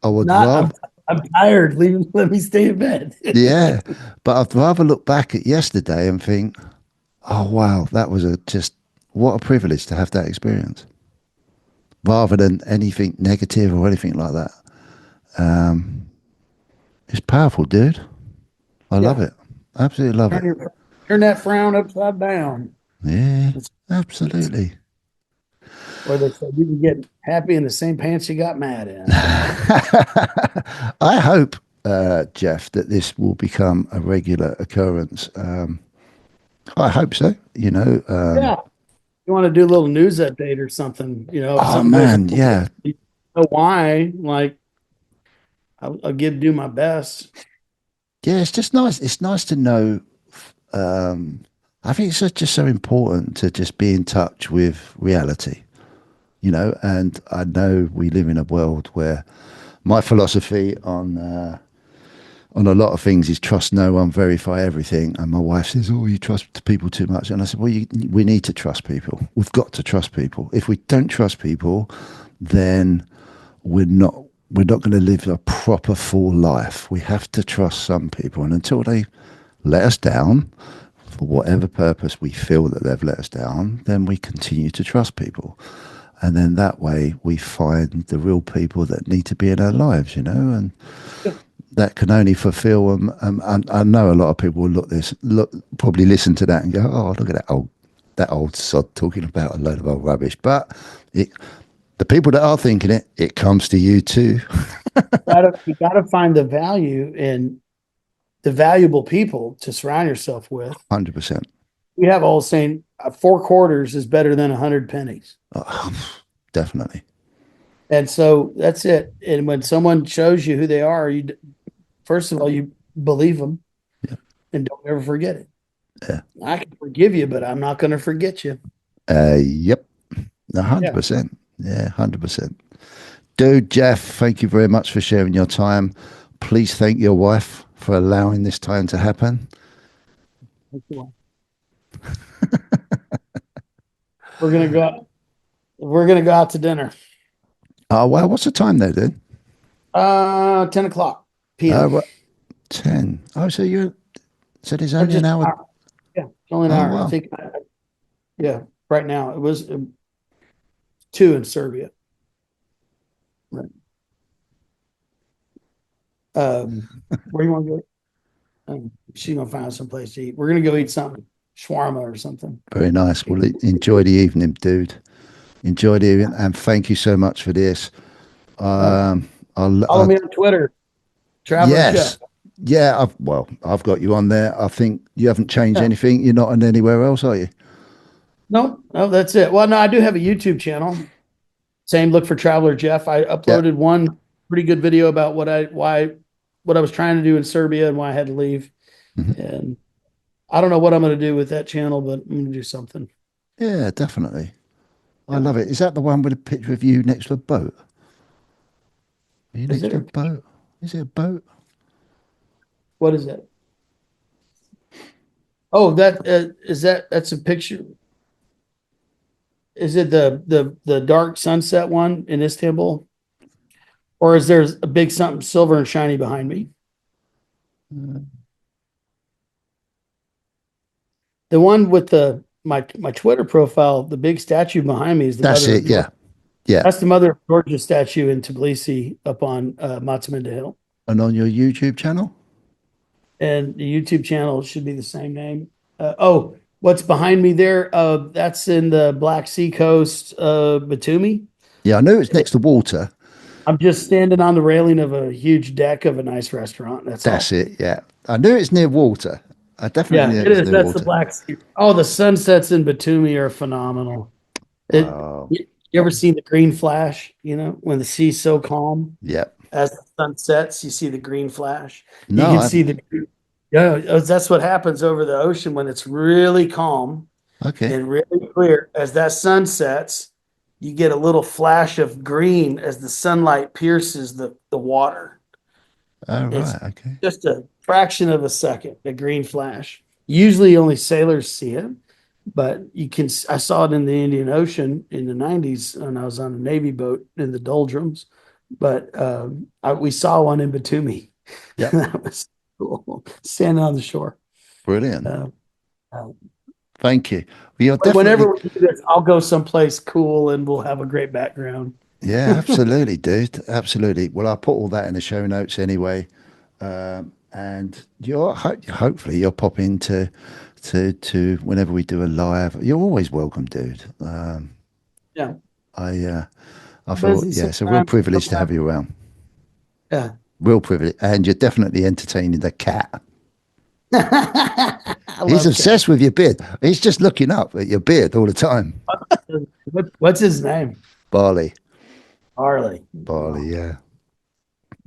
I would Not rather, I'm tired. Let me stay in bed. yeah, but I'd rather look back at yesterday and think, oh wow, that was a just what a privilege to have that experience, rather than anything negative or anything like that. Um, it's powerful, dude. I love Yeah. it. Absolutely love Turn it. your turn that frown upside down. Yeah, That's, absolutely. or they said you can get happy in the same pants you got mad in. I hope, Jeff, that this will become a regular occurrence. I hope so. Yeah. You want to do a little news update or something, if Oh something goes man, wrong, yeah, you know why, like I'll do my best. yeah. It's just nice. It's nice to know. Um, I think it's just so important to just be in touch with reality. And I know we live in a world where my philosophy on a lot of things is trust no one, verify everything. And my wife says, "Oh, you trust people too much." And I said, "Well, we need to trust people. We've got to trust people. If we don't trust people, then we're not we're not going to live a proper full life. We have to trust some people, and until they let us down." For whatever purpose we feel that they've let us down, then we continue to trust people. And then that way we find the real people that need to be in our lives, and that can only fulfill them. And I know a lot of people will probably listen to that and go, "Oh, look at that old sod talking about a load of old rubbish." But it, the people that are thinking it, it comes to you too. You gotta find the value in the valuable people to surround yourself with. 100%. We have a whole saying, 4 quarters is better than 100 pennies. Oh, definitely. And so that's it. And when someone shows you who they are, first of all, you believe them Yeah. and don't ever forget it. Yeah. I can forgive you, but I'm not going to forget you. Yep. A hundred Yeah. percent. Yeah, 100%. Dude, Jeff, thank you very much for sharing your time. Please thank your wife for allowing this time to happen. We're gonna go out, we're gonna go out to dinner. Oh, well, what's the time there, dude? 10 o'clock PM. Right, 10. Oh, so there's Or only an just hour. yeah, it's only an Oh, hour. I wow. think yeah, right now it was 2 in Serbia. Right. Where you want to go? She's gonna find some place to eat. We're gonna go eat something, shawarma or something. Very nice. Well, enjoy the evening, dude. Enjoy the evening. And thank you so much for this. Uh, Um, I'll, Follow me on Twitter, Traveler Jeff. yes. Yeah. I've got you on there. I think you haven't changed Yeah. anything. You're not on anywhere else, are you? No, no, that's it. Well, no, I do have a YouTube channel. Same, look for Traveler Jeff. I Yeah. uploaded one pretty good video about what I was trying to do in Serbia and why I had to leave. Mhm. And I don't know what I'm going to do with that channel, but I'm going to do something. Yeah, definitely. I Yeah. love it. Is that the one with a picture of you next to a boat? Are you Is next there to a boat? Is it a boat? what is that? Oh, that's a picture. is it the dark sunset one in Istanbul? Or is there a big something silver and shiny behind me? The one with the my Twitter profile, the big statue behind me is the That's mother it. of Georgia. Yeah. Yeah. That's the mother of Georgia statue in Tbilisi up on Matsuminda Hill. And on your YouTube channel? And the YouTube channel should be the same name. Oh, what's behind me there? That's in the Black Sea coast, Batumi. Yeah, I knew it was next to water. I'm just standing on the railing of a huge deck of a nice restaurant. That's That's all. it. Yeah. I knew it's near water. I definitely Yeah, knew it it was is. near That's the water. Black Sea. Oh, the sunsets in Batumi are phenomenal. It. Wow. You ever seen the green flash? You know, when the sea's so calm, Yeah. as the sun sets, you see the green flash. You No, can I see haven't. the yeah. That's what happens over the ocean when it's really calm Okay. and really clear. As that sun sets, you get a little flash of green as the sunlight pierces the water. Oh, It's right. Okay. just a fraction of a second, a green flash. Usually only sailors see it, but you can. I saw it in the Indian Ocean in the 90s when I was on a Navy boat in the doldrums, but we saw one in Batumi. Yep. That was cool, standing on the shore. Brilliant. Uh, uh, Thank you. Well, you're Whenever definitely, we do this, I'll go someplace cool and we'll have a great background. yeah, absolutely, dude. Absolutely. Well, I'll put all that in the show notes anyway. And hopefully you'll pop into to whenever we do a live. You're always welcome, dude. Yeah, I I feel, busy yeah, it's a real sometimes. privilege to have you around. Yeah, Real privilege, and you're definitely entertaining the cat. I He's love cats. obsessed with your beard. He's just looking up at your beard all the time. What's his name? Barley, Harley. Barley, Oh, yeah.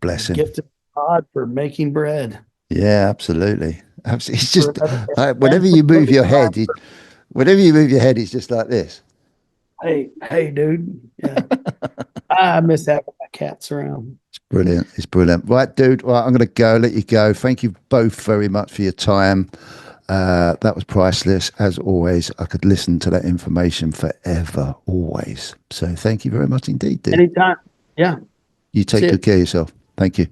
Bless him. gifted God for making bread. Yeah, absolutely. It's For just another, like and whenever for you move putting your around head, whenever you move your head, it's just like this. hey, dude. Yeah. I miss having my cats around. Brilliant. It's brilliant. Right, dude. Well, I'm going to go, let you go. Thank you both very much for your time. That was priceless. As always, I could listen to that information forever, always. So thank you very much indeed, dude. Anytime. Yeah. You See take ya. good care of yourself. Thank you.